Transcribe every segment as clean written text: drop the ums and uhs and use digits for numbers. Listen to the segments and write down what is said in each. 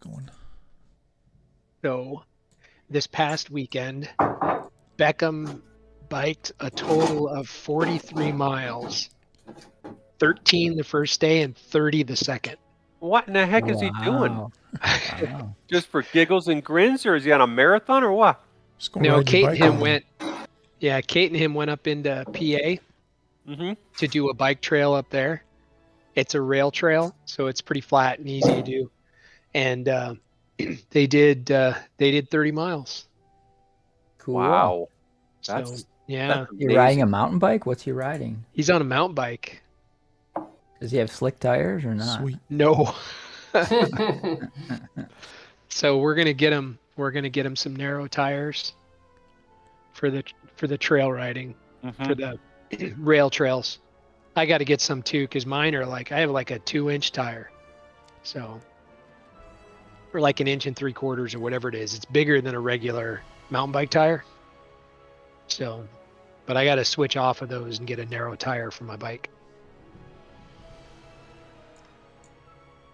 going. So this past weekend, Beckham biked a total of 43 miles, 13 the first day and 30 the second. What in the heck is he doing? Wow. Wow. Just for giggles and grins, or is he on a marathon, or what? Just go No, ride your Kate and bike him home. Kate and him went up into PA to do a bike trail up there. It's a rail trail, so it's pretty flat and easy to do. And they did 30 miles. Cool. Wow. So yeah, You're riding a mountain bike? What's he riding? he's on a mountain bike. Does he have slick tires or not? Sweet. No. So we're gonna get him some narrow tires for the trail riding, for the rail trails. I got to get some too, because mine are I have like a 2-inch tire, so, or like 1 3/4 inches or whatever it is. It's bigger than a regular mountain bike tire. So, but I got to switch off of those and get a narrow tire for my bike.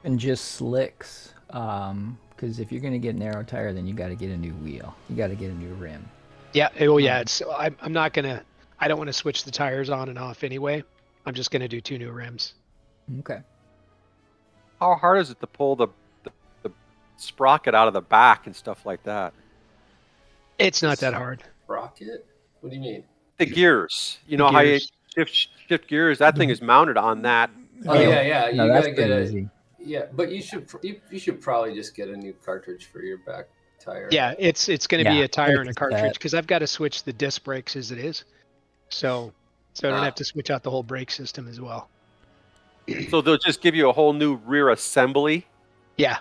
And just slicks, because if you're gonna get a narrow tire, then you got to get a new wheel. You got to get a new rim. Yeah. Oh yeah. It's I'm not gonna. I don't want to switch the tires on and off anyway. I'm just gonna do 2 new rims. Okay. How hard is it to pull the sprocket out of the back and stuff like that? It's not that hard. Sprocket? What do you mean? The gears. You know how you shift gears? That thing is mounted on that. Oh yeah. No, You that's gotta get pretty a easy. yeah, but you should probably just get a new cartridge for your back tire. Yeah, it's going to be Yeah, a tire and a it's cartridge, that. because I've got to switch the disc brakes as it is. So I don't have to switch out the whole brake system as well. So they'll just give you a whole new rear assembly? Yeah.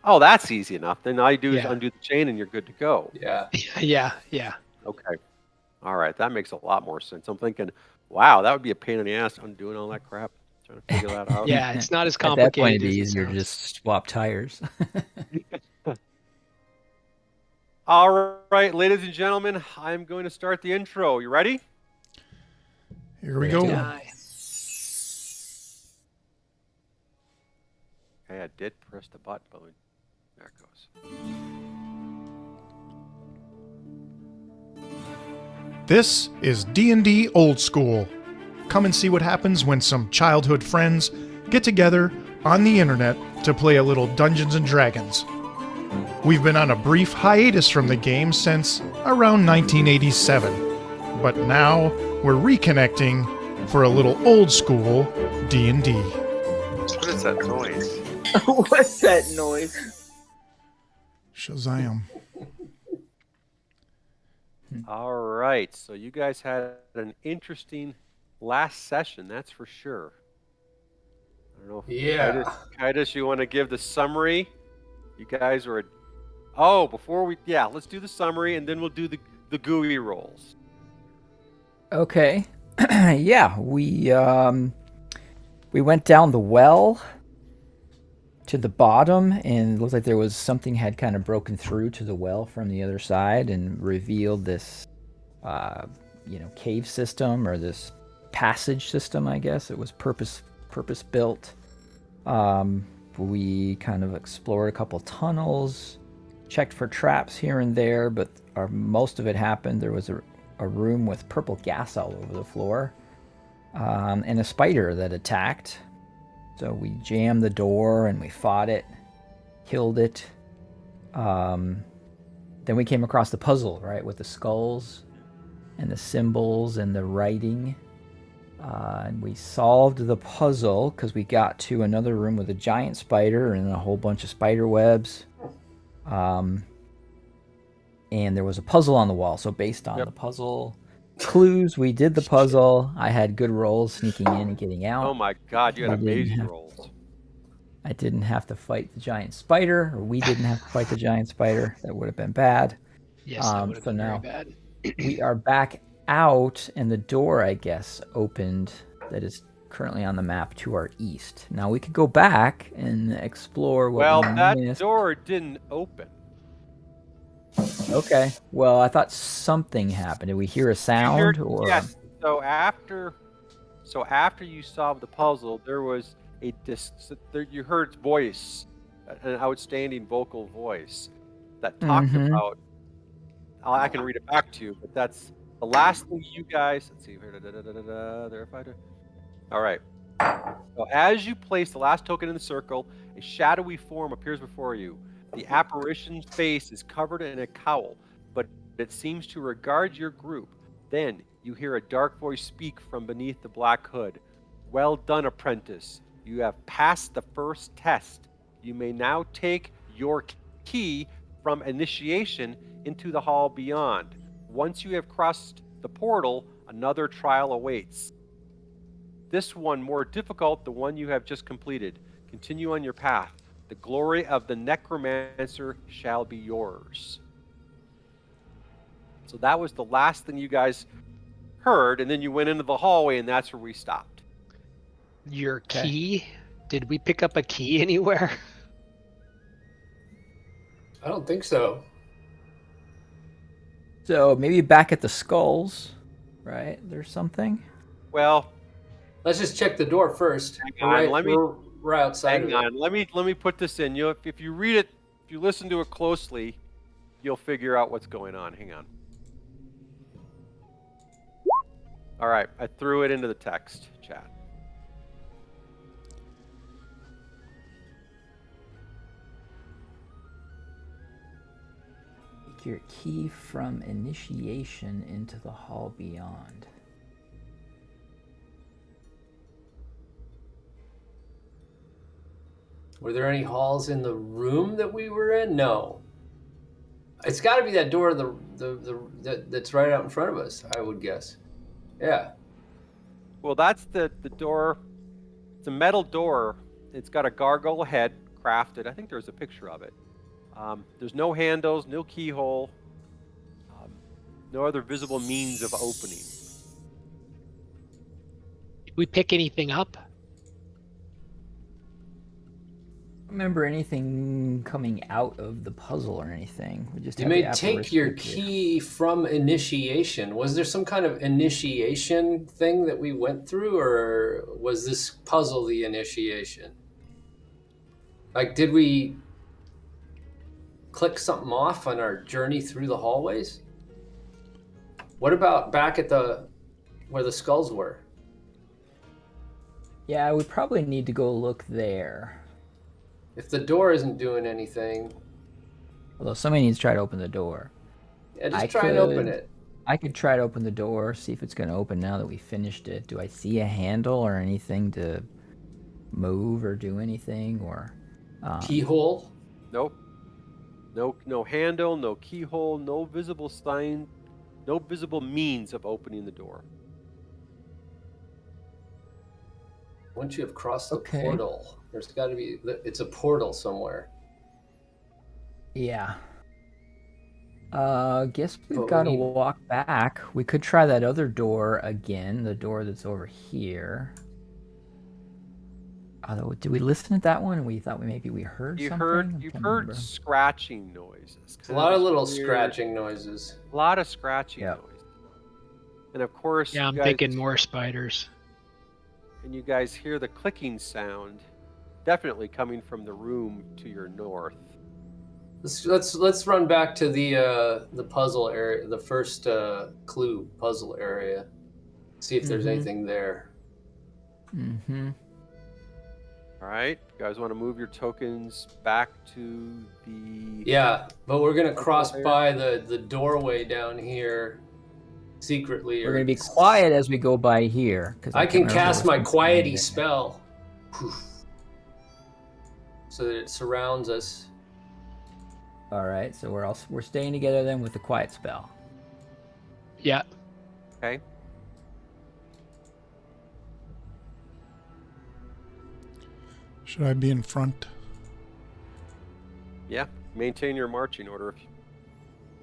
Oh, that's easy enough. Then all you do is Yeah. undo the chain and you're good to go. Yeah. Yeah. Okay. All right. That makes a lot more sense. I'm thinking, wow, that would be a pain in the ass undoing all that crap. Trying to figure that out. Yeah, it's not as At that point, complicated it'd be as it easier to sounds. just swap tires. All right, ladies and gentlemen, I'm going to start the intro. You ready? Here we go. Yeah. Okay, I did press the button, but there it goes. This is D&D Old School. Come and see what happens when some childhood friends get together on the internet to play a little Dungeons & Dragons. We've been on a brief hiatus from the game since around 1987, but now we're reconnecting for a little old school D&D. What is that noise? What's that noise? Shazam. All right, so you guys had an interesting last session, that's for sure. I don't know if Yeah. Titus, you want to give the summary? You guys were... Oh, let's do the summary, and then we'll do the GUI rolls. Okay. Yeah, we went down the well to the bottom, and it looked like there was something had kind of broken through to the well from the other side and revealed this, cave system, or this passage system, I guess. It was purpose built. We kind of explored a couple tunnels, checked for traps here and there, but most of it happened. There was a room with purple gas all over the floor, and a spider that attacked. So we jammed the door and we fought it, killed it. Then we came across the puzzle, right, with the skulls and the symbols and the writing. And we solved the puzzle because we got to another room with a giant spider and a whole bunch of spider webs. And there was a puzzle on the wall. So based on the puzzle clues, we did the puzzle. I had good rolls sneaking in and getting out. Oh my God, you had amazing rolls. I didn't have to fight the giant spider, or we didn't have to fight the giant spider. That would have been bad. Yes, that would have been now very bad. we are back out, and the door, I guess, opened that is currently on the map to our east. Now we could go back and explore what Well, we that missed. door didn't open. Okay. Well, I thought something happened. Did we hear a sound? Or Yes. So after you solved the puzzle, there was you heard its voice an outstanding vocal voice that talked about. I can read it back to you, but that's the last thing you guys. Let's see here. Verified. All right. So as you place the last token in the circle, a shadowy form appears before you. The apparition's face is covered in a cowl, but it seems to regard your group. Then you hear a dark voice speak from beneath the black hood. Well done, apprentice. You have passed the first test. You may now take your key from initiation into the hall beyond. Once you have crossed the portal, another trial awaits. This one more difficult, the one you have just completed. Continue on your path. The glory of the necromancer shall be yours. So that was the last thing you guys heard, and then you went into the hallway, and that's where we stopped. Your key? Did we pick up a key anywhere? I don't think so. So maybe back at the skulls, right? There's something. Well, Let's just check the door first. Hang on, We're outside hang of it. on. Let me put this in. If you read it, if you listen to it closely, you'll figure out what's going on. Hang on. All right, I threw it into the text chat. Take your key from initiation into the hall beyond. Were there any halls in the room that we were in? No. It's got to be that door that's right out in front of us, I would guess. Yeah. Well, that's the door. It's a metal door. It's got a gargoyle head crafted. I think there's a picture of it. There's no handles, no keyhole, no other visible means of opening. Did we pick anything up? Remember anything coming out of the puzzle or anything? We just You have may the take your apparition key from initiation. Was there some kind of initiation thing that we went through, or was this puzzle the initiation? Like, did we click something off on our journey through the hallways? What about back at where the skulls were? Yeah, we probably need to go look there. If the door isn't doing anything, Although somebody needs to try to open the door. yeah, just try and open it. I could try to open the door, see if it's going to open now that we finished it. Do I see a handle or anything to move or do anything? Or Keyhole? Nope. No handle, no keyhole, no visible sign, no visible means of opening the door. Once you have crossed the Okay. portal, there's got to be. It's a portal somewhere. yeah. Guess we've But got to we need- walk back. We could try that other door again, the door that's over here. Although, did we listen to that one? And we thought maybe we heard You've something. heard I can't heard remember. scratching noises. A lot of little weird- scratching noises. A lot of scratching Yep. noises. And of course, Yeah, you I'm guys, thinking more spiders. And you guys hear the clicking sound, definitely coming from the room to your north. Let's run back to the puzzle area, the first clue puzzle area. See if there's Mhm. anything there. Mm-hmm. All right, you guys want to move your tokens back to the. Yeah, but we're gonna cross there. by the doorway down here secretly. We're or- gonna be quiet as we go by here. Cause I can can't remember cast what's my going on quiety there. spell, so that it surrounds us. All right, so we're staying together then with the quiet spell. Yeah. Okay. Should I be in front? Yeah, maintain your marching order. If you...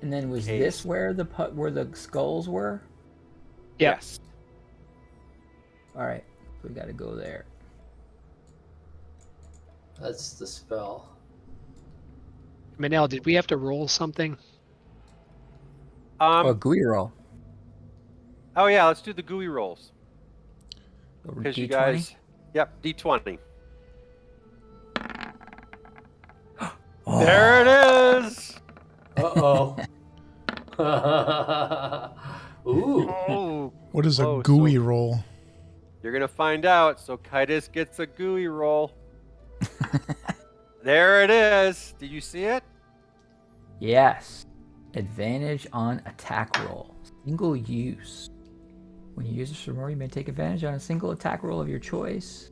And then was Case. this where the skulls were? Yep. Yes. All right, so we got to go there. That's the spell. Minel, did we have to roll something? Oh, GUI roll. Oh yeah, let's do the GUI rolls. Over Because you D20? guys. Yep, D20. There it is. Uh-oh. Ooh. Oh, What is a close. gooey So roll? you're gonna find out. So Kitus gets a gooey roll. There it is. Did you see it? Yes. Advantage on attack roll. Single use. When you use this for more, you may take advantage on a single attack roll of your choice.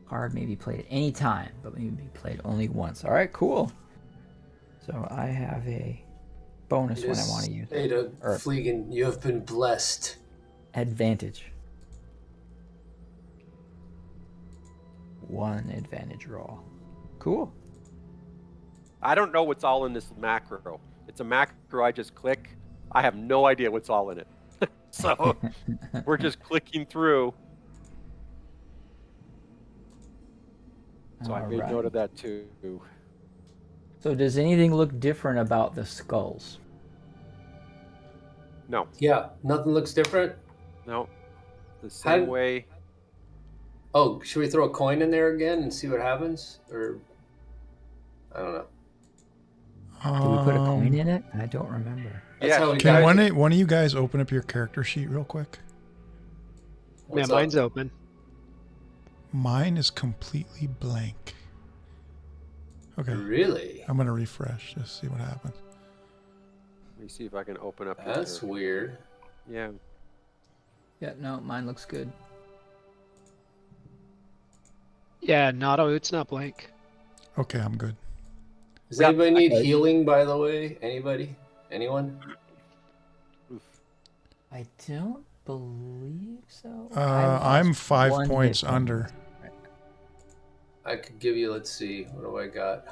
Card may be played at any time, but may be played only once. All right, cool. So I have a bonus when I want to use it. Ada Or Fleegan, you have been blessed. advantage. 1 advantage roll. Cool. I don't know what's all in this macro. It's a macro I just click. I have no idea what's all in it. So we're just clicking through. So I made note of that too. So does anything look different about the skulls? No, Yeah, nothing looks different. no. The same How- way. Oh, should we throw a coin in there again and see what happens? Or I don't know. Did we put a coin in it? I don't remember. That's Yeah, how we Can got one of you guys open up your character sheet real quick? What's yeah, up? mine's open. Mine is completely blank. Okay, Really? I'm gonna refresh just to see what happens. Let me see if I can open up. That's your, weird. yeah. Yeah, no, mine looks good. Yeah, it's not blank. Okay, I'm good. Does Yeah, anybody need okay. healing, by the way? Anybody? Anyone? Oof. I don't believe so. I'm 5 points under. I could give you, let's see, what do I got?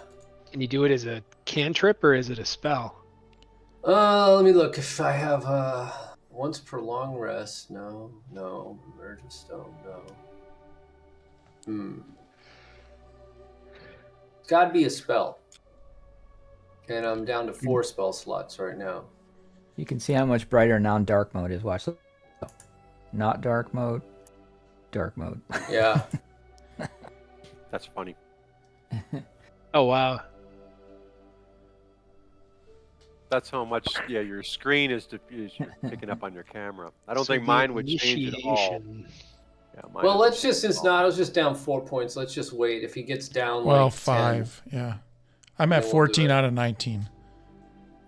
Can you do it as a cantrip or is it a spell? Let me look. If I have once per long rest, no. Emergent stone, no. It's gotta be a spell. And I'm down to 4 spell slots right now. You can see how much brighter non-dark mode is. Watch. Not dark mode. Dark mode. Yeah. That's funny. Oh wow. That's how much. Yeah, your screen is picking up on your camera. I don't So think the mine would change at all. initiation- Yeah, mine Well, doesn't let's just, change since at all. Nado's just down 4 points, let's just wait. If he gets down Well, like 10, 5. Yeah, I'm at Then we'll do 14 it. out of 19.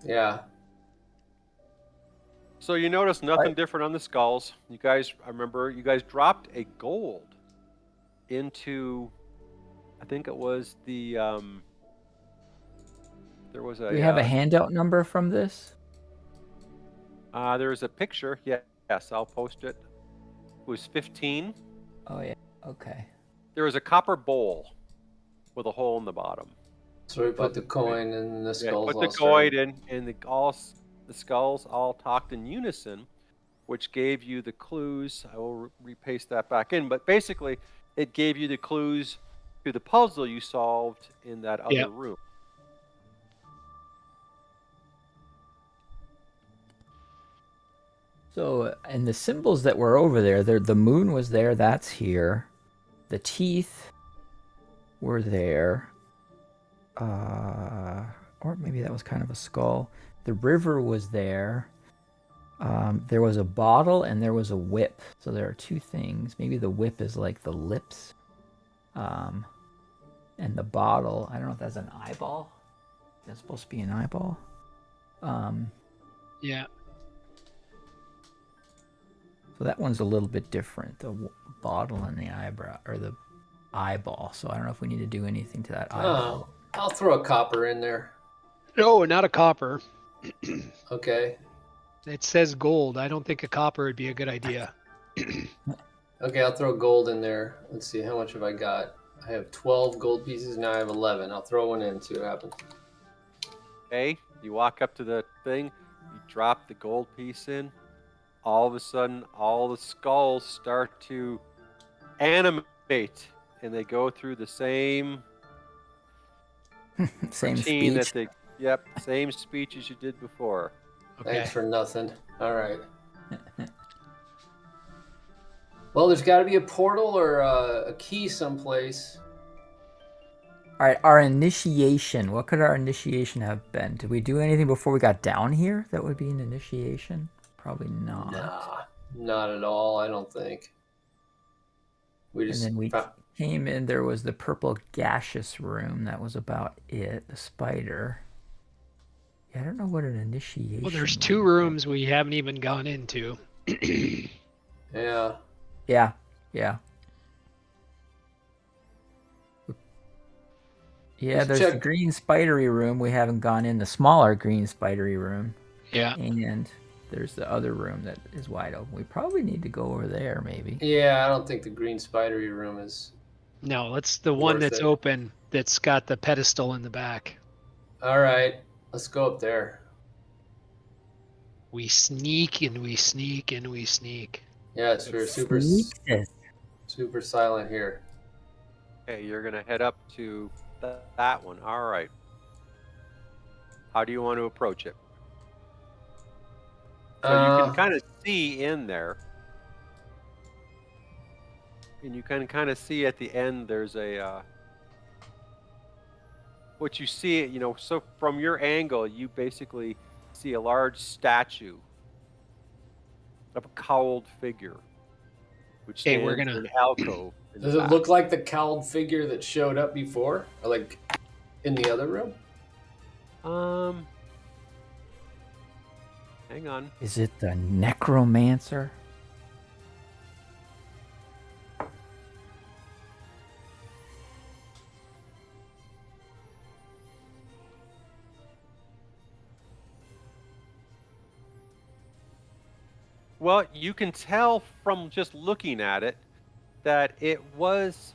yeah. So you notice nothing different on the skulls. You guys, I remember you guys dropped a gold into, I think it was the, there was a. We have a handout number from this. There was a picture. Yes, I'll post it. It was 15. Oh yeah. Okay. There was a copper bowl with a hole in the bottom. So we put the coin and the Yeah, skulls. put the all started. coin in, and the skulls all talked in unison, which gave you the clues. I will repaste that back in, but basically, it gave you the clues to the puzzle you solved in that other Yep. room. So, and the symbols that were over there, the moon was there. That's here. The teeth were there. Or maybe that was kind of a skull. The river was there. There was a bottle and there was a whip. So there are 2 things. Maybe the whip is like the lips. And the bottle, I don't know if that's an eyeball. That's supposed to be an eyeball. Yeah. So that one's a little bit different. The bottle and the eyebrow, or the eyeball. So I don't know if we need to do anything to that eyeball. Oh, I'll throw a copper in there. No, not a copper. Okay. It says gold. I don't think a copper would be a good idea. Okay, I'll throw gold in there. Let's see, how much have I got? I have 12 gold pieces, now I have 11. I'll throw one in, see what happens. Okay, you walk up to the thing, you drop the gold piece in. All of a sudden, all the skulls start to animate, and they go through the same Same routine speech. same speech as you did before. Okay. Thanks for nothing. All right. Well, there's got to be a portal or a key someplace. All right, our initiation. What could our initiation have been? Did we do anything before we got down here that would be an initiation? Probably not. Nah, not at all. I don't think. We And just then we came in. There was the purple gaseous room. That was about it. The spider. Yeah, I don't know what an initiation. Well, there's 2 rooms we haven't even gone into. yeah. Yeah. Yeah. Yeah, Let's there's check. the green spidery room. We haven't gone in the smaller green spidery room. Yeah. And there's the other room that is wide open. We probably need to go over there, maybe. Yeah, I don't think the green spidery room is. No, that's the one Worth that's it. open. That's got the pedestal in the back. All right, let's go up there. We sneak and we sneak and we sneak. Yes, we're super super silent here. Okay, you're gonna head up to that one. All right. How do you want to approach it? So you can kind of see in there, and you can kind of see at the end. There's a what you see. You know, so from your angle, you basically see a large statue of a cowled figure, which Hey, stands we're gonna- in an alcove. in the Does it back. look like the cowled figure that showed up before, or like in the other room? Hang on. Is it the necromancer? Well, you can tell from just looking at it that it was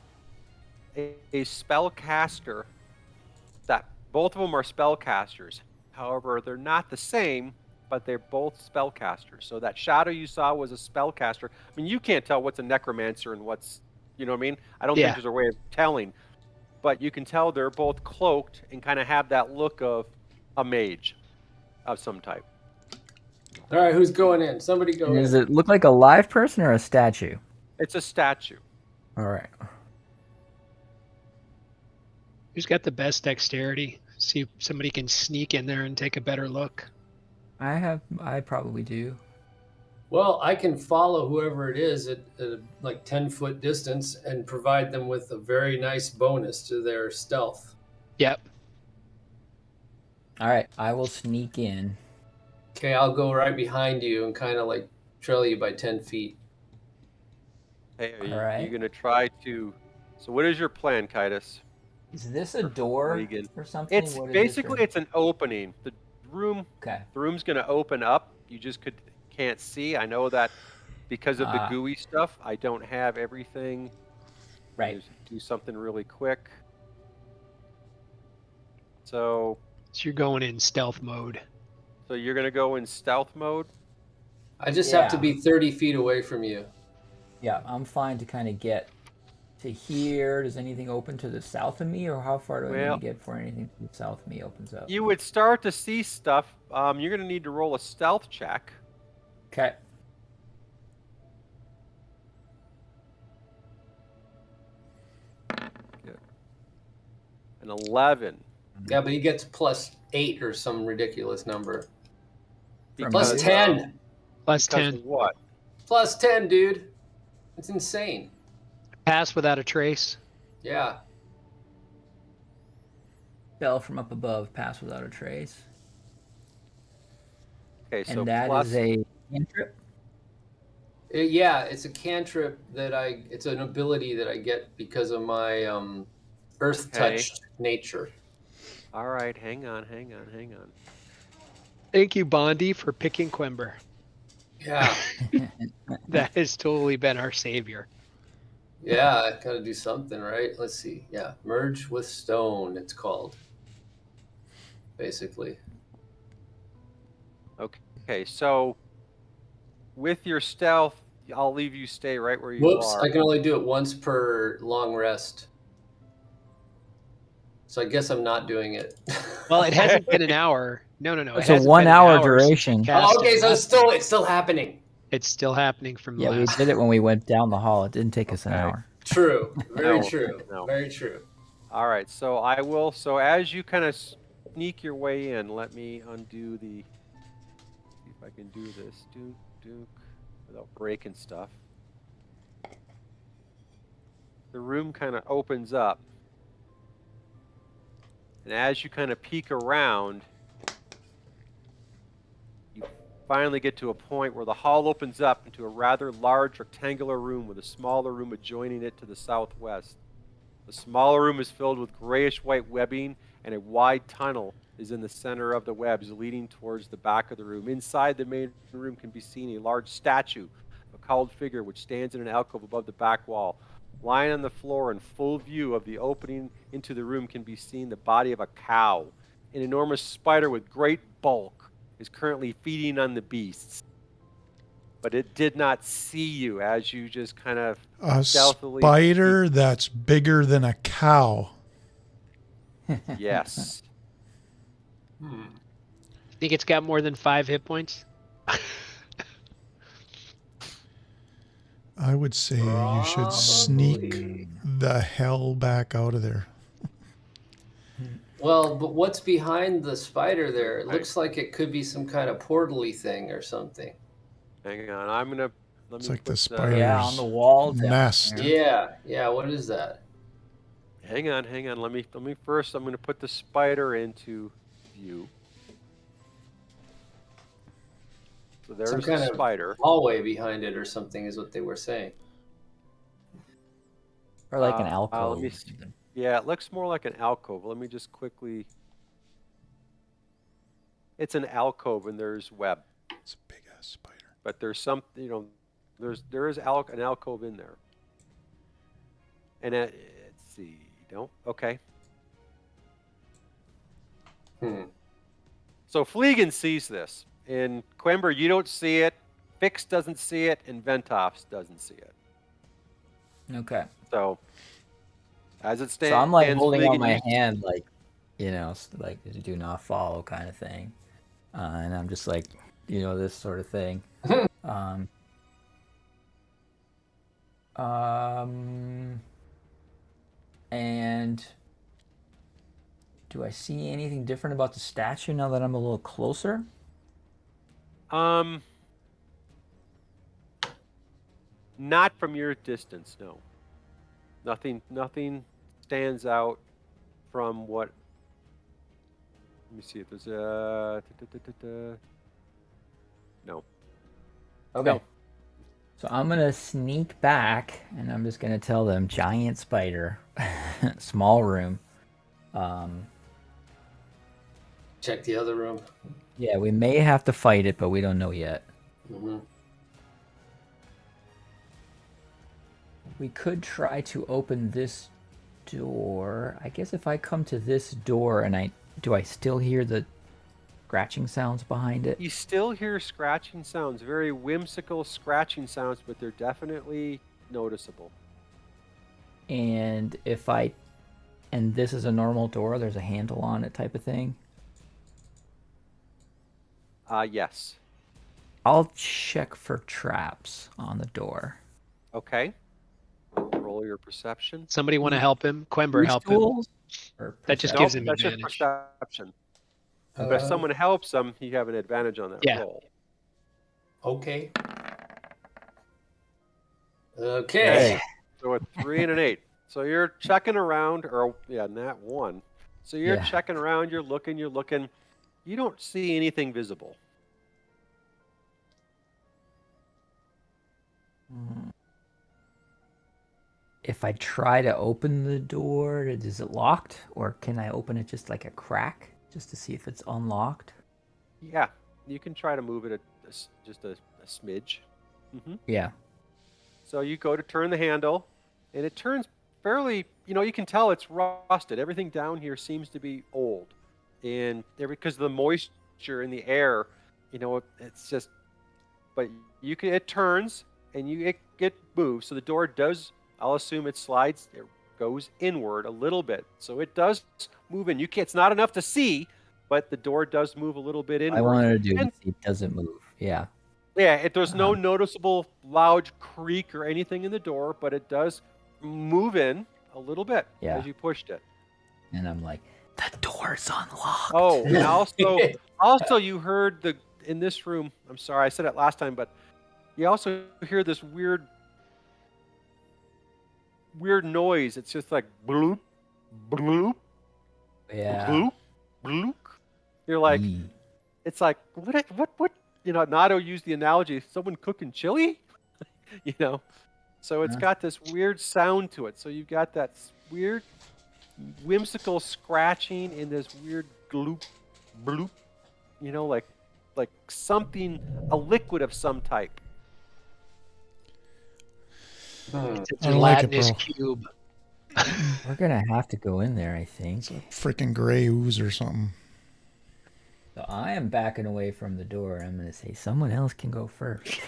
a spellcaster. That both of them are spellcasters. However, they're not the same, but they're both spellcasters. So that shadow you saw was a spellcaster. I mean, you can't tell what's a necromancer and what's, you know what I mean? I don't Yeah. think there's a way of telling, but you can tell they're both cloaked and kind of have that look of a mage of some type. All right, who's going in? Somebody go in. Does it look like a live person or a statue? It's a statue. All right. Who's got the best dexterity? See if somebody can sneak in there and take a better look. I probably do. Well, I can follow whoever it is at a like 10-foot distance and provide them with a very nice bonus to their stealth. Yep. All right, I will sneak in. Okay, I'll go right behind you and kind of like trail you by 10 feet. Hey, are you, All right. you going to try to... So what is your plan, Kitus? Is this a door Regan. or something? It's What is basically this it's an opening. The okay. room's going to open up. You just can't see. I know that because of the gooey stuff. I don't have everything. Right. Just do something really quick. So you're going in stealth mode. So you're going to go in stealth mode. I just have to be 30 feet away from you. Yeah, I'm fine to kind of get to here. Does anything open to the south of me, or how far do I need to get before anything to the south of me opens up? You would start to see stuff. You're going to need to roll a stealth check. Okay. Good. An 11. Yeah, but he gets +8 or some ridiculous number. Because, Plus 10. Plus because 10. of what? Plus 10, dude. It's insane. Pass without a trace. Yeah. Fell from up above, pass without a trace. Okay, so And that plus, is a cantrip? Yeah, it's a cantrip that it's an ability that I get because of my earth touched nature. All right, hang on. Thank you, Bondi, for picking Quimber. Yeah. That has totally been our savior. Yeah, I gotta do something, right? Let's see. Yeah, merge with stone, it's called. Basically. Okay, so with your stealth, I'll leave you stay right where you Whoops, are. I can only do it once per long rest. So I guess I'm not doing it. Well, it hasn't been an hour. No. It's a 1 hour duration. Oh, okay, so it's still happening. It's still happening from Yeah, we last. did it when we went down the hall. It didn't take us an hour. True. Very No, true. no. Very true. All right, so I will. So as you kind of sneak your way in, let me undo the. See if I can do this. Duke, without breaking stuff. The room kind of opens up, and as you kind of peek around, you finally get to a point where the hall opens up into a rather large rectangular room with a smaller room adjoining it to the southwest. The smaller room is filled with grayish-white webbing, and a wide tunnel is in the center of the webs leading towards the back of the room. Inside the main room can be seen a large statue, a cowled figure which stands in an alcove above the back wall. Lying on the floor in full view of the opening into the room can be seen the body of a cow. An enormous spider with great bulk is currently feeding on the beasts. But it did not see you as you just kind of A stealthily spider that's bigger than a cow. Yes. Think it's got more than 5 hit points? I would say you should sneak the hell back out of there. Well, but what's behind the spider there? It looks like it could be some kind of portal-y thing or something. Hang on, I'm gonna. Let It's me like the put, spider's Yeah, on the wall down nest. there. Yeah. What is that? Hang on. Let me first. I'm gonna put the spider into view. So there's Some kind the of spider. hallway behind it or something is what they were saying. Or like an Let alcove. me see. Yeah, it looks more like an alcove. Let me just quickly. It's an alcove and there's web, It's a big ass spider. but there's some. There is an alcove in there. And let's see. Don't. Okay. So Fleegan sees this. In Quember, you don't see it. Fix doesn't see it, and Ventoffs doesn't see it. Okay. So, as it stands, So I'm like holding Fleegan, on my hand, like, like do not follow kind of thing. And I'm just like, this sort of thing. And do I see anything different about the statue now that I'm a little closer? Not from your distance, no. Nothing stands out from what. Let me see if there's a. No. Okay. No. So I'm gonna sneak back, and I'm just gonna tell them giant spider, small room. Check the other room. Yeah, we may have to fight it, but we don't know yet. We could try to open this door. I guess if I come to this door and do I still hear the scratching sounds behind it? You still hear scratching sounds, very whimsical scratching sounds, but they're definitely noticeable. And and this is a normal door, there's a handle on it type of thing? Yes. I'll check for traps on the door. Okay. Roll your perception. Somebody want to help him? Quember, help him. Tools? Or That just perception? gives him That's just advantage. perception. But if someone helps them, you have an advantage on that Yeah. roll. Okay. So a 3 and an 8. So you're checking around, nat 1. So you're checking around, you're looking. You don't see anything visible. If I try to open the door, is it locked? Or can I open it just like a crack, just to see if it's unlocked? Yeah, you can try to move it just a smidge. Yeah. So you go to turn the handle, and it turns fairly, you can tell it's rusted. Everything down here seems to be old. And because of the moisture in the air, it's just, but it turns, and it moves. So the door does, I'll assume it goes inward a little bit. So it does move in. It's not enough to see, but the door does move a little bit inward. I wanted to do it doesn't move. Yeah. Yeah, there's no noticeable loud creak or anything in the door, but it does move in a little bit as you pushed it. And I'm like, the door's unlocked. Oh, and also you heard in this room. I'm sorry, I said it last time, but you also hear this weird noise. It's just like bloop, bloop, Yeah. bloop, bloop. You're like, it's like what? You know, Nato used the analogy: someone cooking chili. You know, so it's got this weird sound to it. So you've got that weird, whimsical scratching in this weird gloop, bloop. You know, like something, a liquid of some type. It's a I don't like it, gelatinous bro. cube. We're gonna have to go in there, I think. It's a freaking gray ooze or something. So I am backing away from the door. I'm gonna say someone else can go first.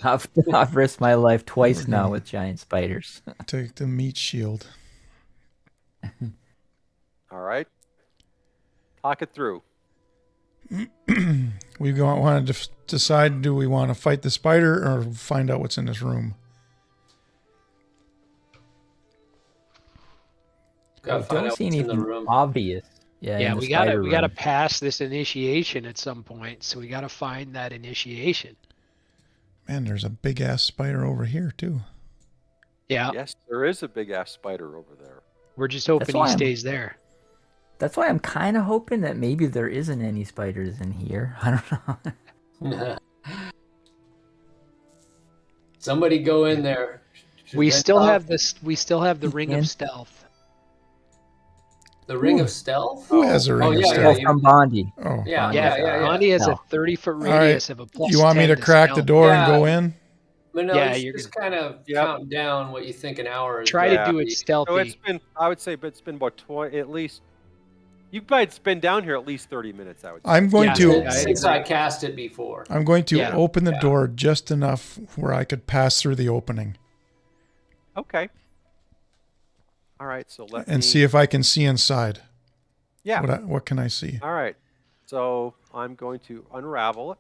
I've risked my life twice now with giant spiders. Take the meat shield. All right, talk it through. We want to decide: do we want to fight the spider or find out what's in this room? Gotta I find don't out see what's in the anything room. obvious. Yeah, in the we gotta spider room. pass this initiation at some point, so we gotta find that initiation. Man, there's a big ass spider over here too. Yeah, Yes, there is a big ass spider over there. we're just hoping why he I'm- stays there. That's why I'm kind of hoping that maybe there isn't any spiders in here. I don't know. Somebody go in there. We Should still I- have this. We still have the ring can. of stealth. the ring Who- of stealth. Who has a ring of yeah, stealth? yeah, From Bondi. Oh, Yeah, Bondi. yeah, yeah. Bondi has a No. 30-foot All right. radius of a plus. You want me 10 to crack the stealth. door and Yeah. go in? But no, Yeah, you you're just kind of count down what you think an hour is. Try gonna to do it be. stealthy. So it's been, I would say, but it's been about at least. You guys been down here at least 30 minutes. I would say. I'm going Yeah, to. I Since I cast it before. I'm going to Yeah. open the door just enough where I could pass through the opening Okay. All right. So let and me see if I can see inside. Yeah. What can I see? All right. So I'm going to unravel it.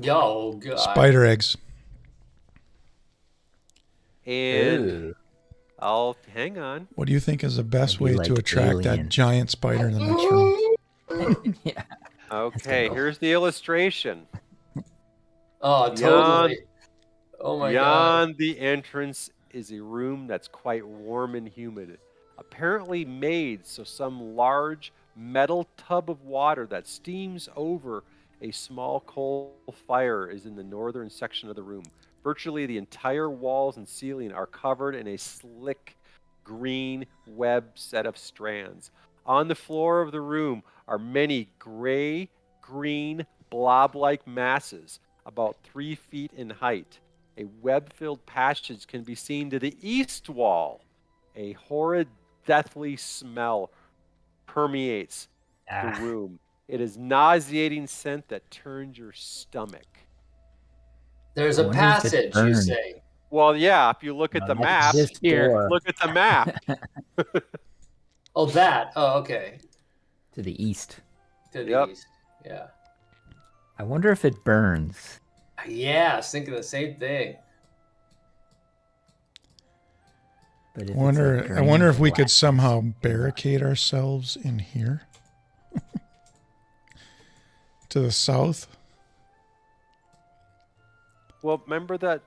Yo, God. Spider eggs. And Ooh. I'll hang on. What do you think is the best Maybe way to like attract that Alien. giant spider in the next room? Yeah. Okay, go. here's the illustration. Oh, totally. Oh my God. Beyond the entrance is a room that's quite warm and humid, apparently made so some large metal tub of water that steams over a small coal fire is in the northern section of the room. Virtually the entire walls and ceiling are covered in a slick green web set of strands. On the floor of the room are many gray-green blob-like masses about 3 feet in height. A web-filled passage can be seen to the east wall. A horrid, deathly smell permeates the room. It is nauseating scent that turns your stomach. There's I a wonder if it's passage, you burned. say. Well, yeah, if you look at No, the that's map, this Here, door look at the map. Oh, that. Oh, okay. to the east. To the Yep. east. Yeah. I wonder if it burns. Yeah, I was thinking the same thing. But if I it's wonder. like I wonder green if we black- could somehow barricade ourselves in here. To the south. Well, remember that.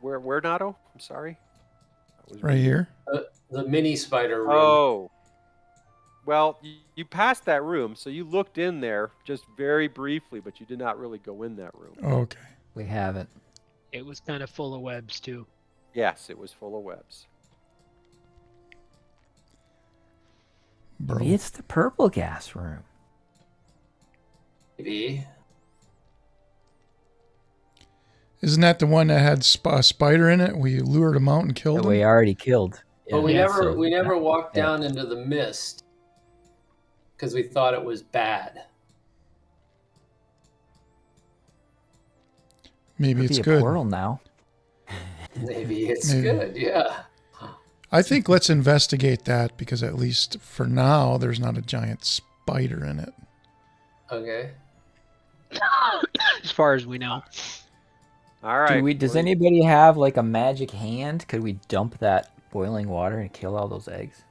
Where, Nato? I'm sorry. That was Right here. The mini spider room. Oh. Well, you passed that room, so you looked in there just very briefly, but you did not really go in that room. Okay. We have it. it was kind of full of webs too. Yes, it was full of webs. Bro. Maybe it's the purple gas room. Maybe. Isn't that the one that had a spider in it? We lured him out and That killed we him. already killed. But we Yeah, never so- we never walked yeah. down into the mist because we thought it was bad. Maybe Could it's be a good. portal now. Maybe it's Maybe. good. Yeah. I think let's investigate that because at least for now, there's not a giant spider in it. Okay. As far as we know. All right. Does anybody have like a magic hand? Could we dump that boiling water and kill all those eggs?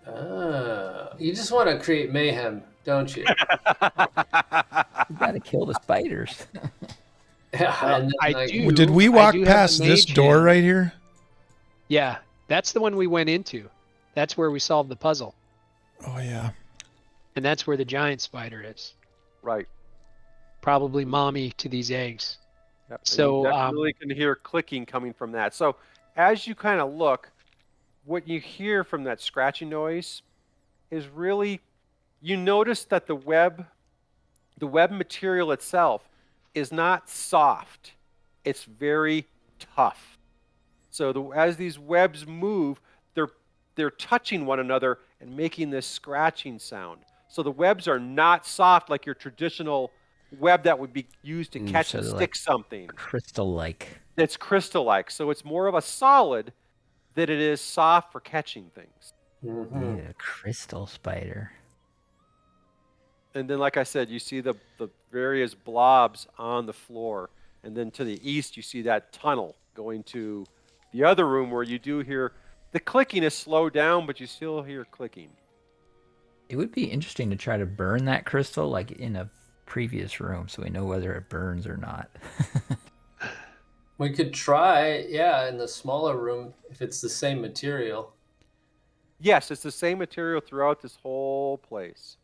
You just want to create mayhem, don't you? You gotta kill the spiders. Yeah, Well, and I then like, do. Did we I walk do have the past this mage door hand. right here? Yeah, that's the one we went into. That's where we solved the puzzle, Oh yeah. and that's where the giant spider is. Right. Probably mommy to these eggs. Yep. And So, you definitely can hear clicking coming from that. So as you kind of look, what you hear from that scratching noise is really, you notice that the web material itself is not soft. It's very tough. So as these webs move, they're touching one another and making this scratching sound. So the webs are not soft like your traditional web that would be used to catch so and they're stick like something. crystal-like. It's crystal-like. So it's more of a solid than it is soft for catching things. mhm. Yeah, crystal spider. And then, like I said, you see the various blobs on the floor. And then to the east, you see that tunnel going to the other room where you do hear the clicking is slowed down, but you still hear clicking. It would be interesting to try to burn that crystal like in a previous room so we know whether it burns or not. We could try, yeah, in the smaller room if it's the same material. Yes, it's the same material throughout this whole place.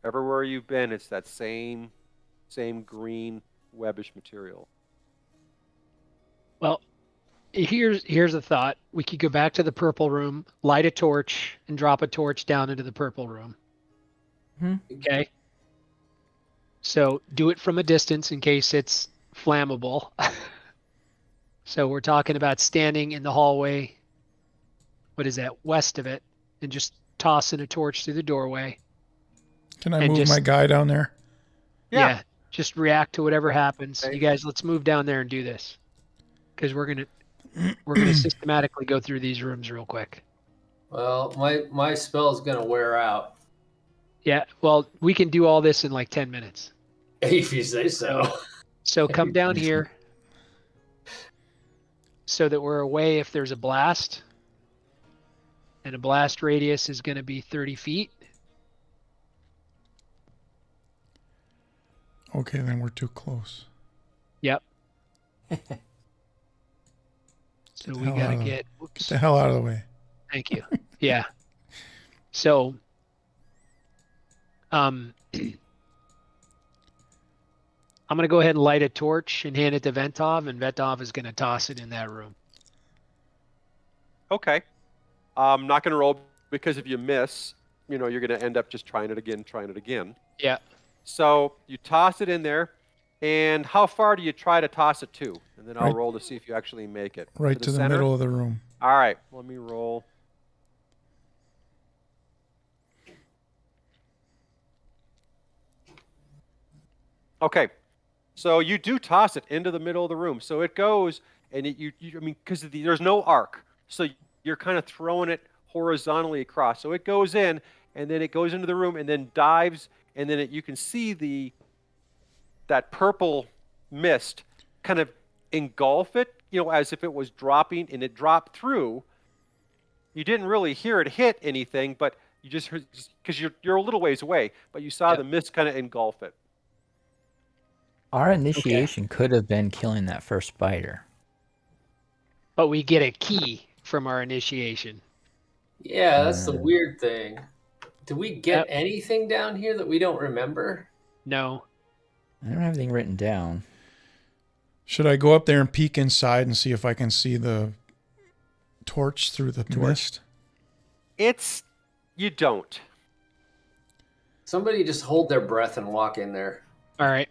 Everywhere you've been, it's that same green webbish material. well, here's a thought. We could go back to the purple room, light a torch, and drop a torch down into the purple room. Okay. So do it from a distance in case it's flammable. So we're talking about standing in the hallway. What is that? West of it, and just tossing a torch through the doorway. Can I And move just- my guy down there? Yeah. Just react to whatever happens. Okay. You guys, let's move down there and do this, because we're gonna systematically go through these rooms real quick. Well, my spell is gonna wear out Yeah. Well, we can do all this in like 10 minutes. if you say so. So come down here so that we're away if there's a blast. And a blast radius is going to be 30 feet. Okay, then we're too close. Yep. So we hell got out to of the- get, Get whoops, the hell out of the way. thank you. Yeah. So, I'm going to go ahead and light a torch and hand it to Ventov, and Ventov is going to toss it in that room. Okay. I'm not going to roll because if you miss, you're going to end up just trying it again. Yeah. So you toss it in there, and how far do you try to toss it to? And then I'll Right- roll to see if you actually make it. Right to the center? middle of the room. All right, let me roll. Okay, so you do toss it into the middle of the room. So it goes, and because there's no arc, so you're kind of throwing it horizontally across. So it goes in, and then it goes into the room, and then dives, and then you can see that purple mist kind of engulf it, as if it was dropping, and it dropped through. You didn't really hear it hit anything, but you just heard, because you're a little ways away, but you saw Yep. the mist kind of engulf it. Our initiation could have been killing that first spider. But we get a key from our initiation. Yeah, that's the weird thing. Do we get Yep. anything down here that we don't remember? No. I don't have anything written down. Should I go up there and peek inside and see if I can see the torch through the mist? You don't. Somebody just hold their breath and walk in there. All right.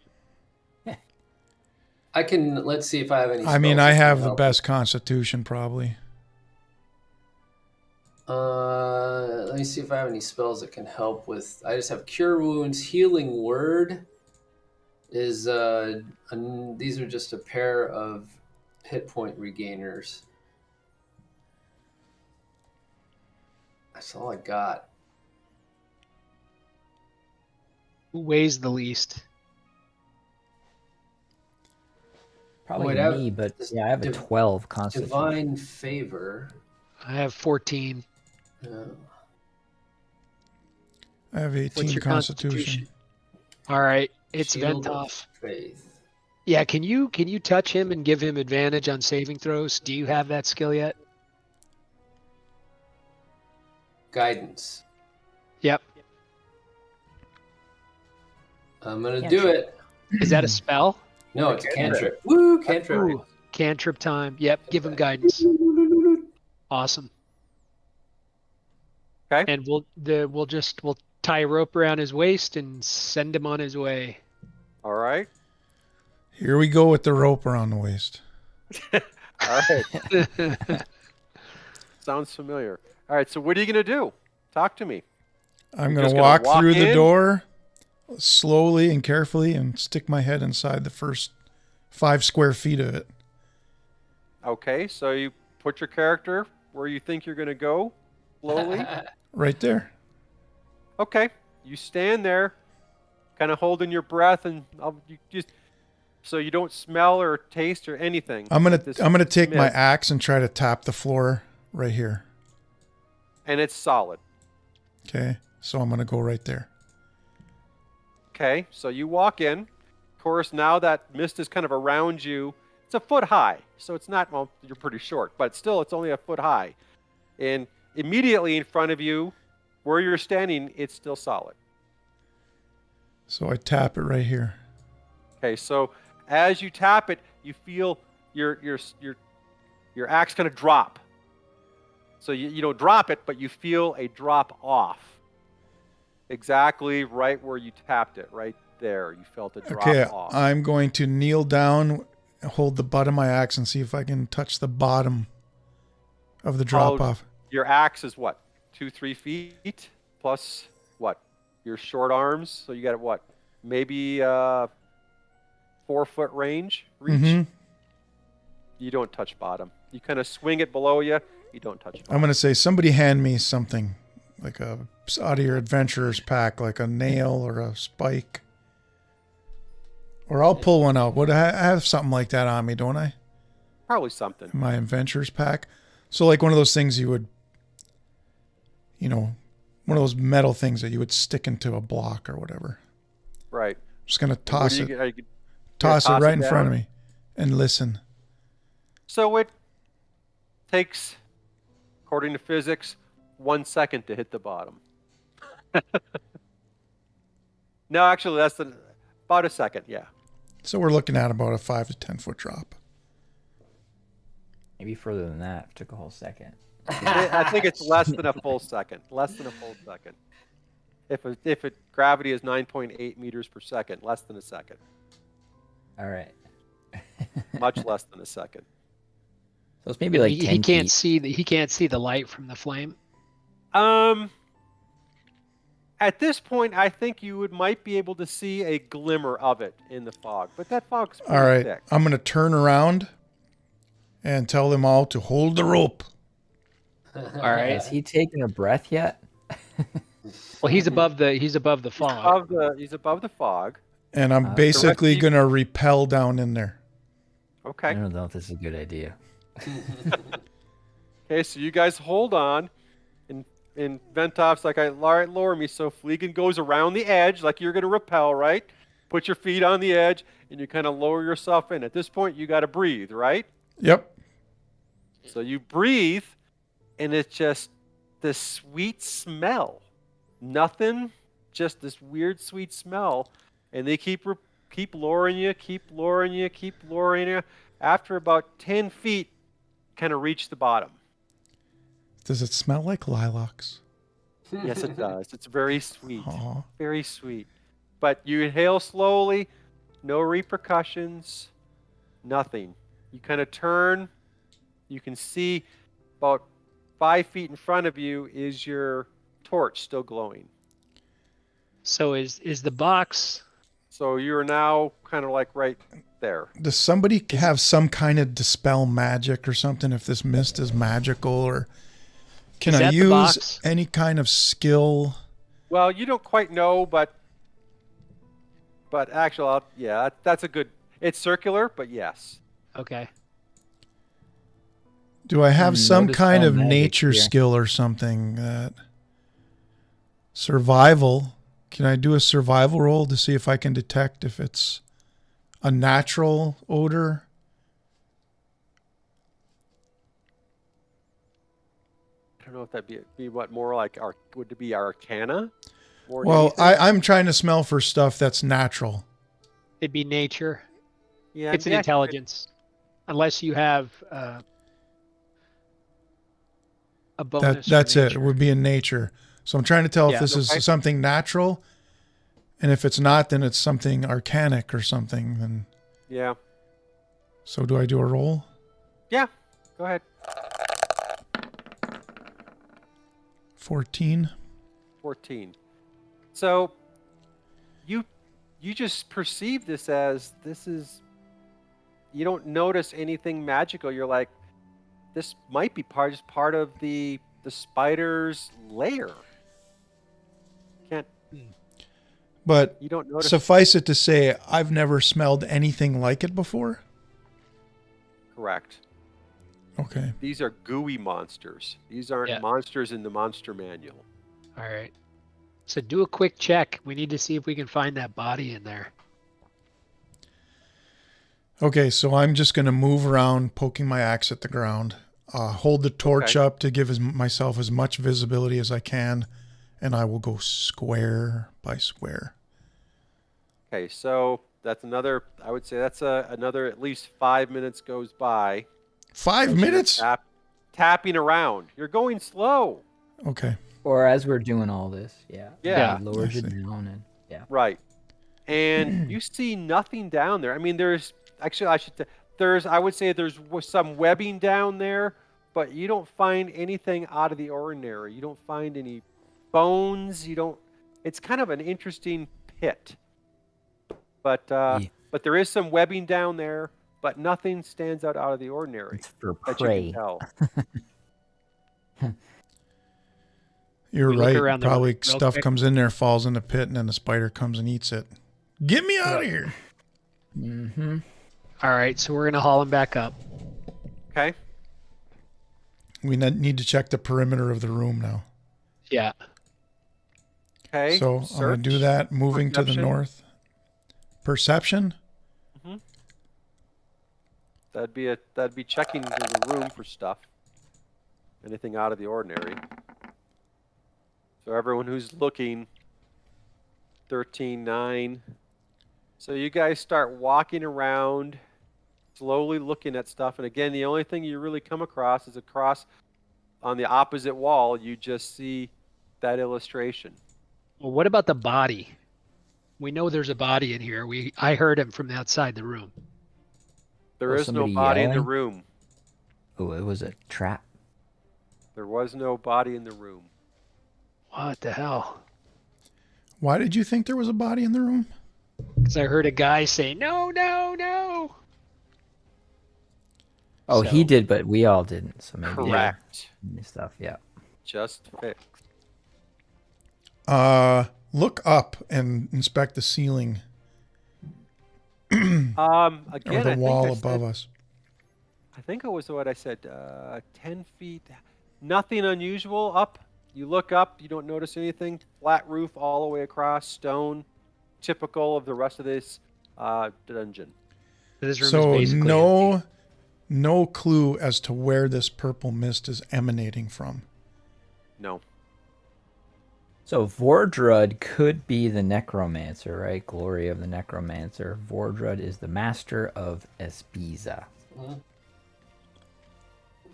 Let's see if I have any I mean, spells I that can have the help. best constitution probably. Let me see if I have any spells that can help with. I just have Cure Wounds, Healing Word. These are just a pair of hit point regainers. That's all I got. Who weighs the least? Probably Wait, me, but yeah, I have a Div- 12 constitution. Divine Favor. I have 14. I have 18 What's your constitution. All right, it's Shield of Ventov. Faith. Yeah, can you touch him and give him advantage on saving throws? Do you have that skill yet? Guidance. Yep. I'm gonna do it. Is that a spell? No, it's a cantrip. Woo, cantrip. Ooh, cantrip time. Yep, give him guidance. Awesome. Okay. And we'll tie a rope around his waist and send him on his way. All right. Here we go with the rope around the waist. All right. Sounds familiar. All right. So what are you going to do? Talk to me. I'm You're going just to gonna walk walk through the in? door slowly and carefully and stick my head inside the first 5 square feet of it. Okay. So you put your character where you think you're going to go slowly. Right there. Okay. You stand there, kind of holding your breath, and you just so you don't smell or taste or anything. I'm gonna take my mist. axe and try to tap the floor right here. And it's solid. Okay, so I'm gonna go right there. Okay. So you walk in. Of course, now that mist is kind of around you. It's a foot high, so it's not. Well, you're pretty short, but still, it's only a foot high. And immediately in front of you, where you're standing, it's still solid. So I tap it right here. Okay, so as you tap it, you feel your axe kind of drop. So you don't drop it, but you feel a drop off. Exactly right where you tapped it, right there. You felt it drop Okay, off. I'm going to kneel down, hold the butt of my axe, and see if I can touch the bottom of the drop off. Your axe is what? 2-3 feet plus what? Your short arms. So you got what? Maybe 4-foot range reach. Mhm. You don't touch bottom. You kind of swing it below you. You don't touch bottom. I'm gonna say, somebody hand me something like out of your adventurer's pack, like a nail or a spike, or I'll pull one out. What I have something like that on me, don't I? Probably something. In my adventurer's pack. So like one of those things you would, one of those metal things that you would stick into a block or whatever. Right. I'm just gonna What toss are it. you, are you, Toss it toss right it in front of down? me and listen. So it takes, according to physics, 1 second to hit the bottom. No, actually, less than about a second. Yeah. So we're looking at about a 5 to 10 foot drop. Maybe further than that. It took a whole second. I think it's less than a full second. Less than a full second. If gravity is 9.8 meters per second, less than a second. All right. Much less than a second. So it's maybe like he 10 can't feet. he can't see the light from the flame. At this point, I think you might be able to see a glimmer of it in the fog, but that fog's pretty All right. thick. I'm gonna turn around and tell them all to hold the rope. All right. Is he taking a breath yet? Well, he's above the fog. He's above the fog. And I'm basically gonna repel down in there. I Okay. don't know if this is a good idea. Okay, so you guys hold on. And Ventov's like, all right, lower me. So Fleegan goes around the edge like you're going to rappel, right? Put your feet on the edge, and you kind of lower yourself in. At this point, you got to breathe, right? Yep. So you breathe, and it's just this sweet smell. Nothing, just this weird sweet smell. And they keep lowering you, keep lowering you, keep lowering you. After about 10 feet, kind of reach the bottom. Does it smell like lilacs? Yes, it does. It's very sweet. Aw. Very sweet. But you inhale slowly, no repercussions, nothing. You kind of turn. You can see about 5 feet in front of you is your torch still glowing. So is the box? So you're now kind of like right there. Does somebody have some kind of dispel magic or something if this mist is magical, or can Is I that the use box? any kind of skill? Well, you don't quite know, but actually, that's a good. It's circular, but yes. Okay. Do I have some Notice kind all of magic nature here. skill or something that survival? Can I do a survival roll to see if I can detect if it's a natural odor? I don't know if that'd be what more like would it be Arcana? More than Well, anything? I'm trying to smell for stuff that's natural. It'd be nature. Yeah, It's an yeah, intelligence, unless you have a bonus. That's for it. It nature. would be in nature. So I'm trying to tell if Yeah. this Okay. is something natural, and if it's not, then it's something arcanic or something. Then Yeah. so do I do a roll? Yeah. Go ahead. 14. 14. So you just perceive this as you don't notice anything magical. You're like, this might be just part of the spider's lair. But You don't notice. suffice it to say, I've never smelled anything like it before. Correct. Okay. These are gooey monsters. These aren't Yeah. monsters in the monster manual. All right. So do a quick check. We need to see if we can find that body in there. Okay, so I'm just going to move around, poking my axe at the ground. Hold the torch Okay. up to give myself as much visibility as I can, and I will go square by square. Okay, so that's another. I would say that's another at least 5 minutes goes by. 5 as you're minutes? tapping around. You're going slow. Okay. Or as we're doing all this, yeah. Yeah. He lowers I it see. down and yeah. Right. And you see nothing down there. I mean, there's actually I would say there's some webbing down there, but you don't find anything out of the ordinary. You don't find any bones. It's kind of an interesting pit. But there is some webbing down there, but nothing stands out of the ordinary It's for that you prey. can tell. You're We look right. around the Probably room real stuff quick. comes in there, falls in the pit, and then the spider comes and eats it. Get me out of here. Mm-hmm. All right. So we're gonna haul him back up. Okay. We need to check the perimeter of the room now. Yeah. Okay. So I'm going to do search. that, moving to the Perception. north. Perception? That'd be checking the room for stuff. Anything out of the ordinary. So everyone who's looking, 13-9. So you guys start walking around, slowly looking at stuff. And again, the only thing you really come across is on the opposite wall, you just see that illustration. Well, what about the body? We know there's a body in here. I heard him from outside the room. There Was is no somebody body in the yelling? room. Oh, it was a trap. There was no body in the room. What the hell? Why did you think there was a body in the room? Because I heard a guy say, "No, no, no." Oh, he So- did, but we all didn't. So maybe Correct. stuff. Yeah. Just fixed. Look up and inspect the ceiling Again, or the I wall think I above said, us. I think it was what I said. 10 feet. Nothing unusual up. You look up. You don't notice anything. Flat roof all the way across. Stone. Typical of the rest of this dungeon. This room So is basically empty. no clue as to where this purple mist is emanating from. No. So Vordrud could be the necromancer, right? Glory of the necromancer. Vordrud is the master of Espiza.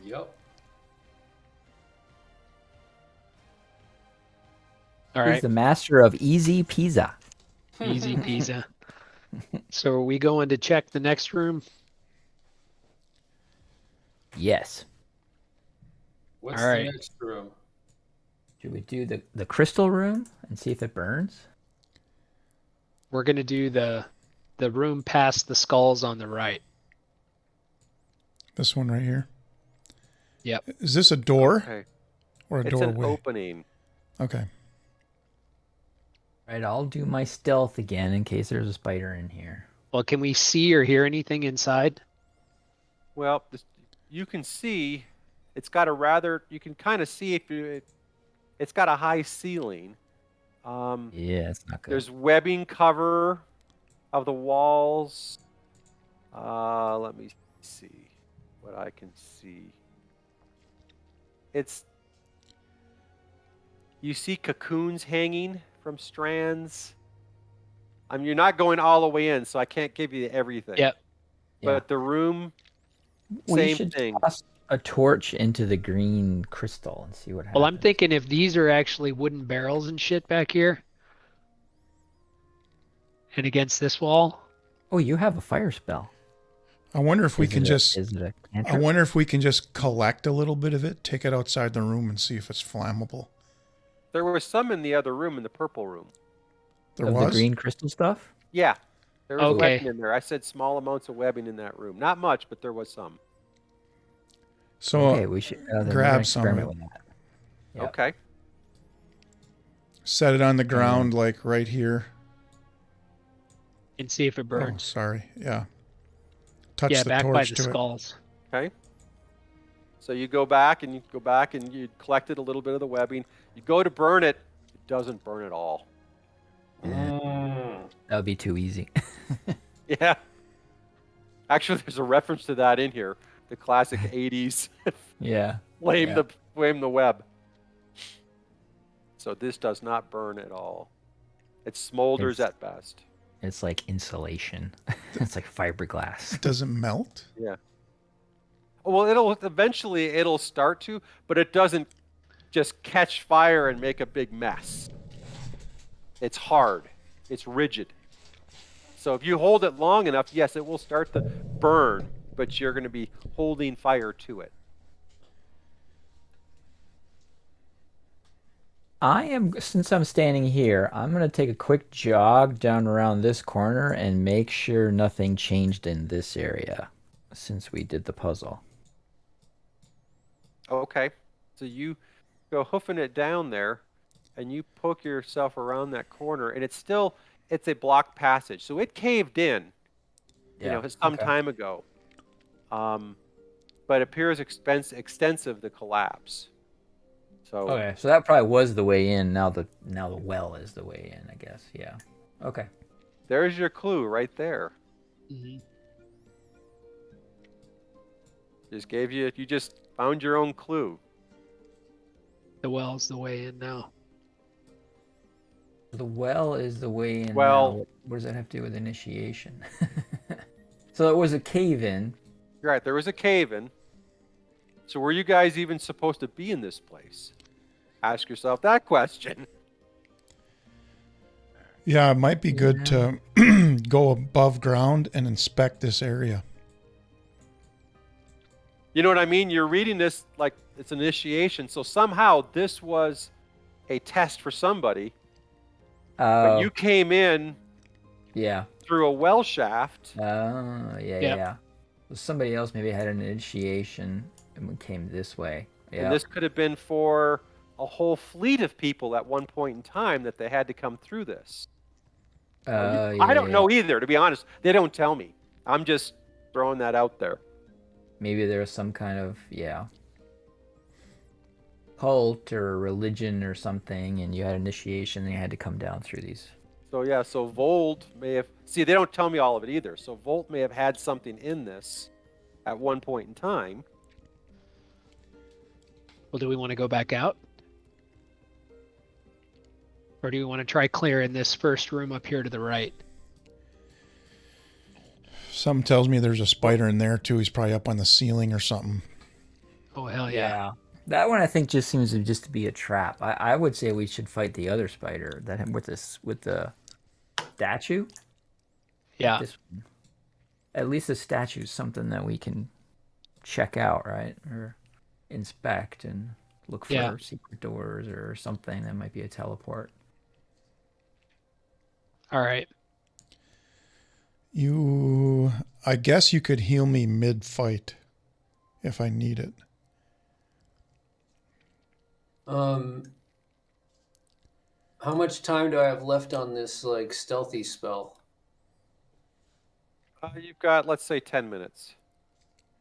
Yep. All He's right. the master of Easy Pizza. Easy peasy. So are we going to check the next room? Yes. What's All right. the next room? Should we do the crystal room and see if it burns? We're going to do the room past the skulls on the right. This one right here. Yep. Is this a door Okay. or a It's doorway? an opening. Okay. Right, I'll do my stealth again in case there's a spider in here. Well, can we see or hear anything inside? Well, you can see It's got a rather, you can kind of see it's got a high ceiling. Yeah, it's not good. There's webbing cover of the walls. Let me see what I can see. You see cocoons hanging from strands. You're not going all the way in, so I can't give you everything. Yep. But the room, We same should thing. toss a torch into the green crystal and see what happens. Well, I'm thinking if these are actually wooden barrels and shit back here, and against this wall. Oh, you have a fire spell. I wonder if we Is can it a- just. Is it a I cantrip? wonder if we can just collect a little bit of it, take it outside the room, and see if it's flammable. There was some in the other room, in the purple room. There Of was. the green crystal stuff? Yeah, there was Okay. webbing in there. I said small amounts of webbing in that room. Not much, but there was some. So Okay, we should then we're grab gonna some of experiment it. with that. Yep. Okay. set it on the ground, like right here. And see if it Oh, burns. sorry. Yeah. Touch Yeah, the back by torch the to it. skulls. Okay. So you go back and you collected a little bit of the webbing. You go to burn it. It doesn't burn at all. That would be too easy. Yeah. Actually, there's a reference to that in here. The classic 80s Yeah. flame Yeah. the web. So this does not burn at all. It smolders It's- at best. It's like insulation. It's like fiberglass. Does it melt? Yeah. Well, it'll start to, but it doesn't just catch fire and make a big mess. It's hard. It's rigid. So if you hold it long enough, yes, it will start to burn, but you're going to be holding fire to it. Since I'm standing here, I'm going to take a quick jog down around this corner and make sure nothing changed in this area since we did the puzzle. Okay. So you go hoofing it down there, and you poke yourself around that corner, and it's a blocked passage. So it caved in, some time ago. But appears extensive to collapse. So Okay, so that probably was the way in. Now the well is the way in, I guess. Yeah. Okay. there's your clue right there. Mm-hmm. You just found your own clue. The well's the way in now. The well is the way in. Well- now. What does that have to do with initiation? So it was a cave in. Right, there was a cave in. So were you guys even supposed to be in this place? Ask yourself that question. Yeah, it might be good to go above ground and inspect this area. You know what I mean? You're reading this like it's an initiation. So somehow this was a test for somebody. But you came in Yeah. through a well shaft. Oh, Yep. yeah. So somebody else maybe had an initiation and we came this way. Yeah. And this could have been for a whole fleet of people at one point in time that they had to come through this. I don't know either, to be honest. They don't tell me. I'm just throwing that out there. Maybe there was some kind of, cult or religion or something, and you had initiation and you had to come down through these. So yeah, so Vold may have... See, they don't tell me all of it either. So Volt may have had something in this at one point in time. Well, do we want to go back out? Or do we want to try clearing this first room up here to the right? Something tells me there's a spider in there too. He's probably up on the ceiling or something. Oh, hell yeah. That one I think just seems to just be a trap. I would say we should fight the other spider with the statue. Yeah. This one. At least the statue is something that we can check out, right? Or inspect and look for secret doors or something that might be a teleport. All right. I guess you could heal me mid-fight if I need it. How much time do I have left on this like stealthy spell? You've got, let's say, 10 minutes.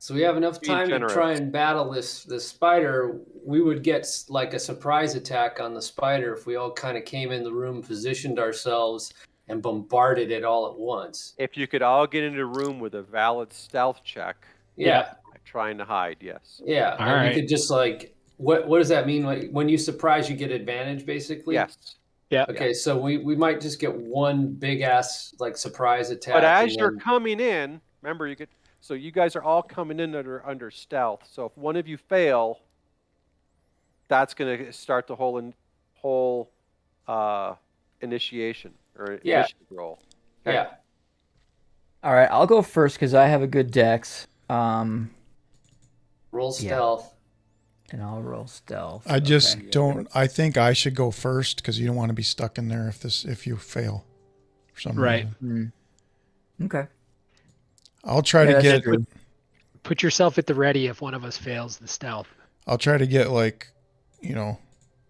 So we have enough Being time to generous. try and battle this spider. We would get like a surprise attack on the spider if we all kind of came in the room, positioned ourselves, and bombarded it all at once. If you could all get into a room with a valid stealth check, Yeah, trying to hide, yes. yeah. All and right. we could just like, what does that mean? Like when you surprise, you get advantage, basically. Yes. Yeah. Okay, so we might just get one big ass like surprise attack. But as and you're then- coming in, remember so you guys are all coming in under stealth. So if one of you fail, that's going to start the whole initiation or Yeah. initiative roll. Okay. yeah. All right, I'll go first because I have a good dex. And Roll Yeah. stealth. I'll roll stealth. I just Okay. don't. I think I should go first because you don't want to be stuck in there if you fail for some Right. reason. Okay. I'll try to Yeah, that's get. true. Put yourself at the ready if one of us fails the stealth. I'll try to get like,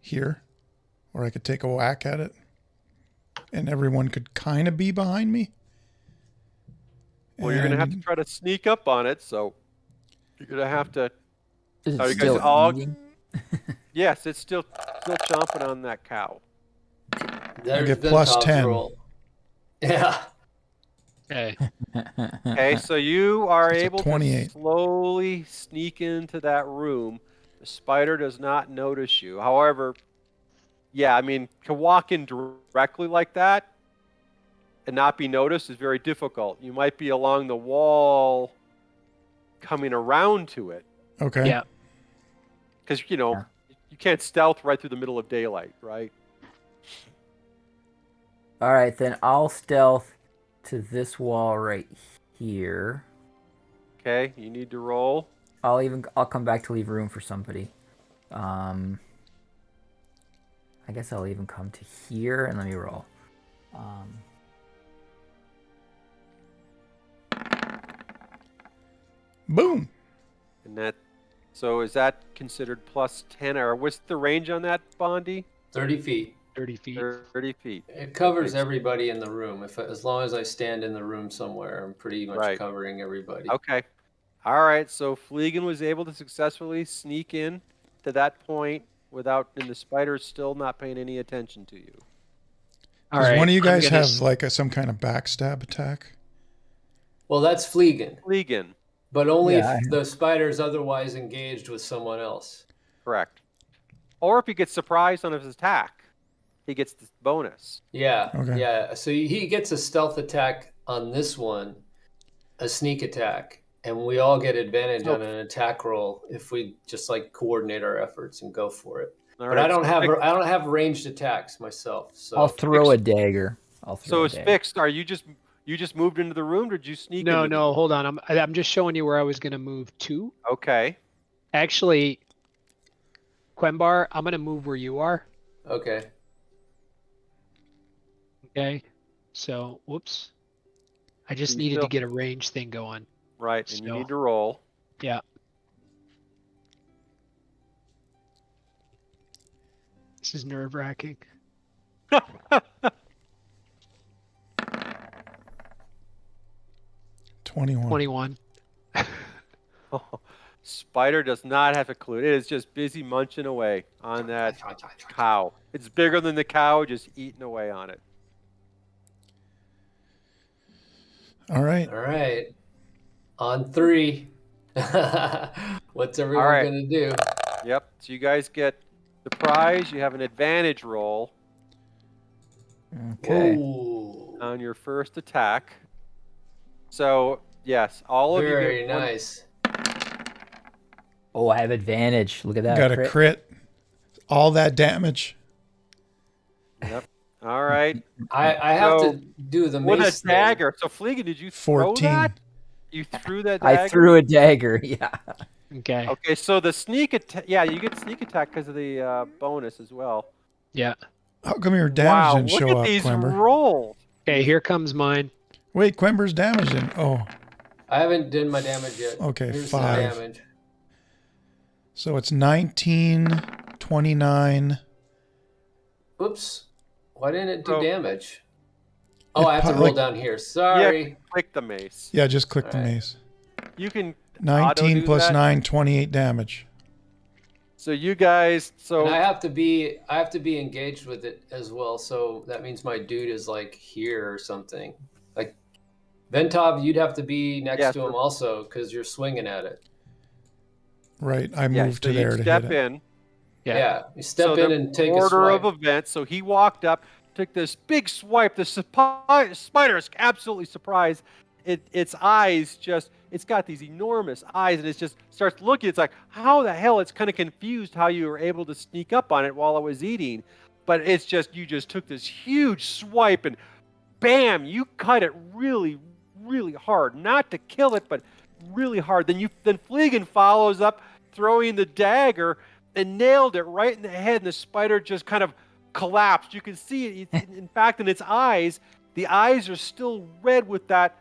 here, or I could take a whack at it, and everyone could kind of be behind me. Well, you're going to have to And- try to sneak up on it, so you're going to have to. Is it Are you guys still all- eating? Yes, it's still chomping on that cow. There's get Vintov's plus 10. roll. Yeah. Okay. Okay, so you are It's a able to 28. slowly sneak into that room. The spider does not notice you. However, yeah, I mean, to walk in directly like that and not be noticed is very difficult. You might be along the wall coming around to it Okay. Yeah. because, you can't stealth right through the middle of daylight, right? All right, then I'll stealth to this wall right here. Okay, you need to roll. I'll come back to leave room for somebody. I guess I'll even come to here and let me roll. Boom. And so is that considered plus 10, or what's the range on that, Bondi? 30 feet. 30 feet. 30 feet. It covers everybody in the room. As long as I stand in the room somewhere, I'm pretty much Right. covering everybody. Okay. All right. So Fleegan was able to successfully sneak in to that point and the spider's still not paying any attention to you. All Does right. one of you I'm guys gonna have s- like some kind of backstab attack? Well, that's Fleegan, Fleegan, but only Yeah, if the spider's otherwise engaged with someone else. correct. Or if he gets surprised on his attack, he gets this bonus. Yeah, Okay. yeah. So he gets a stealth attack on this one, a sneak attack, and we all get advantage Oh. on an attack roll if we just like coordinate our efforts and go for it. All But right, I don't so have fix- I don't have ranged attacks myself. So I'll throw a dagger. So it's fixed. Are you just moved into the room, or did you sneak? No, into no, hold on. I'm just showing you where I was going to move to. Okay. Actually, Quembar, I'm going to move where you are. okay. Okay. So, whoops. I just You needed still- to get a range thing going. Right, and you So- need to roll. Yeah. This is nerve wracking. 21. 21. Spider does not have a clue. It is just busy munching away on that cow. It's bigger than the cow, just eating away on it. All right. All right. On 3. What's everyone right. gonna do? Yep. So you guys get the prize. You have an advantage roll Okay. Ooh, on your first attack. So yes, all of you very get one- nice. Oh, I have advantage. Look at that. Got a crit. All that damage. Yep. All right. I have So, to do the With a mace thing. dagger. So Fleegan, did you throw 14. that? You threw that dagger? I threw a dagger. Yeah. Okay. Okay, so the sneak attack. Yeah, you get sneak attack because of the bonus as well. Yeah. How come your Wow, damage didn't look show at up, these Quember? rolls. Okay, here comes mine. Wait, Quember's damage didn't. Oh, I haven't done my damage yet. Okay, Here's 5. the damage. so it's 19, 29. Oops. Why didn't it do So- damage? Oh, I have to roll like- down here. Yeah, Sorry. click the mace. Yeah, just click the All right. mace. You can 19 do plus that? 9, 28 damage. So you guys, And I have to be engaged with it as well. So that means my dude is like here or something. Like Ventov, you'd have to be next Yeah, to him also because you're swinging at it. Right, I yeah, moved so to you there to hit step it. in. Yeah, you step So in the and take a order swipe. of events. So he walked up, took this big swipe. The spider is absolutely surprised. Its eyes it's got these enormous eyes, and it just starts looking. It's like, how the hell? It's kind of confused how you were able to sneak up on it while it was eating. But it's just, you just took this huge swipe and bam, you cut it really, really hard. Not to kill it, but really hard. Then Fleegan follows up, throwing the dagger, and nailed it right in the head, and the spider just kind of collapsed. You can see it. In fact, in its eyes, the eyes are still red with that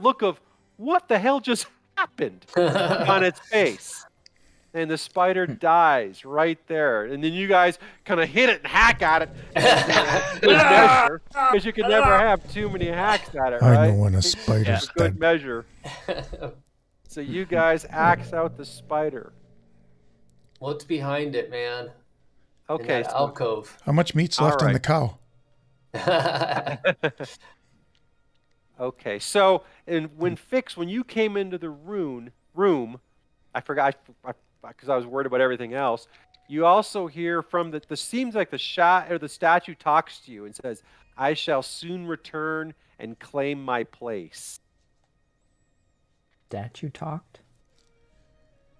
look of what the hell just happened on its face. And the spider dies right there. And then you guys kind of hit it and hack at it good measure, because you can never have too many hacks at it, right? I know when a spider's For good dead. measure. So you guys axe out the spider. What's behind it, man? In Okay, that so alcove. How much meat's All left in right. the cow? okay, so when you came into the room, I forgot because I was worried about everything else. You also hear from the seems like the shot or the statue talks to you and says, "I shall soon return and claim my place." Statue talked?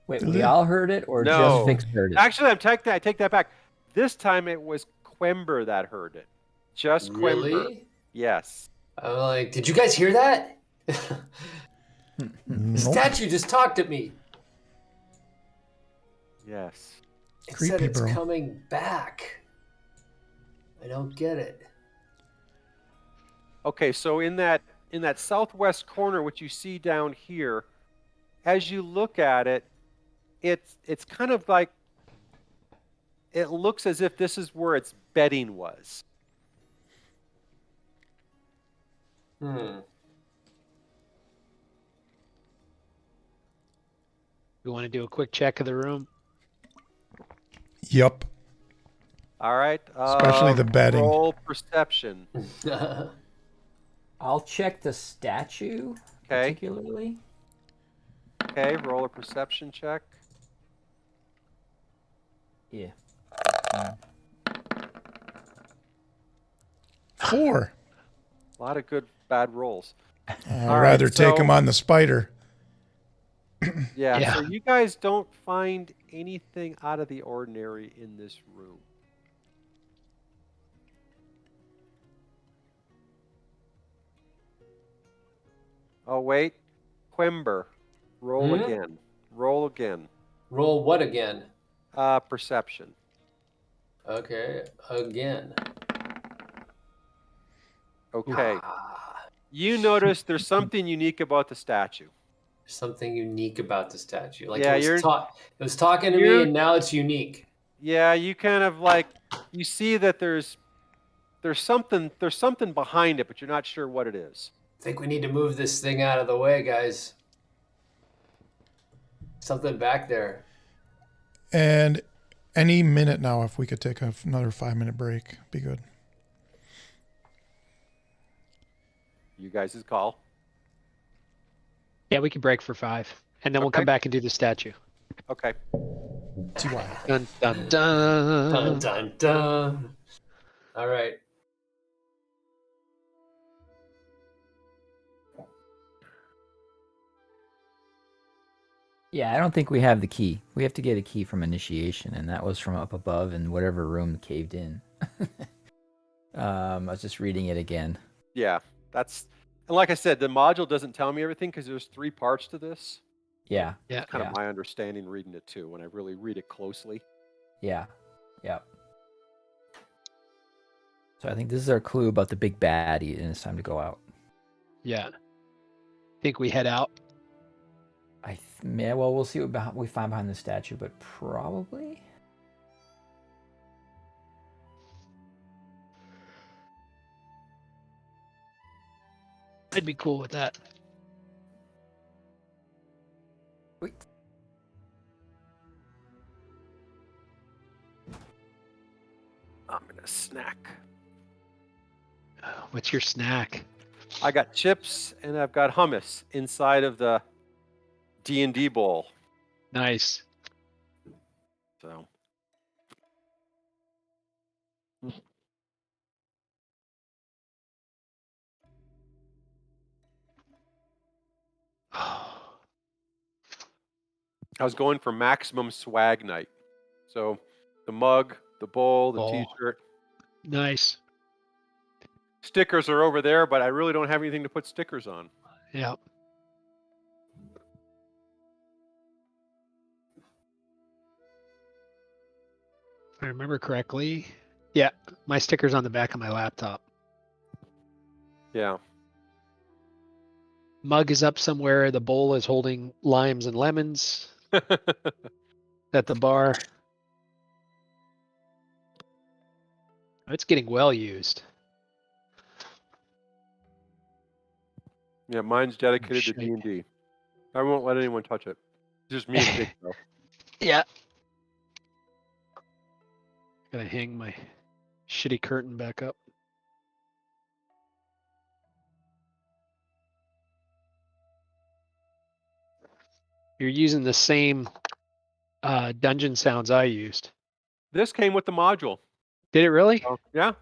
Wait, Did we it? all heard it or No. just Vix heard it? Actually, I take that back. This time it was Quember that heard it. Just Quember. Really? Yes. I'm like, did you guys hear that? The Nope. statue just talked at me. Yes. It Creepy, said it's bro. coming back. I don't get it. Okay, so in that southwest corner, which you see down here, as you look at it, it's kind of like, it looks as if this is where its bedding was. We want to do a quick check of the room. Yup. All right. Especially the bedding. Roll perception. I'll check the statue Okay. particularly. Okay. Roll a perception check. Yeah. 4. A lot of good bad rolls. I'd All right, rather take so- him on the spider. Yeah. Yeah. So you guys don't find anything out of the ordinary in this room. Oh wait, Quember. Roll again. Roll again. Roll what again? Perception. Okay, again. Okay. Ah, You notice there's something unique about the statue. something unique about the statue. Like Yeah, it was talking to you're- me, and now it's unique. Yeah, you kind of like, you see that there's something behind it, but you're not sure what it is. I think we need to move this thing out of the way, guys. Something back there. And any minute now, if we could take another 5-minute break, be good. You guys' call. Yeah, we can break for 5, and then we'll Okay. come back and do the statue. Okay. See why. Dun dun dun. Dun dun dun. All right. Yeah, I don't think we have the key. We have to get a key from initiation, and that was from up above in whatever room caved in. I was just reading it again. Yeah, and like I said, the module doesn't tell me everything because there's 3 parts to this. Yeah, Yeah. Kind Yeah. of my understanding reading it too, when I really read it closely. yeah. So I think this is our clue about the big baddie, and it's time to go out. Yeah. Think we head out. Yeah, well, we'll see what we find behind the statue, but probably. I'd be cool with that. Wait. I'm gonna snack. What's your snack? I got chips and I've got hummus inside of the D&D bowl. Nice. So I was going for maximum swag night. So the mug, the bowl, the Oh. t-shirt. Nice. Stickers are over there, but I really don't have anything to put stickers on. Yeah. If I remember correctly. Yeah, my sticker's on the back of my laptop. Yeah. Mug is up somewhere. The bowl is holding limes and lemons at the bar. It's getting well used. Yeah, mine's dedicated to Shite. D&D. I won't let anyone touch it. Just me and Big Bro. Yeah. Gotta hang my shitty curtain back up. You're using the same dungeon sounds I used. This came with the module. Did it really? Oh, yeah.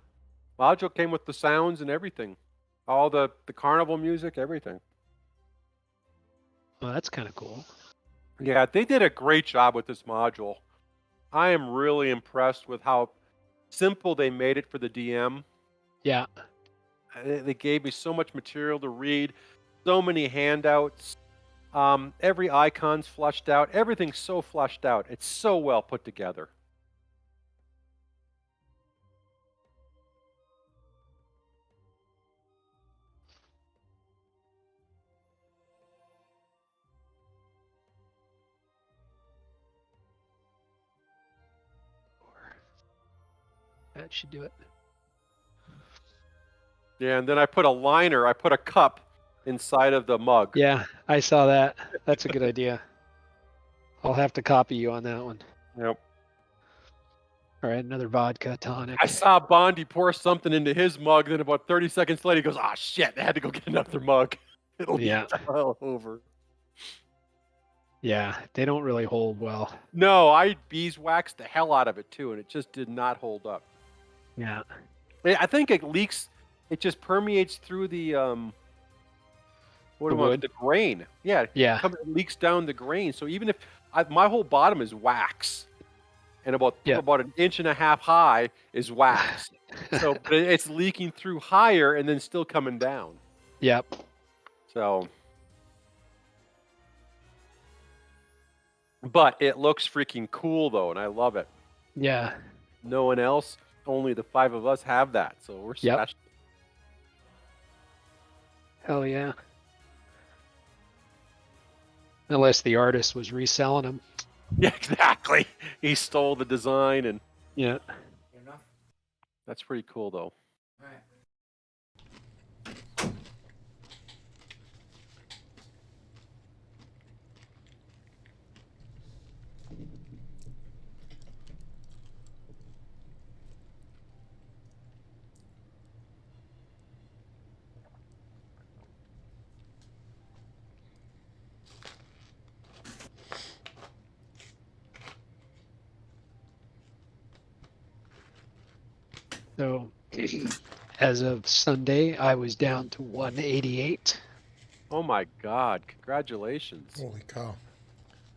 Module came with the sounds and everything. All the carnival music, everything. Well, that's kind of cool. Yeah, they did a great job with this module. I am really impressed with how simple they made it for the DM. Yeah. They gave me so much material to read, so many handouts. Every icon's flushed out. Everything's so flushed out. It's so well put together. That should do it. Yeah, and then I put a cup inside of the mug. Yeah, I saw that. That's a good idea. I'll have to copy you on that one. Yep. All right, another vodka tonic. I saw Bondi pour something into his mug, then about 30 seconds later he goes, "Ah, shit, I had to go get another mug." It'll Yeah. be all over. Yeah, they don't really hold well. No, I beeswaxed the hell out of it too, and it just did not hold up. Yeah. I think it leaks. It just permeates through the The wood? the grain. Yeah, Yeah. it leaks down the grain. So even if my whole bottom is wax, and about an inch and a half high is wax, so but it's leaking through higher and then still coming down. Yep. So, but it looks freaking cool though, and I love it. Yeah. No one else, only the 5 of us have that, so we're Yep. special. Hell yeah. Unless the artist was reselling them. Yeah, exactly. He stole the design, and Yeah. Enough? that's pretty cool though. Alright. So as of Sunday, I was down to 188. Oh my God! Congratulations! Holy cow.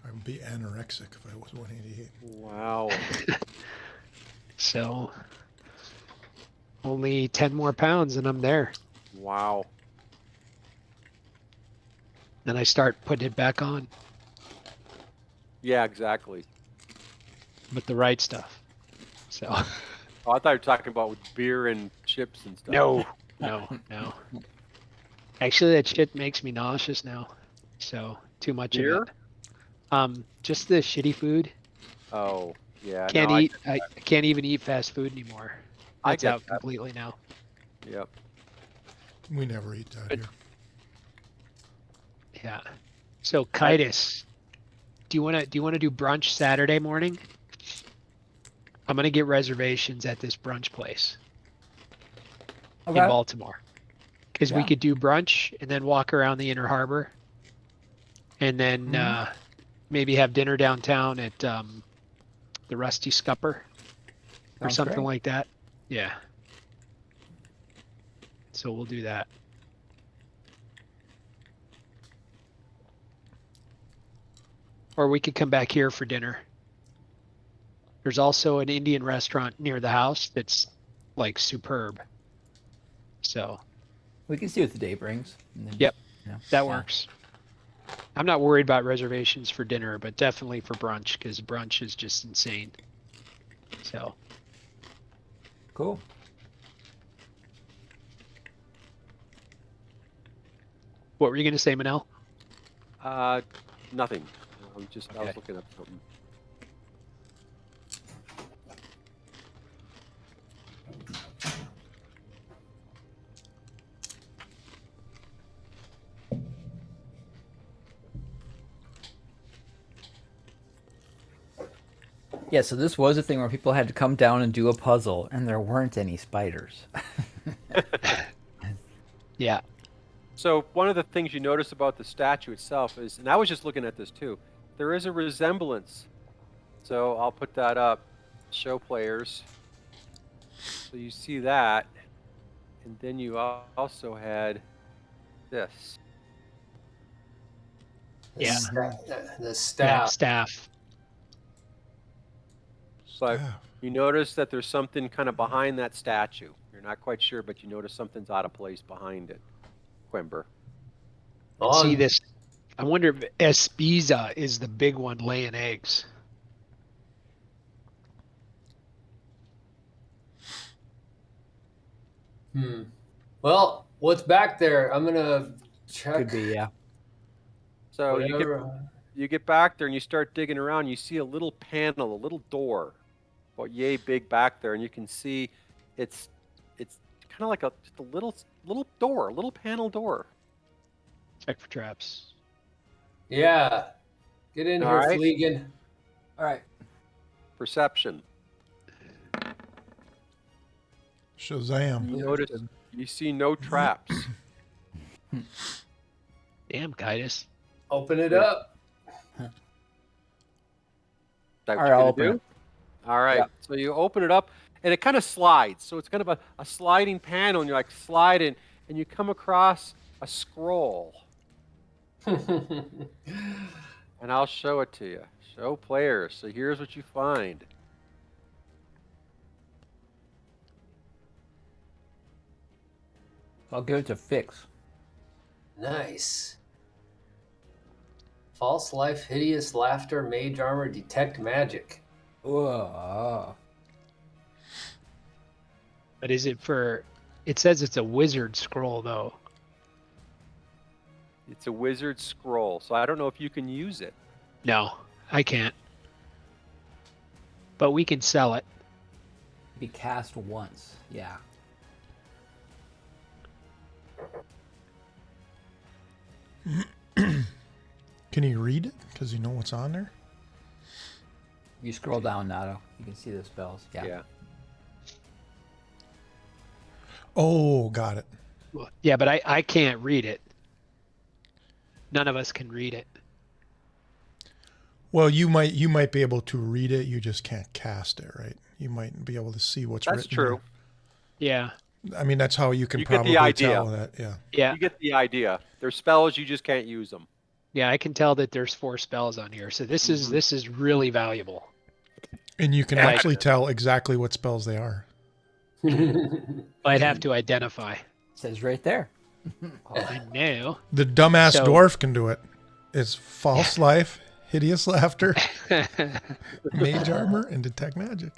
I would be anorexic if I was 188. Wow. So only 10 more pounds and I'm there. Wow. Then I start putting it back on Yeah, exactly. with the right stuff. So Oh, I thought you were talking about with beer and chips and stuff. no. Actually, that shit makes me nauseous now. So too much Beer? of it. Just the shitty food. Oh, yeah. Can't no, eat. I can't even eat fast food anymore. I That's get out that. completely now. Yep. We never eat that But- here. Yeah. So Kitus, do you wanna do brunch Saturday morning? I'm gonna get reservations at this brunch place in Okay. Baltimore. Because we Yeah. could do brunch and then walk around the Inner Harbor, and then maybe have dinner downtown at the Rusty Scupper or Sounds something great. like that. Yeah. So we'll do that. Or we could come back here for dinner. There's also an Indian restaurant near the house that's like superb. So We can see what the day brings. And then, Yep. you know, that yeah. works. I'm not worried about reservations for dinner, but definitely for brunch, because brunch is just insane. So Cool. what were you going to say, Minel? Nothing. I was Okay. looking up something. Yeah, so this was a thing where people had to come down and do a puzzle, and there weren't any spiders. Yeah. So one of the things you notice about the statue itself is, and I was just looking at this too, there is a resemblance. So I'll put that up, show players. So you see that, and then you also had this. Yeah. The Yeah, staff. staff. But Staff. you notice that there's something kind of behind that statue. You're not quite sure, but you notice something's out of place behind it. Quimber. See this? I wonder if Espiza is the big one laying eggs. Well, what's back there? I'm gonna check. Could be, yeah. So Whatever. you get back there and you start digging around. You see a little panel, a little door, about yay big back there, and you can see it's kind of like just a little door, a little panel door. Check for traps. Yeah. Get in All here, right. Fleegan. All right. Perception. Shazam. You notice you see no traps. Damn, Kitus. Open it up. That All what right, you're I'll gonna open do? it. All right. Yeah. So you open it up, and it kind of slides. So it's kind of a sliding panel, and you're like sliding, and you come across a scroll. And I'll show it to you. Show players. So here's what you find. I'll give it to Fix. Nice. False life, hideous laughter, mage armor, detect magic. Whoa. But is it for? It says it's a wizard scroll though. It's a wizard scroll, so I don't know if you can use it. No, I can't. But we can sell it. Be cast once. Yeah. Can you read it? Because you know what's on there? You scroll down, Nato. You can see the spells. Yeah. Oh, got it. Yeah, but I can't read it. None of us can read it. Well, you might be able to read it. You just can't cast it, right? You might be able to see what's That's written. true. Yeah. There. I mean, that's how you can You get the probably idea. tell that. Yeah. Yeah. You get the idea. There's spells, you just can't use them. Yeah, I can tell that there's 4 spells on here. So this is really valuable. And you can Like- actually tell exactly what spells they are. I'd have to identify. It says right there. I know. The dumbass So- dwarf can do it. It's false life, hideous laughter, mage armor, and detect magic.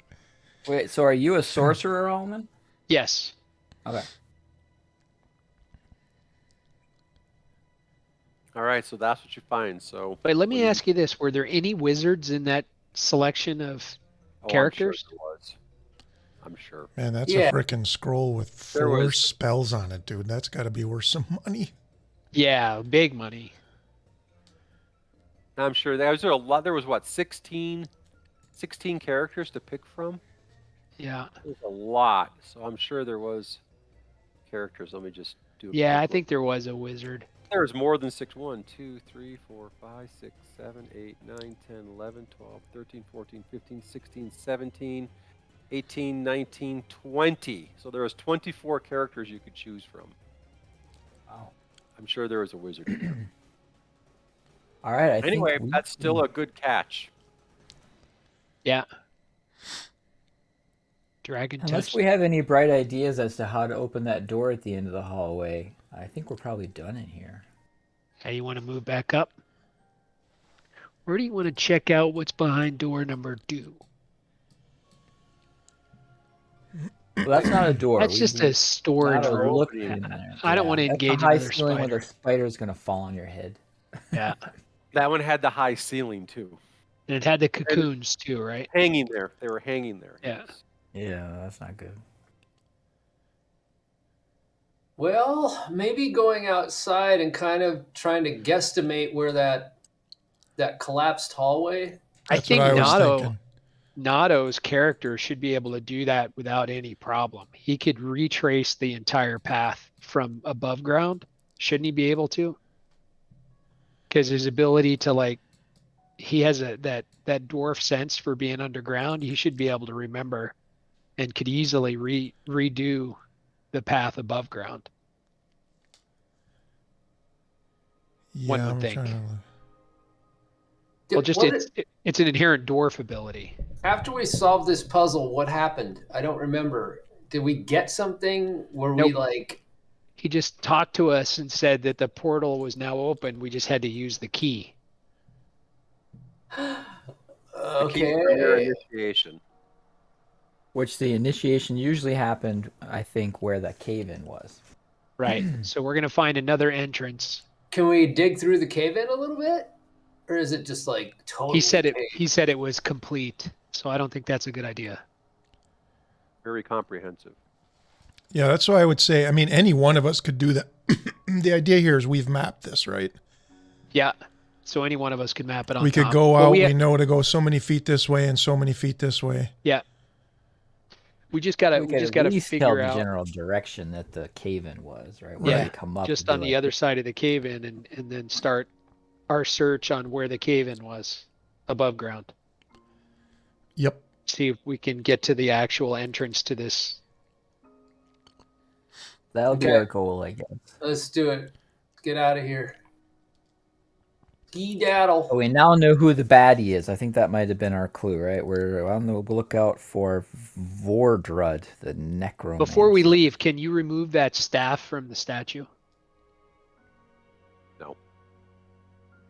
Wait, so are you a sorcerer, Alman? Yes. Okay. All right, so that's what you find. So But let me when you- ask you this. Were there any wizards in that selection of Oh, characters? I'm sure there was. I'm sure. Man, that's Yeah. a freaking scroll with There 4 was- spells on it, dude. That's got to be worth some money. Yeah, big money. I'm sure there was a lot. There was what 16 characters to pick from. Yeah. There's a lot, so I'm sure there was characters. Let me just do a Yeah, quick I look. think there was a wizard. There's more than 6. 1, 2, 3, 4, 5, 6, 7, 8, 9, 10, 11, 12, 13, 14, 15, 16, 17, 18, 19, 20. So there was 24 characters you could choose from. Wow. I'm sure there was a wizard in there. All right. I Anyway, think that's still a good catch. Yeah. Dragon unless touch. we have any bright ideas as to how to open that door at the end of the hallway, I think we're probably done in here. Hey, you want to move back up? Where do you want to check out what's behind door number 2? Well, that's not a door. That's just a storage gotta room. look in there. I don't want to That's engage the high another ceiling where spider. the spider's gonna fall on your head. Yeah. That one had the high ceiling too. And it had the cocoons too, right? Hanging there. They were hanging there. Yeah. Yes. Yeah, that's not good. Well, maybe going outside and kind of trying to guesstimate where that collapsed hallway. I That's think what I was thinking. Nato's character should be able to do that without any problem. He could retrace the entire path from above ground. Shouldn't he be able to? Because his ability to he has that dwarf sense for being underground. He should be able to remember and could easily redo the path above ground. Yeah, One would I'm think. trying to look. Well, just it's an inherent dwarf ability. After we solved this puzzle, what happened? I don't remember. Did we get something? Were we Nope. like? He just talked to us and said that the portal was now open. We just had to use the key. The key for your Okay. initiation. Which the initiation usually happened, I think, where the cave-in was. Right. So we're gonna find another entrance. Can we dig through the cave in a little bit, or is it just like totally? He said it was complete. So I don't think that's a good idea. Very comprehensive. Yeah, that's why I would say, I mean, any one of us could do that. The idea here is we've mapped this, right? Yeah. So any one of us could map it on. We could top. go But out, we we know to go so many feet this way and so many feet this way. Yeah. We just gotta We could at gotta least tell figure the out general direction that the cave-in was, right? Where Yeah, they come up just and on be the like, other side of the cave in and then start our search on where the cave in was above ground. Yep. See if we can get to the actual entrance to this. That'll be Okay. our goal, I guess. Let's do it. Get out of here. Daddle. So we now know who the baddie is. I think that might have been our clue, right? We're on the lookout for Vordrud, the necromancer. Before we leave, can you remove that staff from the statue? No.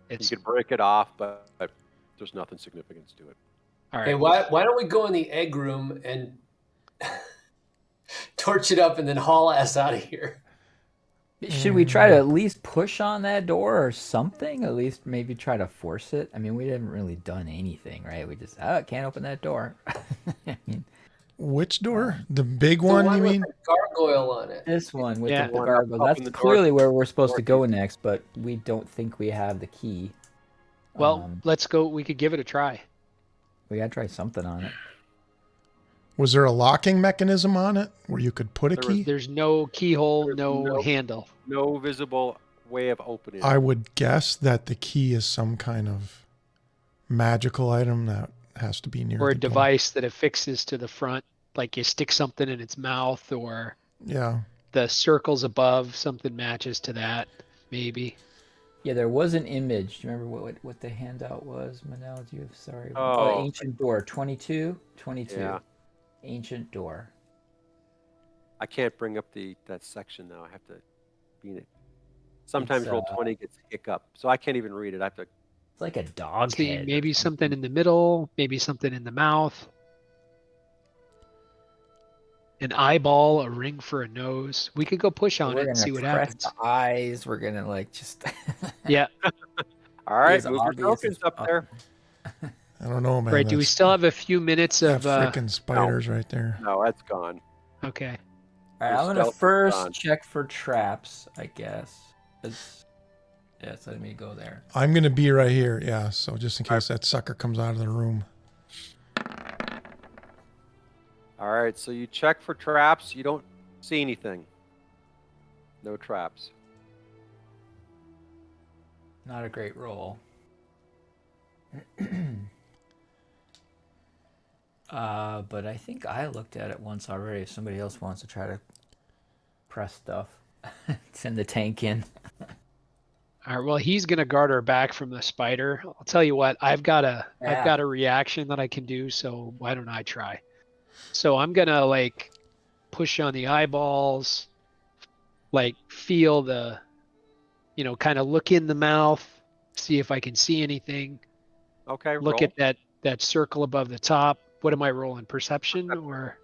It's You could break it off, but there's nothing significant to it. all right. Hey, why don't we go in the egg room and torch it up and then haul ass out of here? Should we try to at least push on that door or something? At least maybe try to force it? I mean, we haven't really done anything, right? We just, can't open that door. I mean, Which door? The big The one, you with mean? the gargoyle on it. this one with Yeah. the One gargoyle. up That's in the clearly north- where we're supposed to go northeast. next, but we don't think we have the key. Well, let's go. We could give it a try. We gotta try something on it. Was there a locking mechanism on it where you could put a There was- key? There's no keyhole, There's no no- handle. No visible way of opening it. I would guess that the key is some kind of magical item that has to be near Or a the door. device that affixes to the front, like you stick something in its mouth, or Yeah. the circles above, something matches to that, maybe. Yeah, there was an image. Do you remember what the handout was, Minel? Do you have, sorry. Oh. Ancient door, 22? 22. Yeah. Ancient door. I can't bring up that section now. I have to be in it. Sometimes It's, roll 20 gets hiccup, so I can't even read it. I have to. It's like a dog See, head. maybe something in the middle, maybe something in the mouth. An eyeball, a ring for a nose. We could go push on We're it and gonna see what press happens. the eyes. We're gonna like just. Yeah. All right, As move your obvious tokens as up there. I don't know, man. Right. Do we That's- still have a few minutes that of? frickin' spiders right there. No, that's gone. Okay. All right, Your I'm gonna stealth is first gone. check for traps, I guess. Yeah, it's letting me go there. I'm going to be right here. Yeah, so just in case that sucker comes out of the room. All right, so you check for traps. You don't see anything. No traps. Not a great roll. But I think I looked at it once already. If somebody else wants to try to press stuff, send the tank in. All right. Well, he's gonna guard our back from the spider. I'll tell you what. I've got a reaction that I can do. So why don't I try? So I'm gonna like push on the eyeballs, like feel the, kind of look in the mouth, see if I can see anything. Okay, Look roll. at that circle above the top. What am I rolling? Perception or?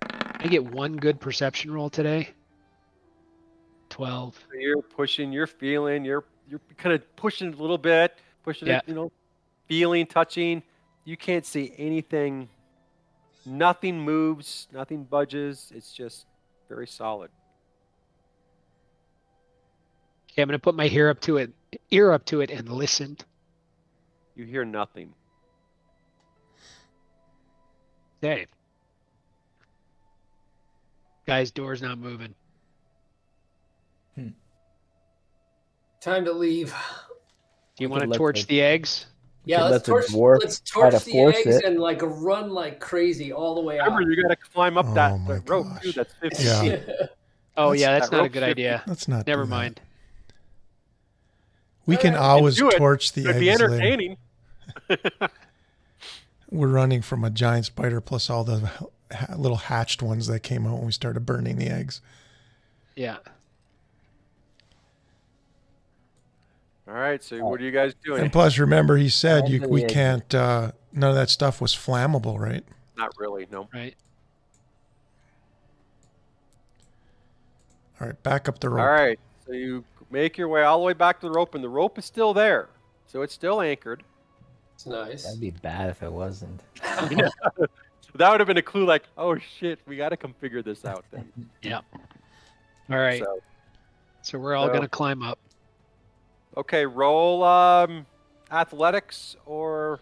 I get one good perception roll today. 12. So you're pushing, you're feeling, you're kind of pushing a little bit, pushing Yeah. it, feeling, touching. You can't see anything. Nothing moves, nothing budges. It's just very solid. Okay, I'm gonna put my ear up to it, and listen. You hear nothing. Okay. Guy's door's not moving. Time to leave. Do you We want could to let torch the eggs? Yeah, could let's let the torch. dwarf Let's try to torch the force eggs it. and like run like crazy all the way out. Remember, you got to climb up Oh that my rope gosh. too. That's 50 Yeah. feet. Oh yeah, that that's not a rope's good 50. idea. Let's not Never do that. mind. We can You always do it. torch the It'd be eggs later. entertaining. We're running from a giant spider plus all the little hatched ones that came out when we started burning the eggs. Yeah. All right, so what are you guys doing? And plus, remember, he said Into we the egg. can't, none of that stuff was flammable, right? Not really, no. Right. All right, back up the rope. All right, so you make your way all the way back to the rope, and the rope is still there. So it's still anchored. It's nice. That'd be bad if it wasn't. That would have been a clue like, oh shit, we got to come figure this out then. Yeah. All right. So we're all so- gonna climb up. Okay, roll athletics or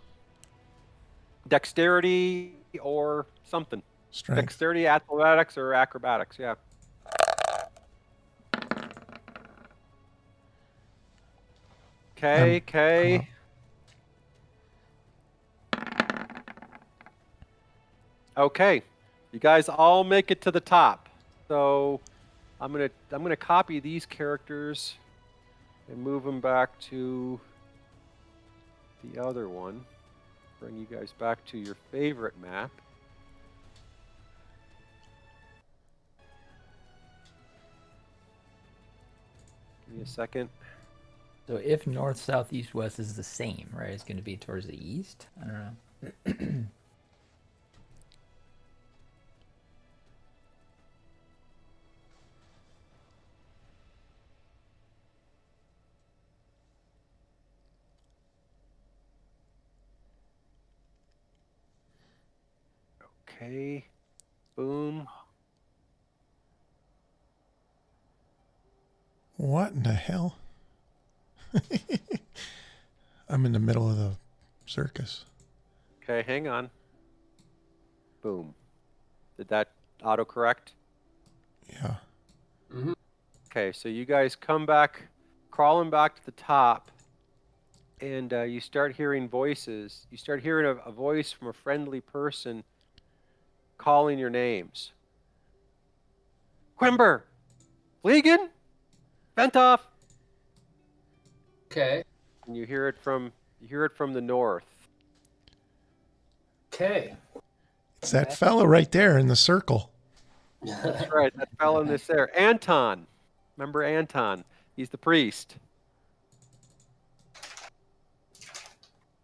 dexterity or something. Strength. Dexterity, athletics, or acrobatics, yeah. Okay. Okay, you guys all make it to the top. So I'm gonna copy these characters and move them back to the other one. Bring you guys back to your favorite map. Give me a second. So if north, south, east, west is the same, right? It's going to be towards the east. I don't know. Okay. Boom. What in the hell? I'm in the middle of the circus. Okay, hang on. Boom. Did that autocorrect? Yeah. Mm-hmm. Okay, so you guys come back, crawling back to the top, and you start hearing voices. You start hearing a voice from a friendly person calling your names. Quimber! Fleegan! Ventoff! Okay. And you hear it from the north. Okay. It's that fella right there in the circle. That's right, that fellow in this there. Anton. Remember Anton? He's the priest.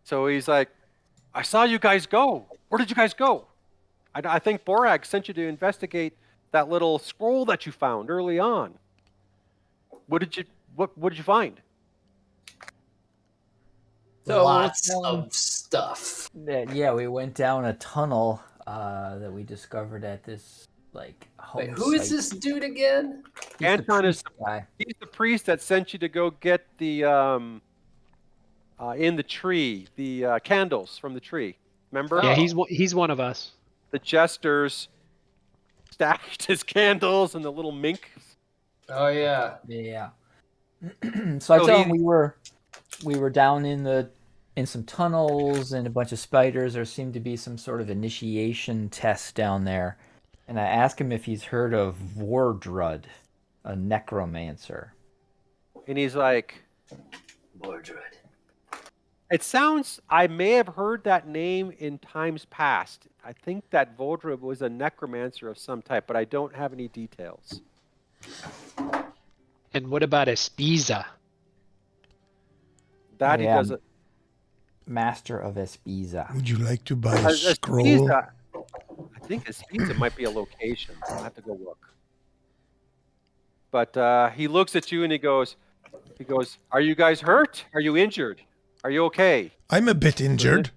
So he's like, I saw you guys go. Where did you guys go? I think Borag sent you to investigate that little scroll that you found early on. What did you find? So Lots of stuff. Yeah, we went down a tunnel that we discovered at this like Wait, home who is site. this dude again? He's the Anton is priest guy. he's the priest that sent you to go get the in the tree, the candles from the tree. Remember? Yeah, Oh. he's one of us. The jesters stashed his candles and the little minks. Oh yeah. Yeah. So I So tell he- him we were down in some tunnels and a bunch of spiders. There seemed to be some sort of initiation test down there. And I asked him if he's heard of Vordrud, a necromancer. And he's like, Mordred. it sounds, I may have heard that name in times past. I think that Voldra was a necromancer of some type, but I don't have any details. And what about Espiza? That he Yeah. doesn't. Master of Espiza. Would you like to buy a Espiza, scroll? I think Espiza might be a location. I'll have to go look. But he looks at you and he goes, are you guys hurt? Are you injured? Are you okay? I'm a bit injured.